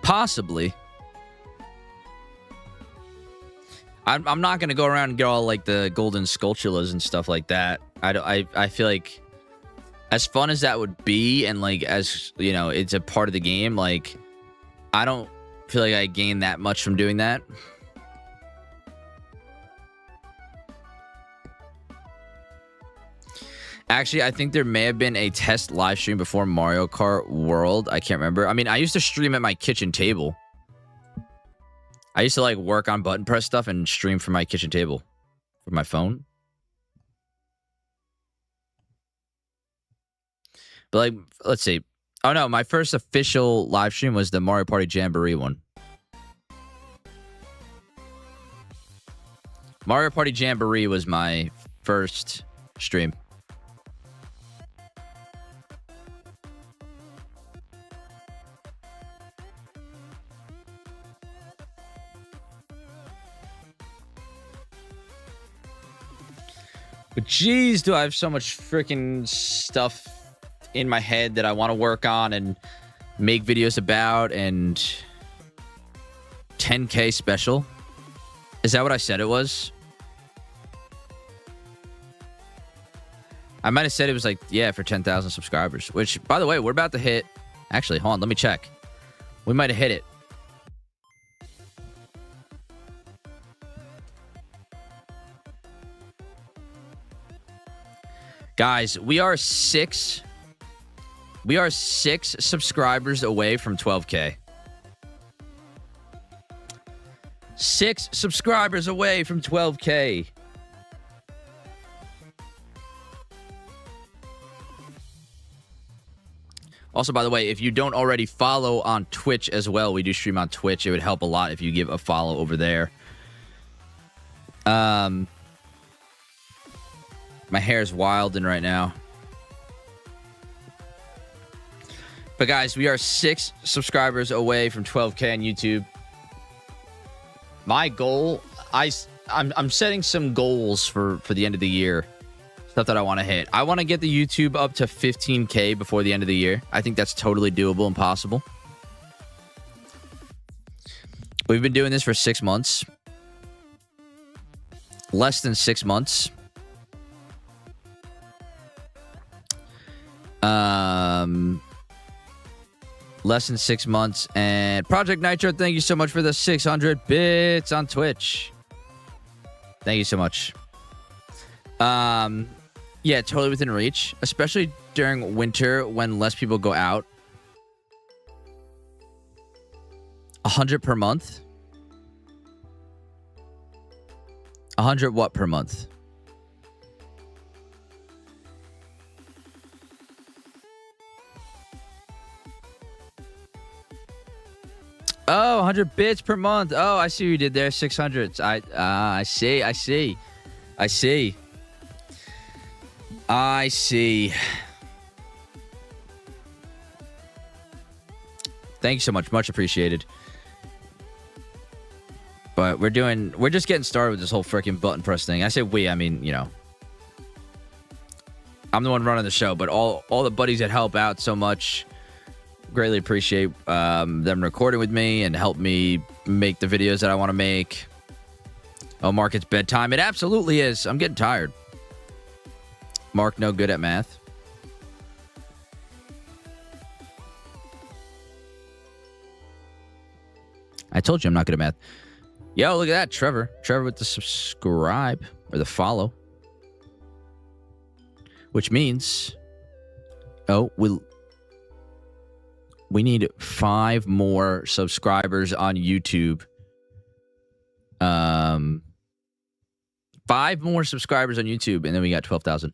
Possibly. I'm not gonna go around and get all like the golden sculptulas and stuff like that. I feel like as fun as that would be, and like as you know, it's a part of the game. Like I don't feel like I gain that much from doing that. Actually, I think there may have been a test live stream before Mario Kart World. I can't remember. I mean, I used to stream at my kitchen table. I used to like work on button press stuff and stream from my kitchen table from my phone. But like, let's see. Oh no, my first official live stream was the Mario Party Jamboree one. Mario Party Jamboree was my first stream. But geez, do I have so much freaking stuff in my head that I want to work on and make videos about. And 10K special. Is that what I said it was? I might have said it was like, yeah, for 10,000 subscribers. Which, by the way, we're about to hit. Actually, hold on, let me check. We might have hit it. Guys, we are six subscribers away from 12K. 6 subscribers away from 12K. Also, by the way, if you don't already follow on Twitch as well, we do stream on Twitch. It would help a lot if you give a follow over there. My hair's wilding right now. But guys, we are 6 subscribers away from 12K on YouTube. My goal, I'm setting some goals for the end of the year. Stuff that I want to hit. I want to get the YouTube up to 15K before the end of the year. I think that's totally doable and possible. We've been doing this for 6 months. Less than 6 months. Less than 6 months. And Project Nitro, thank you so much for the 600 bits on Twitch. Thank you so much. Yeah, totally within reach, especially during winter when less people go out. 100 per month. 100 what per month? Oh, 100 bits per month. Oh, I see what you did there. 600. I see. Thank you so much. Much appreciated. But we're just getting started with this whole freaking button press thing. I say we, I mean, you know. I'm the one running the show, but all the buddies that help out so much, greatly appreciate them recording with me and help me make the videos that I want to make. Oh, Mark, it's bedtime. It absolutely is. I'm getting tired. Mark, no good at math. I told you I'm not good at math. Yo, look at that, Trevor. Trevor with the subscribe or the follow. Which means, oh, we need 5 more subscribers on YouTube. 5 more subscribers on YouTube, and then we got 12,000.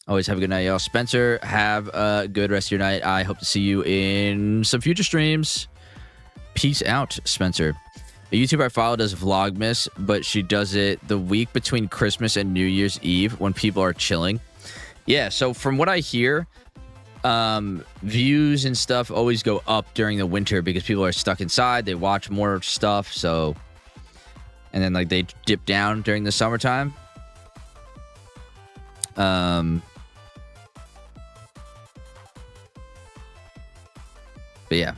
Always have a good night, y'all. Spencer, have a good rest of your night. I hope to see you in some future streams. Peace out, Spencer. A YouTuber I follow does Vlogmas, but she does it the week between Christmas and New Year's Eve when people are chilling. Yeah, so from what I hear, views and stuff always go up during the winter because people are stuck inside. They watch more stuff, so... And then, like, they dip down during the summertime. But yeah.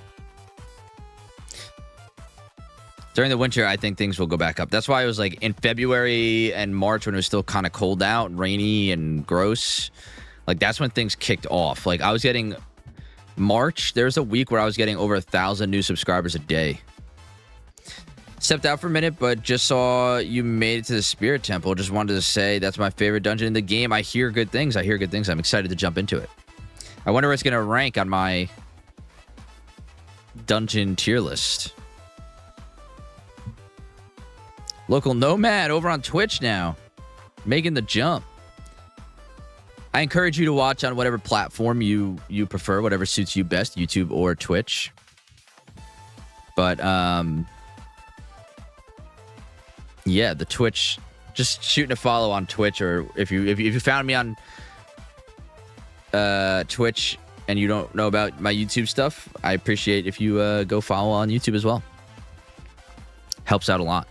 During the winter, I think things will go back up. That's why it was like in February and March when it was still kind of cold out, and rainy and gross. Like that's when things kicked off. Like I was getting March. There's a week where I was getting over 1,000 new subscribers a day. Stepped out for a minute, but just saw you made it to the Spirit Temple. Just wanted to say that's my favorite dungeon in the game. I hear good things. I'm excited to jump into it. I wonder where it's going to rank on my dungeon tier list. Local Nomad over on Twitch now, making the jump. I encourage you to watch on whatever platform you prefer, whatever suits you best, YouTube or Twitch. But yeah, the Twitch, just shooting a follow on Twitch, or if you found me on Twitch and you don't know about my YouTube stuff, I appreciate if you go follow on YouTube as well. Helps out a lot.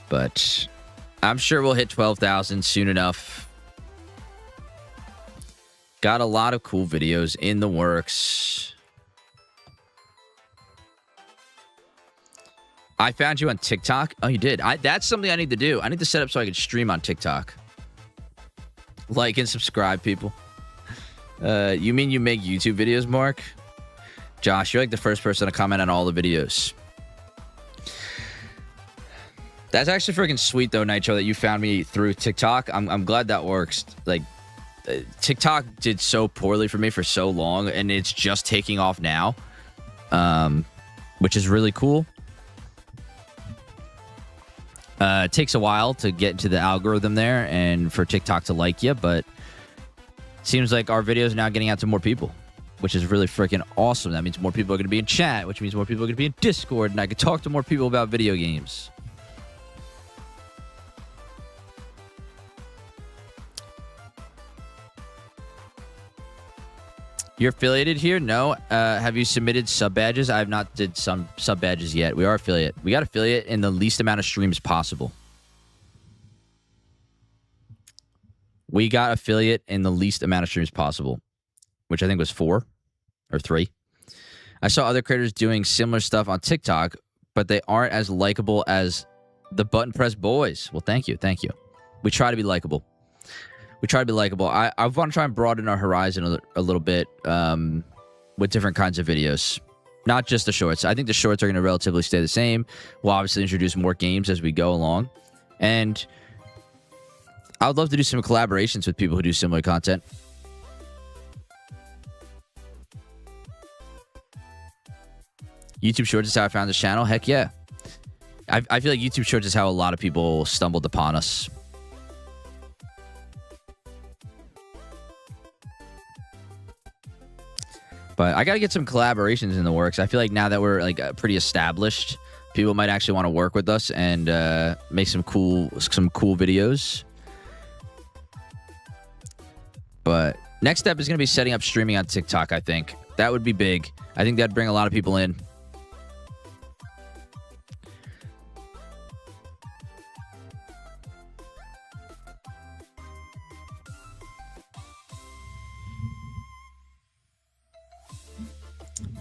But I'm sure we'll hit 12,000 soon enough. Got a lot of cool videos in the works. I found you on TikTok. Oh, you did? That's something I need to do. I need to set up so I can stream on TikTok. Like and subscribe, people. You mean you make YouTube videos, Mark? Josh, you're like the first person to comment on all the videos. That's actually freaking sweet, though, Nitro, that you found me through TikTok. I'm glad that works. Like, TikTok did so poorly for me for so long, and it's just taking off now, which is really cool. It takes a while to get into the algorithm there and for TikTok to like you, but it seems like our videos are now getting out to more people, which is really freaking awesome. That means more people are going to be in chat, which means more people are going to be in Discord, and I can talk to more people about video games. You're affiliated here? No. Have you submitted sub badges? I have not did some sub badges yet. We are affiliate. We got affiliate in the least amount of streams possible. We got affiliate in the least amount of streams possible, which I think was 4 or 3. I saw other creators doing similar stuff on TikTok, but they aren't as likable as the Button Press boys. Well, thank you. Thank you. We try to be likable. I want to try and broaden our horizon a little bit with different kinds of videos. Not just the shorts. I think the shorts are going to relatively stay the same. We'll obviously introduce more games as we go along. And I would love to do some collaborations with people who do similar content. YouTube Shorts is how I found this channel. Heck yeah. I feel like YouTube Shorts is how a lot of people stumbled upon us. But I got to get some collaborations in the works. I feel like now that we're like pretty established, people might actually want to work with us and make some cool videos. But next step is going to be setting up streaming on TikTok, I think. That would be big. I think that'd bring a lot of people in.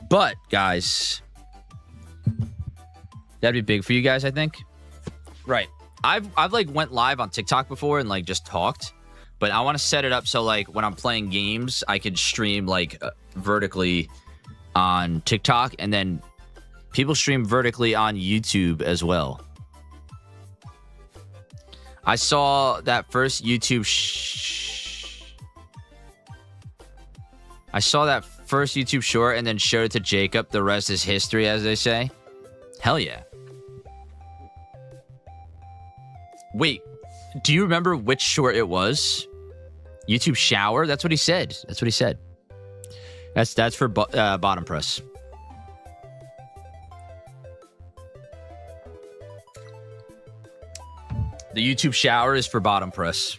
But, guys, that'd be big for you guys, I think. Right. I've like went live on TikTok before and like just talked, but I want to set it up so like when I'm playing games, I could stream like vertically on TikTok, and then people stream vertically on YouTube as well. I saw that first YouTube short and then showed it to Jacob. The rest is history, as they say. Hell yeah. Wait, do you remember which short it was? YouTube shower? That's what he said. That's for bottom press. The YouTube shower is for bottom press.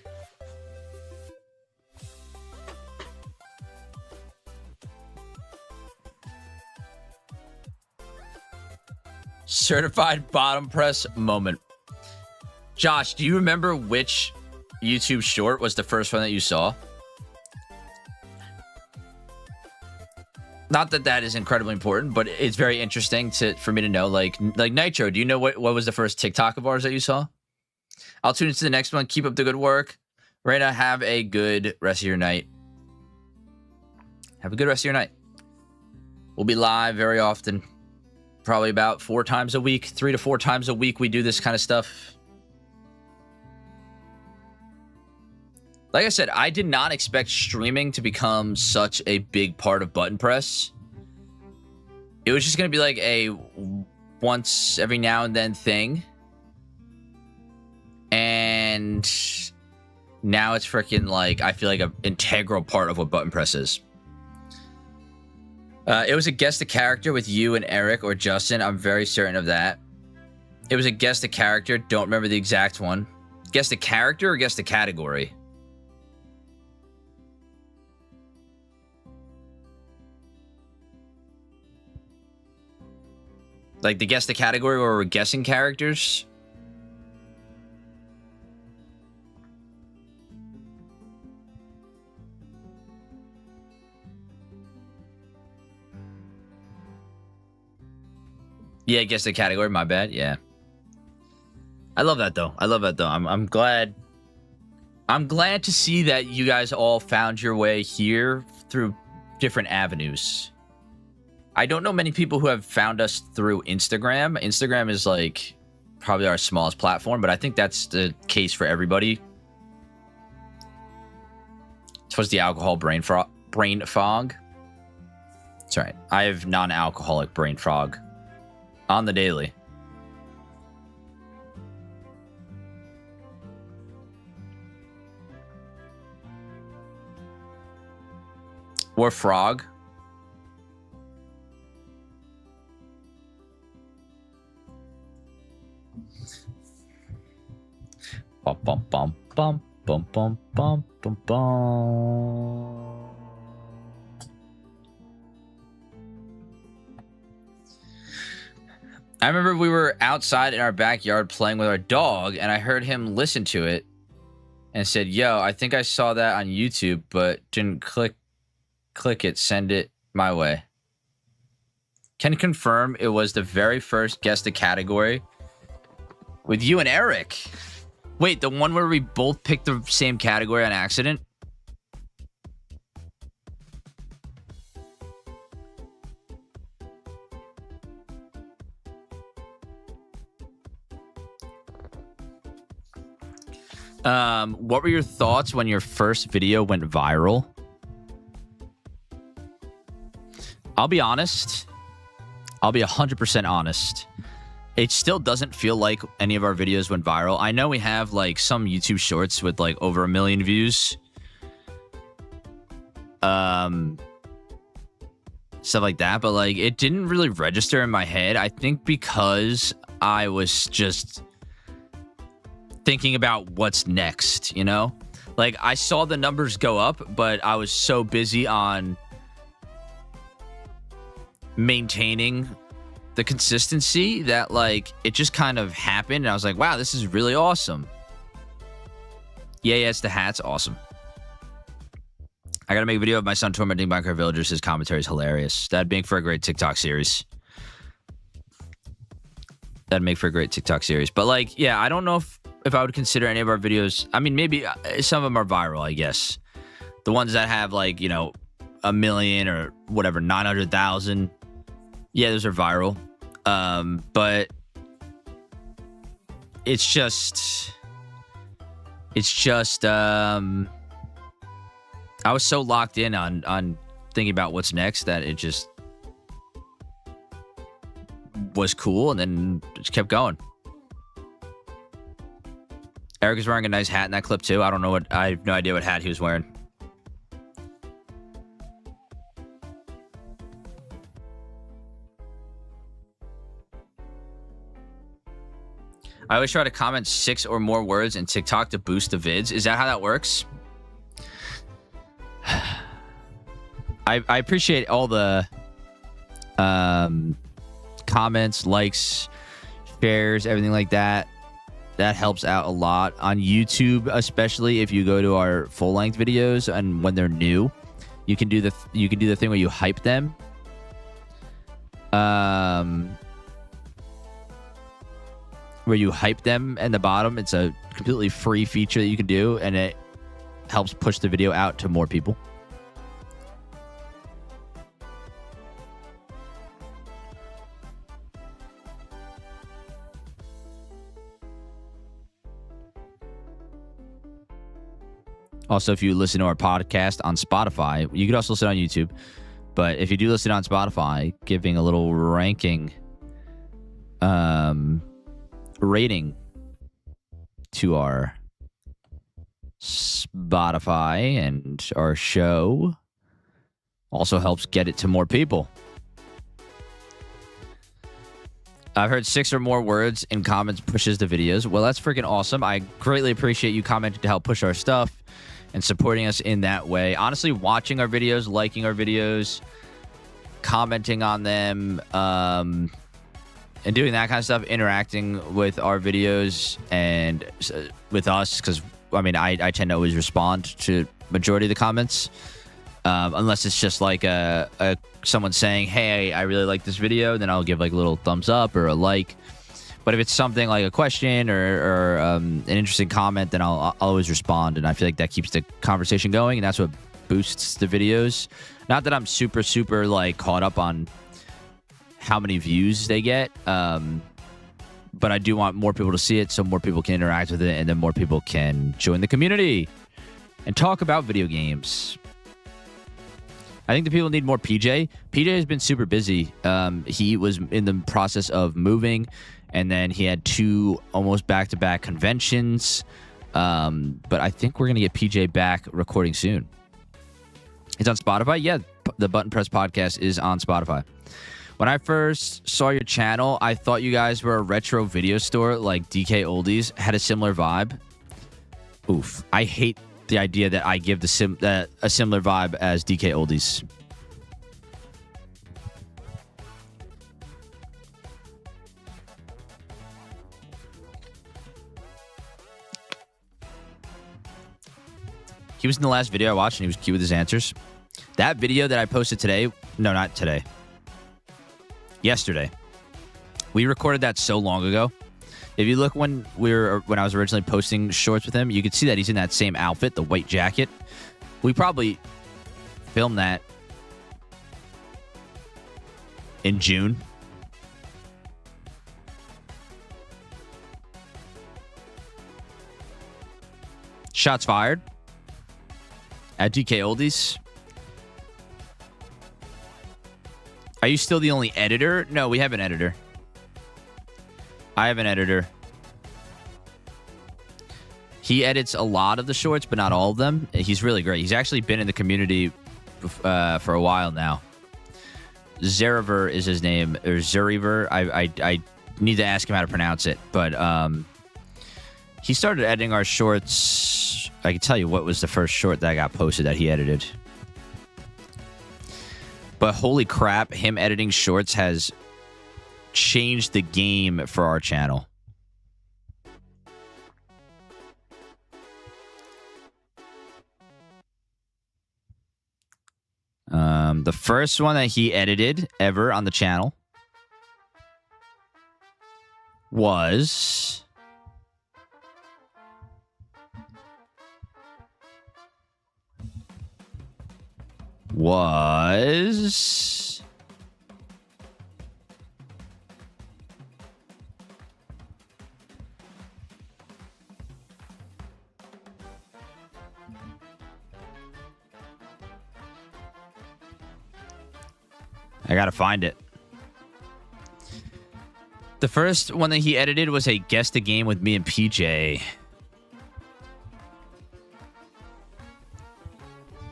Certified bottom press moment. Josh, do you remember which YouTube short was the first one that you saw? Not that that is incredibly important, but it's very interesting for me to know. Like Nitro, do you know what was the first TikTok of ours that you saw? I'll tune into the next one. Keep up the good work. Raina, have a good rest of your night. Have a good rest of your night. We'll be live very often. Probably about 4 times a week. 3 to 4 times a week we do this kind of stuff. Like I said, I did not expect streaming to become such a big part of Button Press. It was just going to be like a once every now and then thing. And now it's freaking like, I feel like an integral part of what Button Press is. It was a guess the character with you and Eric or Justin. I'm very certain of that. It was a guess the character. Don't remember the exact one. Guess the character or guess the category? Like the guess the category where we're guessing characters? Yeah, guess the category. My bad. Yeah. I love that though. I'm glad. I'm glad to see that you guys all found your way here through different avenues. I don't know many people who have found us through Instagram. Instagram is like probably our smallest platform, but I think that's the case for everybody. It's supposed to be alcohol brain fog. It's all right. I have non-alcoholic brain fog on the daily. Or frog. Bum bum bum bum bum bum bum bum bum. I remember we were outside in our backyard playing with our dog, and I heard him listen to it and said, "Yo, I think I saw that on YouTube, but didn't click it, send it my way." Can confirm it was the very first guess the category with you and Eric. Wait, the one where we both picked the same category on accident? What were your thoughts when your first video went viral? I'll be honest. I'll be 100% honest. It still doesn't feel like any of our videos went viral. I know we have like some YouTube shorts with like over 1 million views. Stuff like that, but like it didn't really register in my head. I think because I was just thinking about what's next, you know? Like I saw the numbers go up, but I was so busy on maintaining the consistency that like it just kind of happened, and I was like, wow, this is really awesome. Yeah, it's the hats. Awesome. I gotta make a video of my son tormenting Minecraft villagers. His commentary is hilarious. That'd make for a great TikTok series. But like, yeah, I don't know if I would consider any of our videos. I mean, maybe some of them are viral, I guess. The ones that have like, you know, 1 million or whatever, 900,000. Yeah, those are viral. But it's just I was so locked in on thinking about what's next that it just was cool, and then just kept going. Eric is wearing a nice hat in that clip too. I have no idea what hat he was wearing. I always try to comment 6 or more words in TikTok to boost the vids. Is that how that works? I appreciate all the comments, likes, shares, everything like that. That helps out a lot on YouTube, especially if you go to our full-length videos and when they're new, you can do the thing where you hype them where you hype them in the bottom. It's a completely free feature that you can do, and it helps push the video out to more people. Also, if you listen to our podcast on Spotify, you could also listen on YouTube. But if you do listen on Spotify, giving a little ranking, rating to our Spotify and our show also helps get it to more people. I've heard 6 or more words in comments pushes the videos. Well, that's freaking awesome. I greatly appreciate you commenting to help push our stuff and supporting us in that way. Honestly, watching our videos, liking our videos, commenting on them, and doing that kind of stuff, interacting with our videos and with us, because, I mean, I tend to always respond to majority of the comments, unless it's just like someone saying, hey, I really like this video, then I'll give like a little thumbs up or a like. But if it's something like a question or an interesting comment, then I'll always respond. And I feel like that keeps the conversation going, and that's what boosts the videos. Not that I'm super, super like caught up on how many views they get, but I do want more people to see it so more people can interact with it, and then more people can join the community and talk about video games. I think the people need more PJ. PJ has been super busy. He was in the process of moving, and then he had 2 almost back-to-back conventions. But I think we're going to get PJ back recording soon. It's on Spotify? Yeah, the Button Press Podcast is on Spotify. When I first saw your channel, I thought you guys were a retro video store like DK Oldies. Had a similar vibe. Oof. I hate the idea that I give a similar vibe as DK Oldies. He was in the last video I watched, and he was cute with his answers. That video that I posted today, no, not today, yesterday. We recorded that so long ago. If you look when I was originally posting shorts with him, you could see that he's in that same outfit, the white jacket. We probably filmed that in June. Shots fired at DK Oldies. Are you still the only editor? No, we have an editor. I have an editor. He edits a lot of the shorts, but not all of them. He's really great. He's actually been in the community for a while now. Zeriver is his name, or Zeriver. I need to ask him how to pronounce it, but he started editing our shorts. I can tell you what was the first short that got posted that he edited. But holy crap, him editing shorts has changed the game for our channel. The first one that he edited ever on the channel was I gotta find it. The first one that he edited was a guest a game with me and PJ.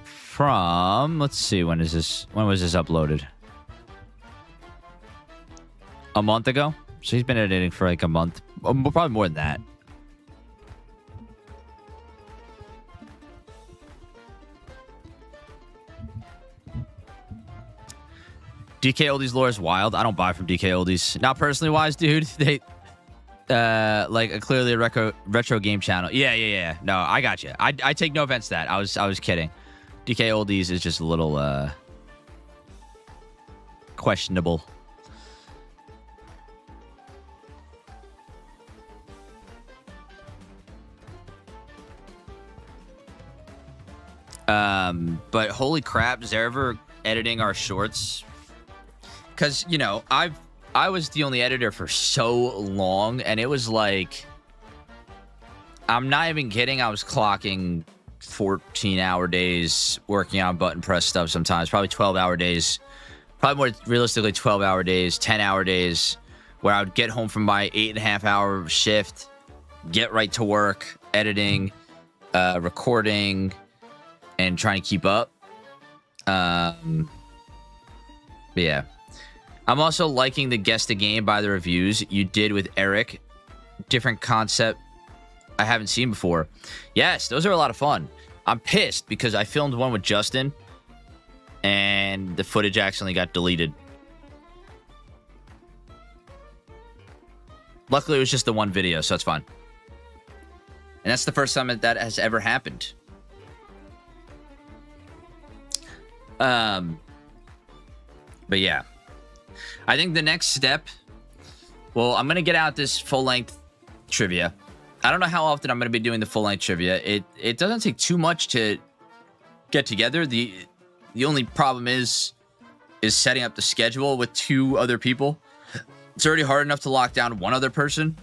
From, let's see, when was this uploaded? A month ago? So he's been editing for like a month. Probably more than that. DK Oldies lore is wild. I don't buy from DK Oldies. Not personally wise, dude. They like clearly a retro game channel. Yeah. No, I got you. I take no offense to that. I was kidding. DK Oldies is just a little questionable. But holy crap, is there ever editing our shorts? Because, you know, I was the only editor for so long, and it was like, I'm not even kidding, I was clocking 14-hour days working on button press stuff sometimes, probably 12-hour days, probably more realistically 12-hour days, 10-hour days, where I would get home from my 8.5-hour shift, get right to work, editing, recording, and trying to keep up. Yeah. I'm also liking the guess the game by the reviews you did with Eric. Different concept I haven't seen before. Yes, those are a lot of fun. I'm pissed because I filmed one with Justin and the footage accidentally got deleted. Luckily, it was just the one video, so it's fine. And that's the first time that has ever happened. But yeah. I think the next step... Well, I'm going to get out this full-length trivia. I don't know how often I'm going to be doing the full-length trivia. It doesn't take too much to get together. The only problem is setting up the schedule with 2 other people. It's already hard enough to lock down one other person.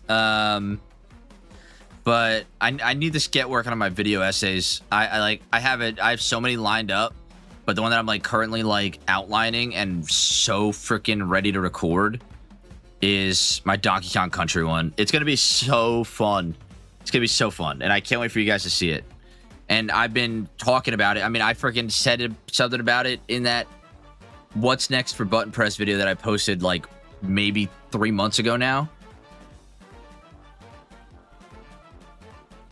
But I need to get working on my video essays. I have so many lined up, but the one that I'm like currently like outlining and so freaking ready to record is my Donkey Kong Country one. It's gonna be so fun. It's gonna be so fun, and I can't wait for you guys to see it. And I've been talking about it. I mean, I freaking said something about it in that what's next for button press video that I posted like maybe 3 months ago now.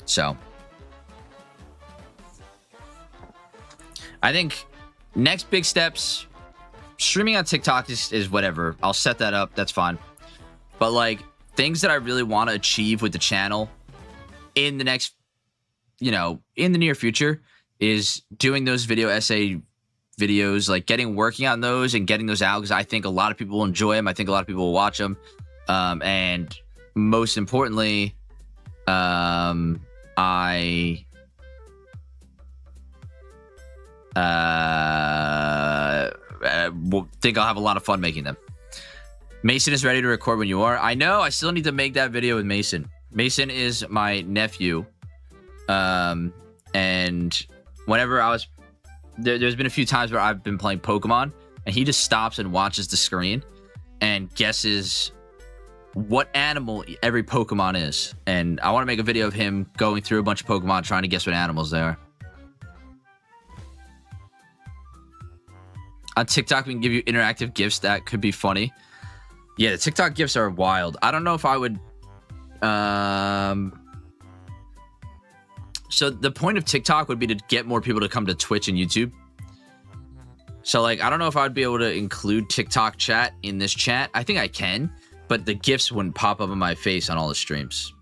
So I think next big steps, streaming on TikTok is whatever. I'll set that up. That's fine. But like things that I really want to achieve with the channel in the next, in the near future is doing those video essay videos, like working on those and getting those out, because I think a lot of people will enjoy them. I think a lot of people will watch them. And most importantly, I think I'll have a lot of fun making them. Mason is ready to record when you are. I know. I still need to make that video with Mason. Mason is my nephew. And whenever there's been a few times where I've been playing Pokemon and he just stops and watches the screen and guesses what animal every Pokemon is. And I want to make a video of him going through a bunch of Pokemon trying to guess what animals they are. On TikTok, we can give you interactive gifts. That could be funny. Yeah, the TikTok gifts are wild. I don't know if I would... So the point of TikTok would be to get more people to come to Twitch and YouTube. So, like, I don't know if I would be able to include TikTok chat in this chat. I think I can, but the gifts wouldn't pop up in my face on all the streams.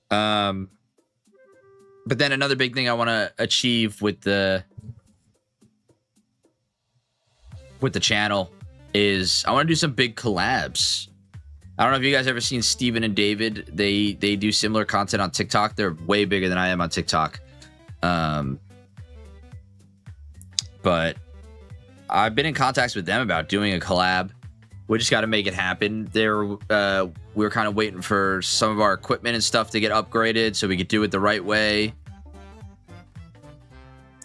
But then another big thing I want to achieve with the channel is I want to do some big collabs. I don't know if you guys ever seen Steven and David. They do similar content on TikTok. They're way bigger than I am on TikTok. But I've been in contact with them about doing a collab. We just got to make it happen. We were kind of waiting for some of our equipment and stuff to get upgraded so we could do it the right way.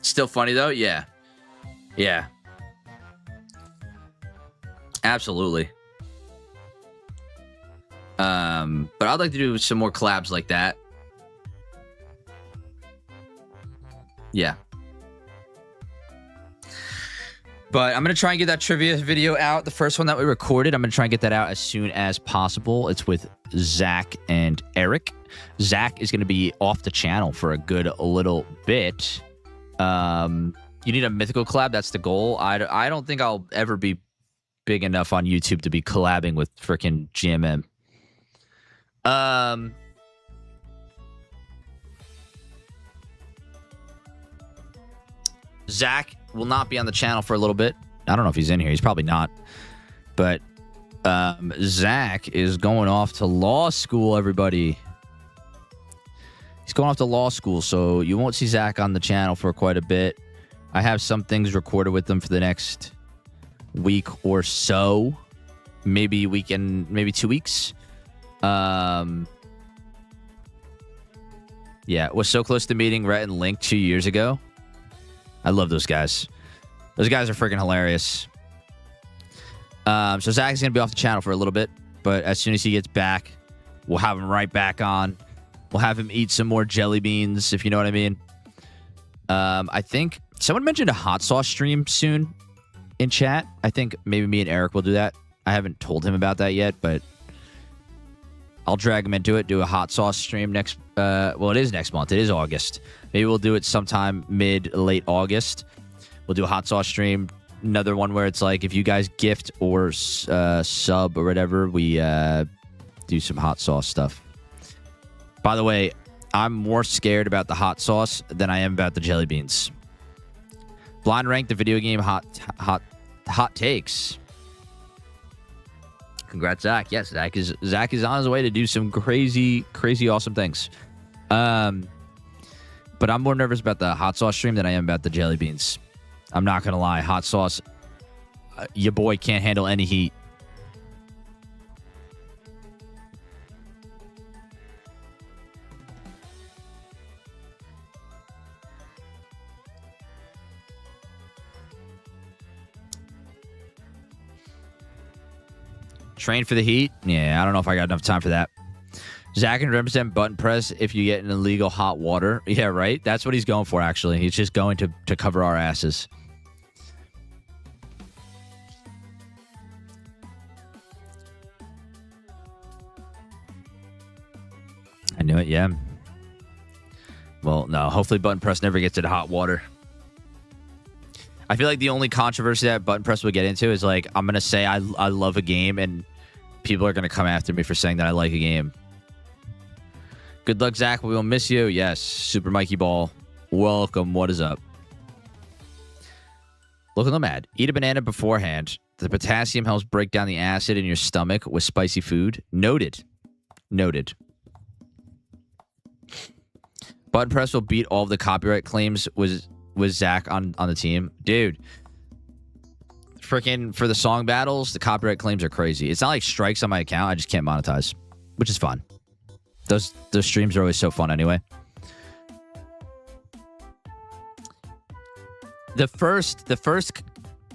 Still funny though? Yeah. Yeah. Absolutely. But I'd like to do some more collabs like that. Yeah. But I'm going to try and get that trivia video out. The first one that we recorded, I'm going to try and get that out as soon as possible. It's with Zach and Eric. Zach is going to be off the channel for a good little bit. You need a mythical collab. That's the goal. I don't think I'll ever be big enough on YouTube to be collabing with freaking GMM. Zach will not be on the channel for a little bit. I don't know if he's in here. He's probably not. But Zach is going off to law school, everybody. He's going off to law school, so you won't see Zach on the channel for quite a bit. I have some things recorded with him for the next week or so. Maybe weekend, maybe 2 weeks. Yeah, was so close to meeting Rhett and Link 2 years ago. I love those guys. Those guys are freaking hilarious. So Zach's going to be off the channel for a little bit, but as soon as he gets back, we'll have him right back on. We'll have him eat some more jelly beans, if you know what I mean. I think someone mentioned a hot sauce stream soon in chat. I think maybe me and Eric will do that. I haven't told him about that yet, but I'll drag him into it, do a hot sauce stream next... well, it is next month. It is August. Maybe we'll do it sometime late August. We'll do a hot sauce stream. Another one where it's like if you guys gift or sub or whatever, we do some hot sauce stuff. By the way, I'm more scared about the hot sauce than I am about the jelly beans. Blind rank the video game hot takes. Congrats, Zach. Yes, Zach is on his way to do some crazy awesome things. But I'm more nervous about the hot sauce stream than I am about the jelly beans. I'm not gonna lie, hot sauce, your boy can't handle any heat. Train for the heat? Yeah, I don't know if I got enough time for that. Zach can represent button press if you get an illegal hot water. Yeah, right? That's what he's going for, actually. He's just going to cover our asses. I knew it, yeah. Well, no. Hopefully button press never gets into hot water. I feel like the only controversy that button press will get into is like, I'm going to say I love a game and people are going to come after me for saying that I like a game. Good luck, Zach. We will miss you. Yes. Super Mikey Ball. Welcome. What is up? Look at them mad. Eat a banana beforehand. The potassium helps break down the acid in your stomach with spicy food. Noted. Noted. Button press will beat all of the copyright claims with Zach on the team. Dude. Freaking for the song battles, the copyright claims are crazy. It's not like strikes on my account. I just can't monetize, which is fun. Those streams are always so fun anyway. The first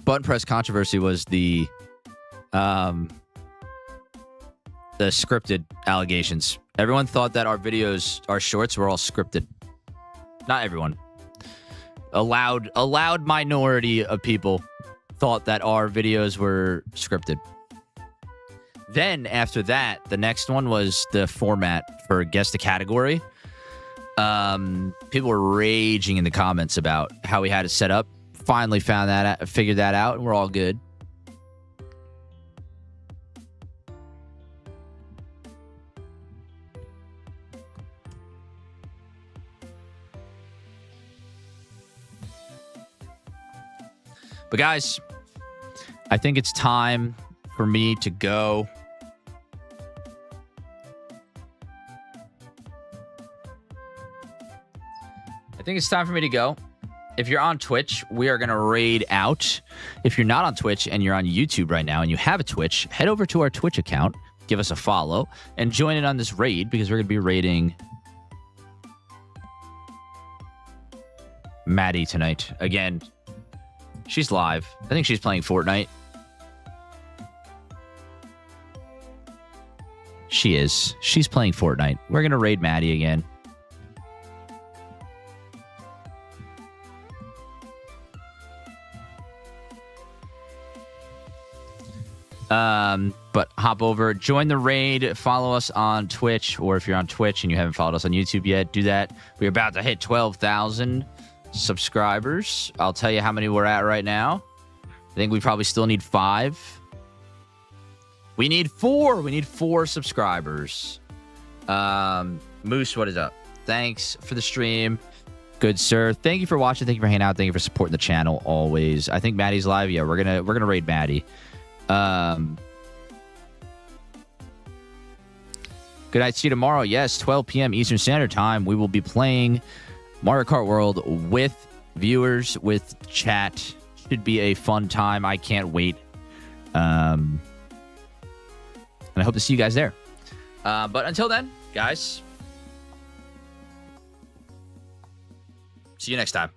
button press controversy was the scripted allegations. Everyone thought that our videos, our shorts were all scripted. Not everyone. A loud minority of people thought that our videos were scripted. Then after that, the next one was the format for guess the category. People were raging in the comments about how we had it set up. Finally figured that out, and we're all good. But guys, I think it's time for me to go. I think it's time for me to go. If you're on Twitch, we are going to raid out. If you're not on Twitch and you're on YouTube right now and you have a Twitch, head over to our Twitch account, give us a follow, and join in on this raid because we're going to be raiding Maddie tonight. Again, she's live. I think she's playing Fortnite. She is. She's playing Fortnite. We're going to raid Maddie again. But hop over, join the raid, follow us on Twitch, or if you're on Twitch and you haven't followed us on YouTube yet, do that. We're about to hit 12,000 subscribers. I'll tell you how many we're at right now. I think we probably still need 5. We need 4. We need 4 subscribers. Moose, what is up? Thanks for the stream. Good sir. Thank you for watching. Thank you for hanging out. Thank you for supporting the channel always. I think Maddie's live. Yeah, we're gonna raid Maddie. Good Good night. See you tomorrow. Yes, 12 p.m. Eastern Standard Time. We will be playing Mario Kart World with viewers, with chat. Should be a fun time. I can't wait. And I hope to see you guys there. But until then, guys, see you next time.